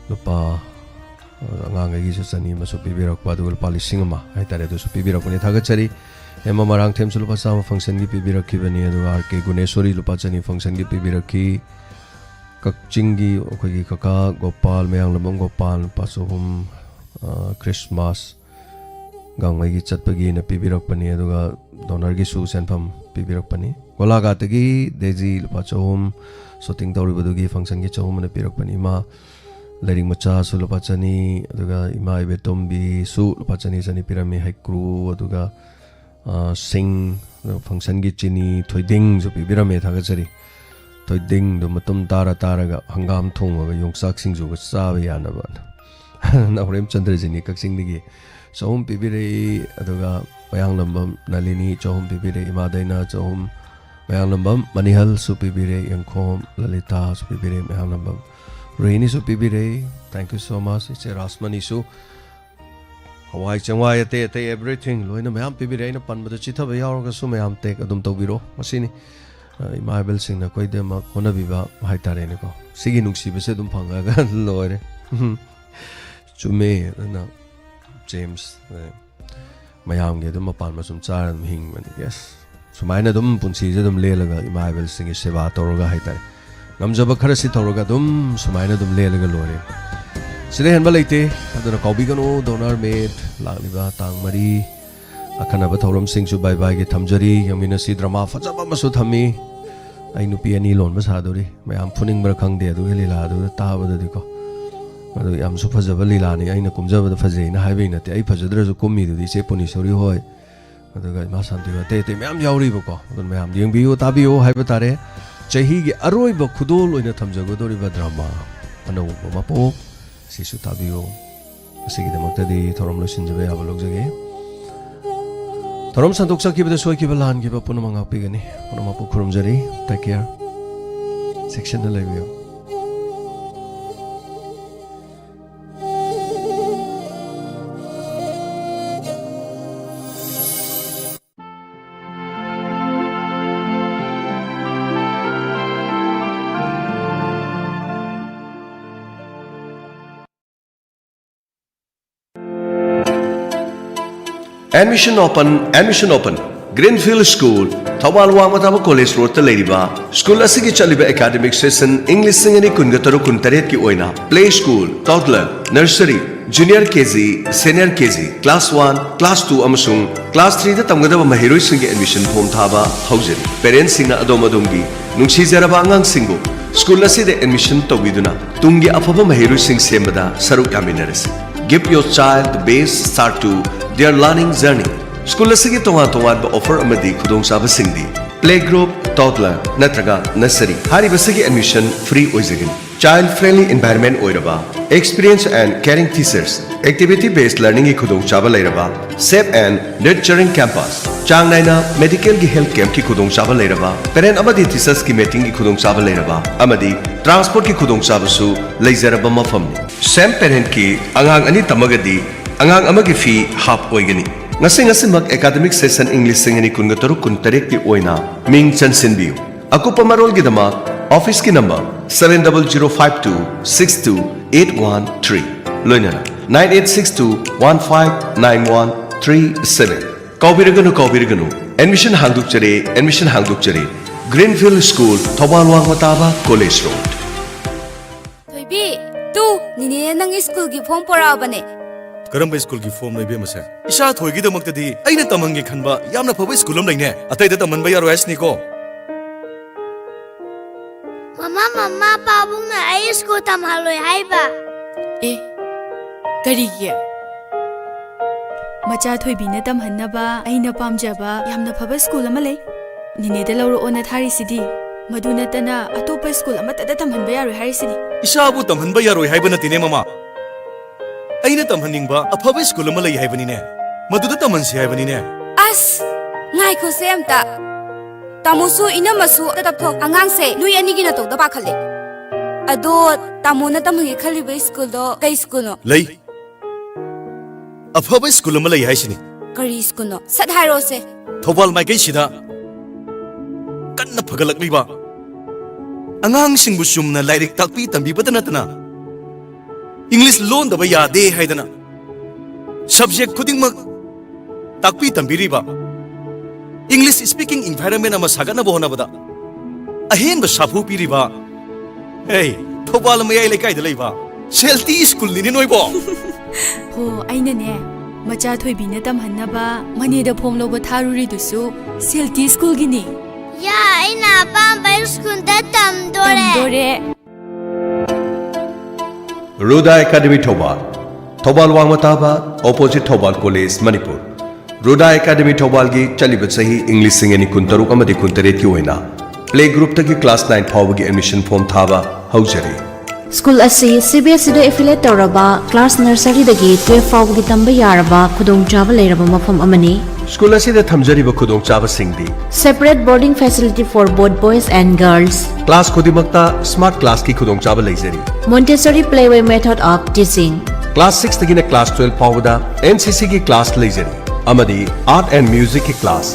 lupa angang gi su sani ma su pibirak pa duga pa lising ma hai tare du su pibirak ni thaga chari ema marang them su lupa sa function gi pibirak ki bani du ar ke guneshwari lupa chani function gi pibirak ki kakchingi okhoi kaka gopal meyang lamong gopal pasohum christmas gangai gi chatpagi na pibirak pani aduga donor gi su senpham pibirak pani kolaga tagi deji pasohum shooting tawri badugi function gi chawum na pirak pani ma lering macha su lopachani aduga ima ibe tombi su lopachani chani pirami haikru aduga sing function gi chini thoiding jo pibirame thaga chari thoiding do matum tara ga hangam thong ga yongsak singju ga sawa yana ba na horem chandra jini kaksing digi chawum pibire aduga bayang lambam nalini chawum pibire imadaina chawum bayang lambam manihal su pibire yangkhom lalita su pibire bayang lambam Rainy su pibire thank you so much it's a rasmani su hawai changwai ate everything loina mayam pibire na panbada chitha ba yaw ga su mayam tek adum tawbiro masini imabel sing na koi de ma kona biba hai tare ne ko sigi nuksi bese dum phanga ga lore chume na james mayam ge dum pan ma sum char hing man yes sumaina dum punsi je dum le laga imabel sing ge seva toroga hai tare namjaba khara si toroga dum sumaina dum le laga lore side hen ba leite aduna kobi gano donor made lagliba tang mari akhanaba thorom sing su bye bye ge thamjari yamina si drama fajaba masu thami ai nupi ani lon ba sa dori mayam phuning bar khang de du helila du ta ba de ko अदो याम सु फजबा Lilani अइना कुमजबदा फजेना highway नते आई फजद्रजु कुम्मीदुदी चे पुनि सौरी होय अदुगा मा शांति ते ते ma'am याउरीबको अदुन ma'am यंगबियो ताबियो हाइबा तारे चहीगी अरोइबा खुदोल ओइना थमजगदोरिबा ड्रामा अनौबा मपोक सिसु ताबियो असिगिदमक्तदी थोरम लोसिनजबे याबा लोगजगे थोरम संतोक्सकिबदा सोइकिबा लानकिबा पुनम ngakpigani पुनम मपो खुरुमजरी टेक केयर सेक्शन द लेबियो Admission open. Greenfield School, Thawal Wamataba College Road Ladiba. School Asigi Chaliba Academic Session, English Singani Kungataru Kuntaret Ki Oina. Play School, Toddler, Nursery, Junior KG, Senior KG, Class 1, Class 2 Amasung, Class 3 da Tamgadaba Mahiroi Singi Admission Form Thaba Housing. Parents Singa Adomadungi, Nungsi Zaraba Angang Singo. School Aside Admission Tobiduna. Tungi Afaba Mahiroi Sing Sembada, Saruk Aminaris. Give your child the best start to their learning journey. School asigi tonga ba offer amadi khudong saba singdi. Playgroup, toddler, natraga, nursery. Hari basigi admission free oizagin. Child friendly environment oiraba. Experienced and caring teachers. Activity based learning ki khudong saba lairaba. Safe and nurturing campus. Chang naina medical ki health camp ki khudong saba lairaba. Parent amadi teachers ki meeting ki khudong saba lairaba. Amadi transport ki khudong saba su laizaraba mafamni. Same parent ki angang ani tamagadi angang amagi fee half oigani. Ngasimak academic session English singani kungataru kuntarek ki oina ming chansinbiu. Akupa marol gidama office ki number 70052628113 loinana 9862159137 Kaubiraganu admission hangdukchare Greenfield School Thawal Wangmataba College Road Toibi tu nini nang school ki form porabane Karamba school ki form lai be mase isa thoigi da maktadi aina tamangi khanba yamna phaba school am laine atai da taman ba yaro asni ko Mama pabung na ai school tam haloi haiba kari ye macha thoibi na tam hannaba aina pamjaba yamna phaba school am lai nini da lawro ona thari sidi maduna tana atopa school amata da tam hanba yaro hari sidi isa bu tam hanba yaro haiba na tine mama aina tam haningba aphaba school am lai haibani ne maduda taman si haibani ne as ngai kho se amta tamusu inamasu tatap thok angang se nui ani gi na to da ba khale ado tamu na tam gi khali ba school do kai school no lai aphaba school am lai haisini kari school no sat hairo se thobal mai kai sida kanna phagalak liba angang singbu sumna lairik takpi tambi badana tana English loan da ba yade haidana subject khudingmak takpi tambiriba English speaking environment ama sagana bohna bada ahen ba sapu piriba hey thobal mayai lekai da leiba selti school ni noibo ho aina ne macha thoibi na tam hannaba mani da phom lo ba tharuri dusu selti school gi ni ya aina pam ba school da tam dore Ruda Academy Thawal Wangmataba opposite Thawal College Manipur Ruda Academy Thawal gi chaliba sahi English singani kuntaruk amadi kuntaret ki oina play group taki class 9 phawagi admission form thaba haujari School asi CBSE da affiliate tawraba class nursery dagi 12 phawagi tamba yaraba khudong chaba leiraba mafam amani School asi da thamjari ba khudong chaba singdi separate boarding facility for both boys and girls class khodimakta smart class ki khudong chaba leizari Montessori playway method of teaching class 6 dagi na class 12 phawada NCC ki class leizari amadi art and music ki class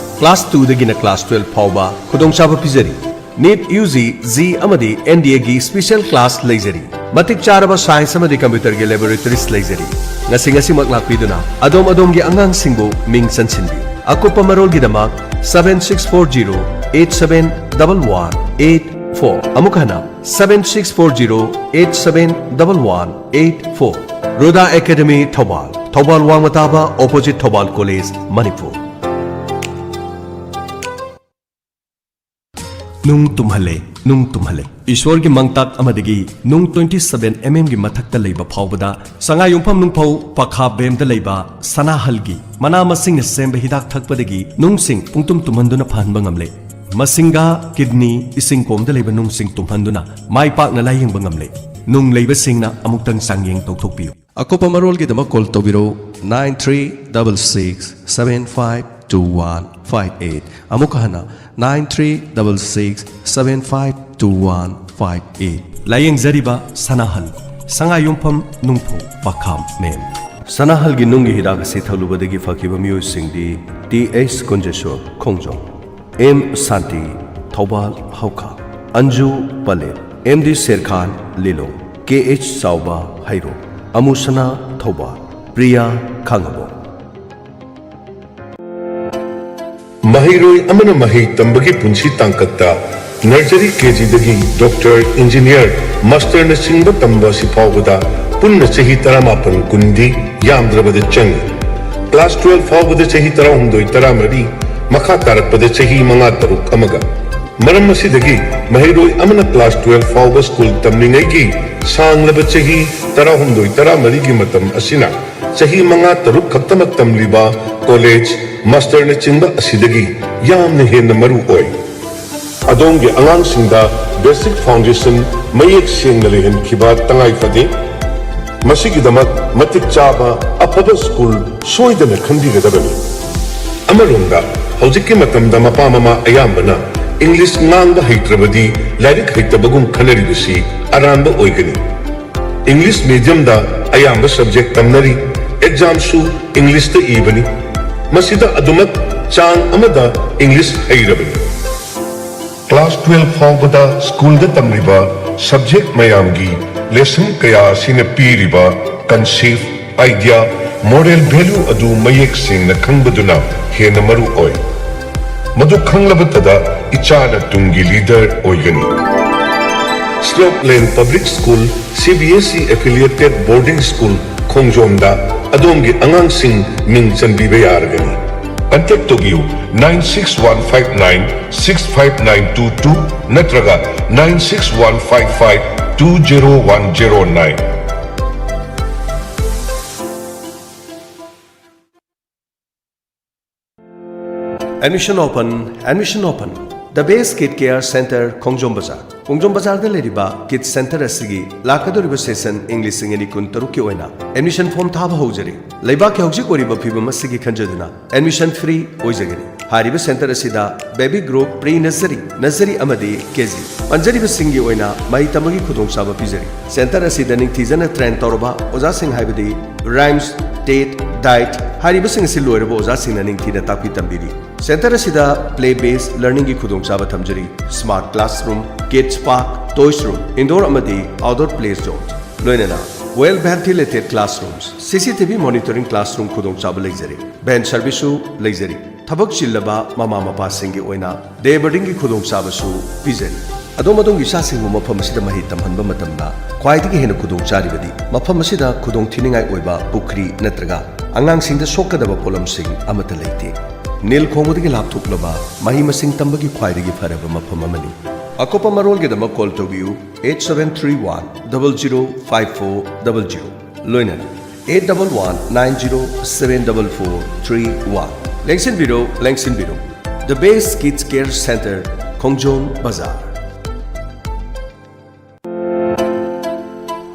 2 dagi na class 12 phawba khudong chaba pizari NEET UG Z amadi NDA gi special class leizari matik charaba science amadi computer gi laboratories leizari ngasi maklak piduna adom gi angang singbo ming chansinbi akupa marol gi damak 7640871184 amukhana 7640871184 Ruda Academy Thawal Wangmataba opposite Thawal College Manipur nung tumhale nung tumhale ईश्वर की मंगताक अमदगी नुंग 27 mm की मथक्ता लेबा फावबदा संगाय युंफम नुंग फाव पखा बेमदा लेबा सनाहलगी मना मसिंग सेंब हिदाक थकपदगी नुंग सिंग पुंगतुम तुमहंदुना फाहनबा ngamle मसिंगा kidney इसिंग कोमदा लेबा नुंग सिंग तुमहंदुना माई पाकना लायेंबा ngamle नुंग लेबा सिंगना अमुक्तंग सांगयेंग तौथोकपियु अकोपा मरोल की दमा कॉल तौबिरो 9366752158 अमुका हना 9366752158 लायेंग जरिबा सनाहल संगा युंफम नुंगफो पखाम मेम सनाहल की नुंगी हिदाक से थलुबदगी फकीबा मियो सिंगदी टी.एच. कुंजेश्वर खोंगजों एम शांति थौबाल हौखा अंजू पलेट एम.डी. शेरखान लिलो के.एच. साउबा हैरो अमुसना थौबा प्रिया खांगबो महिरोई अमन मही तंबगी पुंसी तांकत्ता nursery KG doctor engineer master nursing तंब सिफावदा पुन्न चही 18 कुंदी यामद्रबद चंग क्लास 12 फावद चही 13 मखा तारकपद चही 5 अमगा मरम मसिदगी महिरोई अमन क्लास 12 फाव स्कूल तमनिंगैगी सांगलब चही 13 की मतम असिना चही 5 खक्तमक तमलिबा कॉलेज मास्टर ने चिंबा असिदगी यामने हेन मरु ओय अदोंगे अंगांग सिंदा बेसिक फाउंडेशन मयेक सेंग लेहन खिबा तंगाई फदे मसिगी दमक मतिक चाबा अफब स्कूल सोइदन खंदिगदबनी अमरोंगा हौजिकी मतमदा मपा ममा अयामबना इंग्लिश ngang हैत्रबदी लाइरिक हैतबगुम खनरिबसी अरांबा ओइगनी इंग्लिश मीडियम दा अयामबा सब्जेक्ट तमनरी एग्जाम सु इंग्लिश ते इबनी मसिदा अदुमक चांग अमदा इंग्लिश हैरबनी क्लास 12 फावबदा स्कूल दा तमरिबा सब्जेक्ट मयामगी लेसन कया सिने पीरिबा कंसीव आइडिया मॉरल वैल्यू अदु मयेक सिंग खंगबदुना हेन मरु ओय मधु खंगलबतदा इचाना तुंगी leader ओयगनी slope lane public school CBSE affiliated boarding school खोंगजोमदा अदोंगी अंगांग सिंग मिंग चंबीबे यारगनी कंटेक्ट तोगियो 96159659222 नत्रगा 96155201109 Admission open. The Base Kid Care Center, Khongjom Bazar. Khongjom Bazar da leriba Kid Center asigi lakadoriba session English singeni kun taruki oina. Admission form thaba houjari. Leiba ke hauji koriba phibam asigi khanjaduna. Admission free oijagani. Hariba center asida baby group pre-nursery amadi KG. Anjariba singi oina mai tamagi khudong saba pizari. Center asida ning thizana train toroba oza sing haibadi rhymes, date, diet hariba sing si loiraba oza sing ning thina takpi tambiri. Center asida play based learning ki khudong saba thamjari. Smart classroom, kids park, toys room, indoor amadi outdoor play zones. Loinana well ventilated classrooms, CCTV monitoring classroom khudong saba leijari. Band service su leijari. Thabak chillaba mama mapa singi oina day boarding ki khudong saba su pizari. Adomadong isa singu mafam asida mahi tamhanba matamda khwaidigi hena khudong charibadi mafam asida khudong thiningai oiba pukri natraga angang singda sokadaba polam sing amata leite. Nil khomudagi lapthuklaba mahi masing tambagi khwaidigi faraba mafam amani. Akopa marol ge dama call to view 8731005400 loinan 8119074431 Lengsin Biro The Base Kids Care Center Khongjom Bazar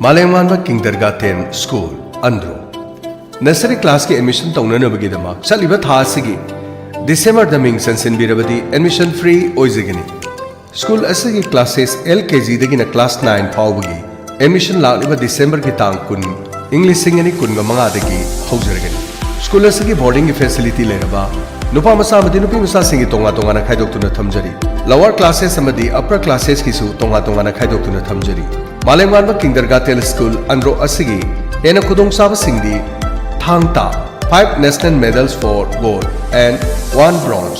Malengwanba Kindergarten School Andro Nursery class ki admission taunanabagi dama chaliba tha asigi December daming sansin birabadi admission free oizigani School asigi classes LKG dagina class 9 phawbagi admission laaliba December ki tang kun English singani kunga manga dagi haujaragani School asigi boarding facility leraba nupa masa amadi nupi masa singi tonga na khaidoktuna thamjari lower classes amadi upper classes kisu tonga na khaidoktuna thamjari Malengwanba Kindergarten School Andro asigi ena khudong saba singdi thangta 5 national medals for gold and 1 bronze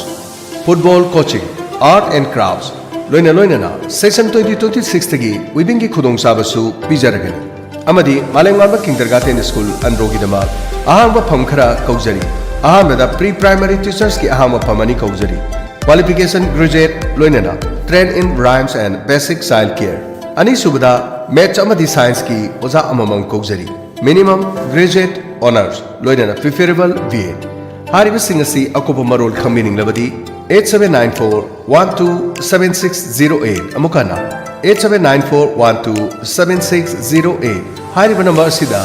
football coaching art and crafts loina na section 2026 tagi weaving ki khudong saba su pijaragani amadi Malengwanba Kindergarten School Andro gi dama ahamba pham khara kaujari ahambada pre primary teachers ki ahamba phamani kaujari Qualification Graduate Loinana Trained in Rhymes and Basic Child Care Ani Subada Maths Amadi Science Ki Oza Amamang Kokjari Minimum Graduate Honors Loinana Preferable VA Hariba Singasi Akopa Marol Khamining Labadi 8794127608 Amukana 8794127608 Hariba number Sida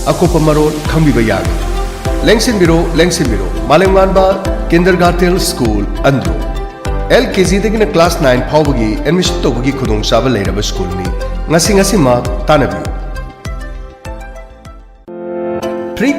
Akopa Marol Khambiba Yagi Lengsin Biro Malemganba Kindergarten School Andro LKG dagina class 9 phawbagi admission tobagi khudong chaba leiraba school ni ngasi ma tanabi free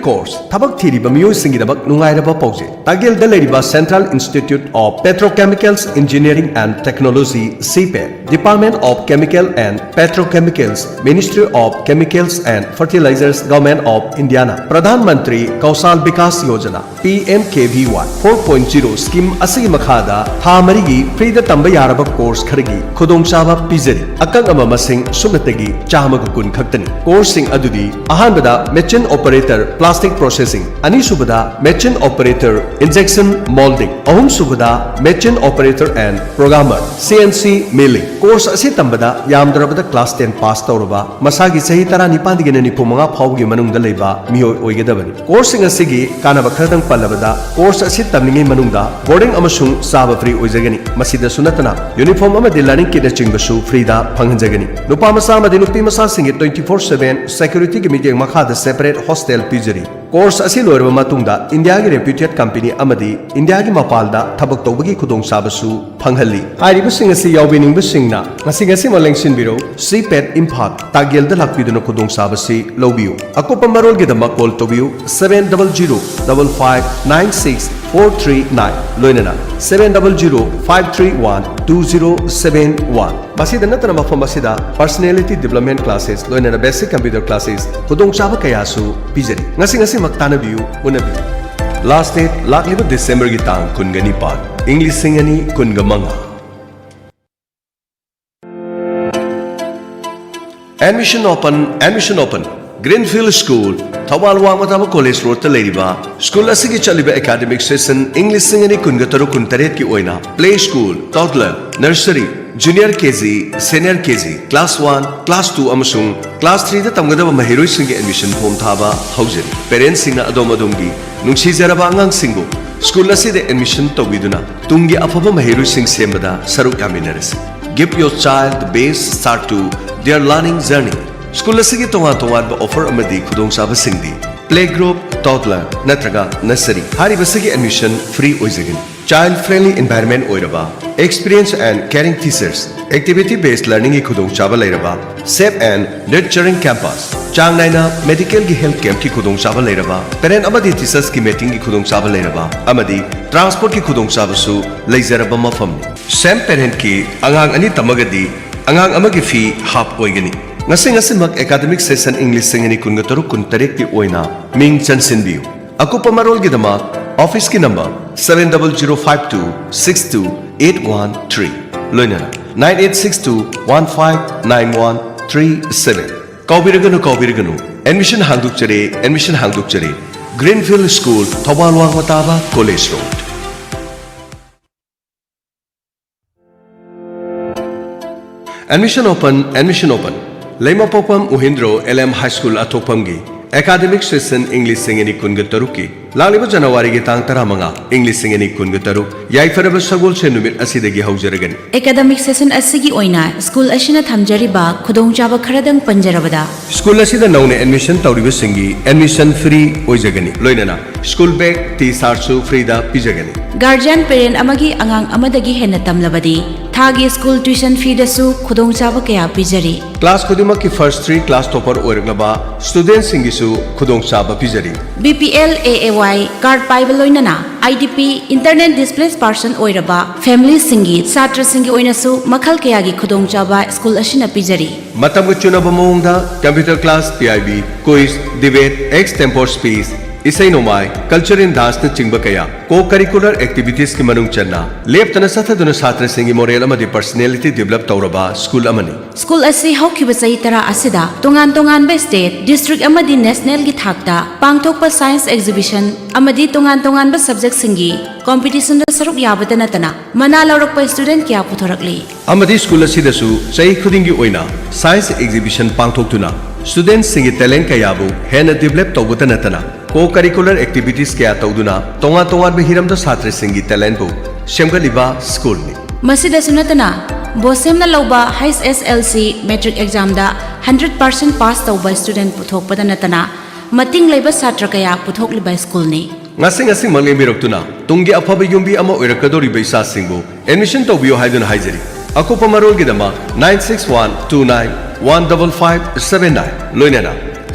course thabak thiri ba miyo singi dabak nungai raba pause tagel da leiriba Central Institute of Petrochemicals Engineering and Technology CPET Department of Chemical and Petrochemicals Ministry of Chemicals and Fertilizers Government of Indiana Pradhan Mantri Kausal Vikas Yojana PMKVY 4.0 scheme asigi makhada tha marigi free da tamba yaraba course kharagi khudong chaba pizari akang ama masing sugatagi chama kun khaktani course sing adudi ahanbada machine operator plastic processing ani subada machine operator injection molding ahum subada machine operator and programmer CNC milling course asi tambada yamdrabada class 10 pass tawraba masagi sahi tara nipan digena ni pumanga phawgi manungda leiba miyo oigedabani course sing asigi kanaba khadang pallabada course asi tamningi manungda boarding amasung saba free oijagani masida sunatana uniform amadi learning kit chingbasu free da phanghanjagani nupa masa amadi nupi masa singi 24/7 security ki meeting makhada separate hostel pizari course asi loirba matungda India gi reputed company amadi India gi mapalda thabak tawbagi khudong sabasu phanghalli hariba sing asi yawbining basingna ngasi malengsin biro CPET Imphal tagel da lakpiduna khudong sabasi lobiu akopa marol gi dama call tobiu 7005596 loinana 700531207 masida natana mafam masida personality development classes loinana basic computer classes khudong chaba kayasu pizari ngasi maktana biu unabi last date lakliba December gi tang kungani pat English singani kungamanga admission open Greenfield School Thawal Wangmatama College Road ta leiriba school asigi chaliba academic session English singani kungataru kuntaret ki oina play school toddler nursery junior KG senior KG class 1 class 2 amasung class 3 da tamgadaba mahiroi singi admission form thaba haujari parents singna adomadongi nungsi jaraba angang singbu school aside admission tawiduna tungi afaba mahiroi sing sembada saruk yaminarasi give your child the best start to their learning journey School asigi tonga ba offer amadi khudong saba singdi play group toddler natraga nursery hari basigi admission free oizagin child friendly environment oiraba experience and caring teachers activity based learning ki khudong saba lairaba safe and nurturing campus chang naina medical ki health camp ki khudong saba lairaba parent amadi teachers ki meeting ki khudong saba lairaba amadi transport ki khudong saba su leizaraba mafam same parent ki angang ani tamagadi angang amagi fee half oigani Ngasi-ngasimak academic session English singani kungataruk kuntarek ki oina ming chansinbiu. Akupa marol gidamak office ki number 70052628113 loinana 9862159137 Kaubiraganu admission hangdukchare Greenfield School Thawal Wangmataba College Road Admission open Lema Popam Uhindro LM High School Atopamgi Academic Session English Singani Kungataruki Laliba Janawari gi tang taramanga English Singani Kungataruk Yaifaraba Sagol Senumit Asidagi Haujaragan Academic Session Asigi Oina School Ashina Thamjariba Khudong Chaba Kharadang Panjarabada School Asida Naune admission Tauriba Singi admission free Oizagani Loinana School bag T-Sarsu free da Pijagani Guardian parent amagi angang amadagi henna tamlabadi Thagi school tuition fee dasu khudong chaba kaya pijari Class khudima ki first 3 class topper oiraglaba students singisu khudong chaba pijari BPL AAY card paibaloinana IDP internet displaced person oiraba family singi chatra singi oinasu makhal kaya gi khudong chaba school ashina pijari matam chunaba mongda computer class PIB quiz debate extempore speech isai nomai culture and dance na chingba kaya co-curricular activities ki manung channa leptana sathaduna satra singi moral amadi personality develop tawraba school amani School asi haukiba sahi tara asida tongan tongan ba state district amadi national gi thakta pangthokpa science exhibition amadi tongan tongan ba subject singi competition da saruk yabata natana mana lawrakpa student kya puthorakli amadi school asidasu sahi khudingi oina science exhibition pangthoktuna students singi talent kayabu hena develop tawbata natana co-curricular activities kaya tawduna tongan tongan ba hiram da satra singi talent bu semgaliba school ni masida sunatana Bosem na lauba high SLC metric exam da 100% pass tawba student puthok pada natana mating leiba satra kaya puthok liba school ni ngasing mangle miroktuna tunggi aphaba yumbi ama oirakadori beisa singbu admission tawbiyo haiduna haijari akopa marol gidama 9612915579 loinana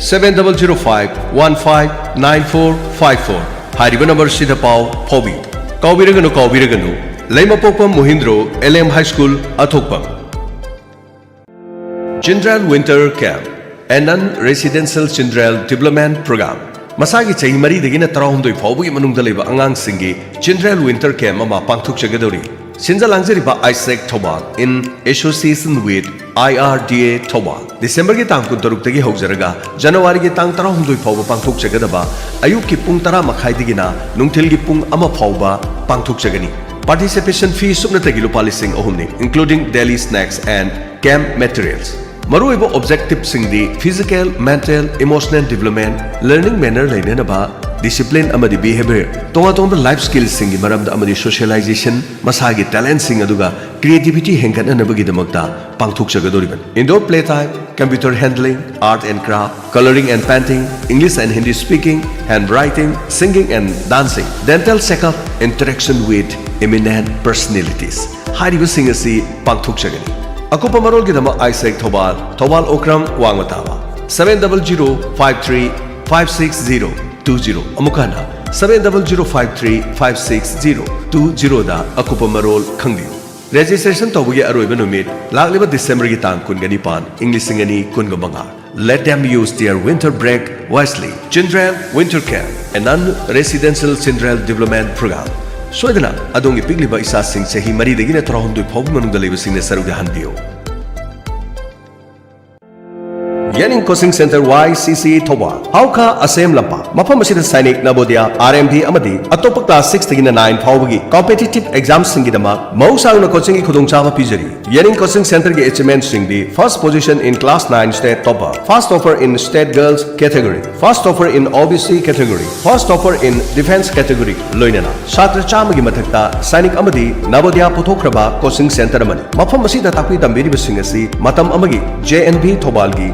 7005159454 hariba number sida paw phobi kawbiraganu Laimapokpam Mohindro LM High School Athokpam Chindral Winter Camp and Non-Residential Chindral Development Program Masagi chahi mari dagina tarahumdoi phawbugi manungda leba angang singi Chindral Winter Camp ama pangthok chagadori Sinja langzariba Isaac Thobal in association with IRDA Thobal December ki tang 16 tagi hawjaraga January ki tang 16 phawba pangthok chagadaba ayuk ki pung 10 makhai digina nungthil ki pung ama phawba pangthok chagani Participation fee subnatagi lupa lising ohumni, including daily snacks and camp materials. Maruibo objective singdi physical, mental, emotional development, learning manner lainana ba, discipline amadi behavior, tonga life skills singi maramda amadi socialization, masagi talent sing aduga creativity hengkana nabagi damakta pangthuk chagadoriban. Indoor playtime, computer handling, art and craft, coloring and painting, English and Hindi speaking, handwriting, singing and dancing, dental checkup, interaction with eminent personalities. Hariba singasi pangthuk chagani. Akopa marol gidama Isaac Thobal Okram Wangmatawa 70053560020 amukana 70053560020 da akopa marol khangdi. Registration tawbugi aroiba numit lagliba December gi tang kungani pan English singani kungabanga. Let them use their winter break wisely. Chindral Winter Camp and Non-Residential Chindral Development Program. Soidana adongi pigliba isa sing chahi mari dagina tarahumdoi phawbu manungda leiba singna saruga hanbiyo Yaning Coaching Center YCC Thobal Hauka Asem Lampa Mafam asida Sainik Navodaya RMD amadi atopa class 6 tagina 9 phawbagi competitive exams singidama mausangna coaching gi khudongchaba pijari Yaning Coaching Center gi achievement singdi first position in class 9 state topper first topper in state girls category first topper in OBC category first topper in defense category loinana satra chama gi mathakta Sainik amadi Navodaya puthokraba coaching center amani mafam asida takpi tambiri basingasi matam amagi JNB Thobal gi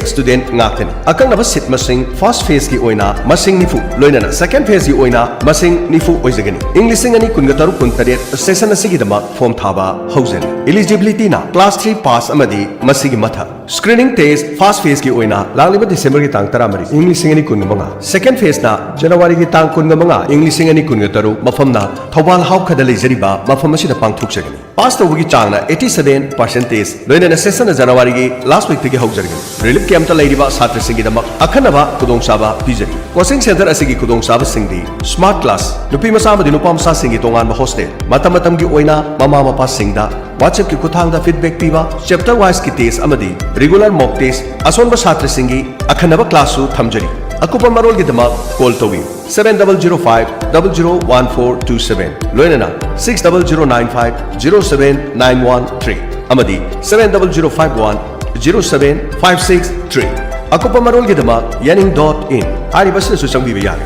student ngakani akang naba sit masing first phase ki oina masing nifu loinana second phase ki oina masing nifu oizagani English ngani kungataru kuntaret session asigi dama form thaba haujani eligibility na class 3 pass amadi masigi matha screening test first phase ki oina langliba December ki tang 10 English ngani kungamanga second phase na January ki tang kungamanga English ngani kungataru mafamna Thobal haukada leijariba mafam asida pangthuk chagani pass tawgi changna 87% loinana session na January ki last week tagi haujagani relief camp ta leiriba satra singi damak akhanaba kudong saba pijari coaching center asigi kudong saba singdi smart class nupi masa amadi nupa masa singi tongan ba hostel matam gi oina mama mapa singda WhatsApp ki kuthangda feedback piba chapter wise ki test amadi regular mock test asonba satra singi akhanaba class su thamjari akupa marol gi damak call towi 7005001427 loinana 6009507913 amadi 700510756 Akopa marol gidama yaning.in Ari basina susang bibiyag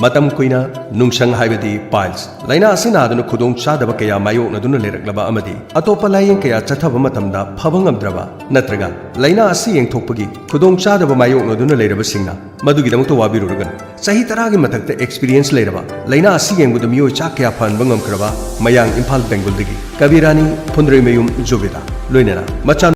Matam kuina nungsang haibadi piles laina asina aduna khudong chadaba kaya mayok na duna leraklaba amadi atopa layeng kaya chathaba matamda phabangamdraba natraga laina asi yengthokpagi khudong chadaba mayok na duna leraba singna madugidamto wabirurugan sahi taragi matakta experience leraba laina asi yengbuda miyo cha kaya phanbangam kraba mayang Imphal Bengal digi Kabirani Phundrei Mayum Jobita loinana machan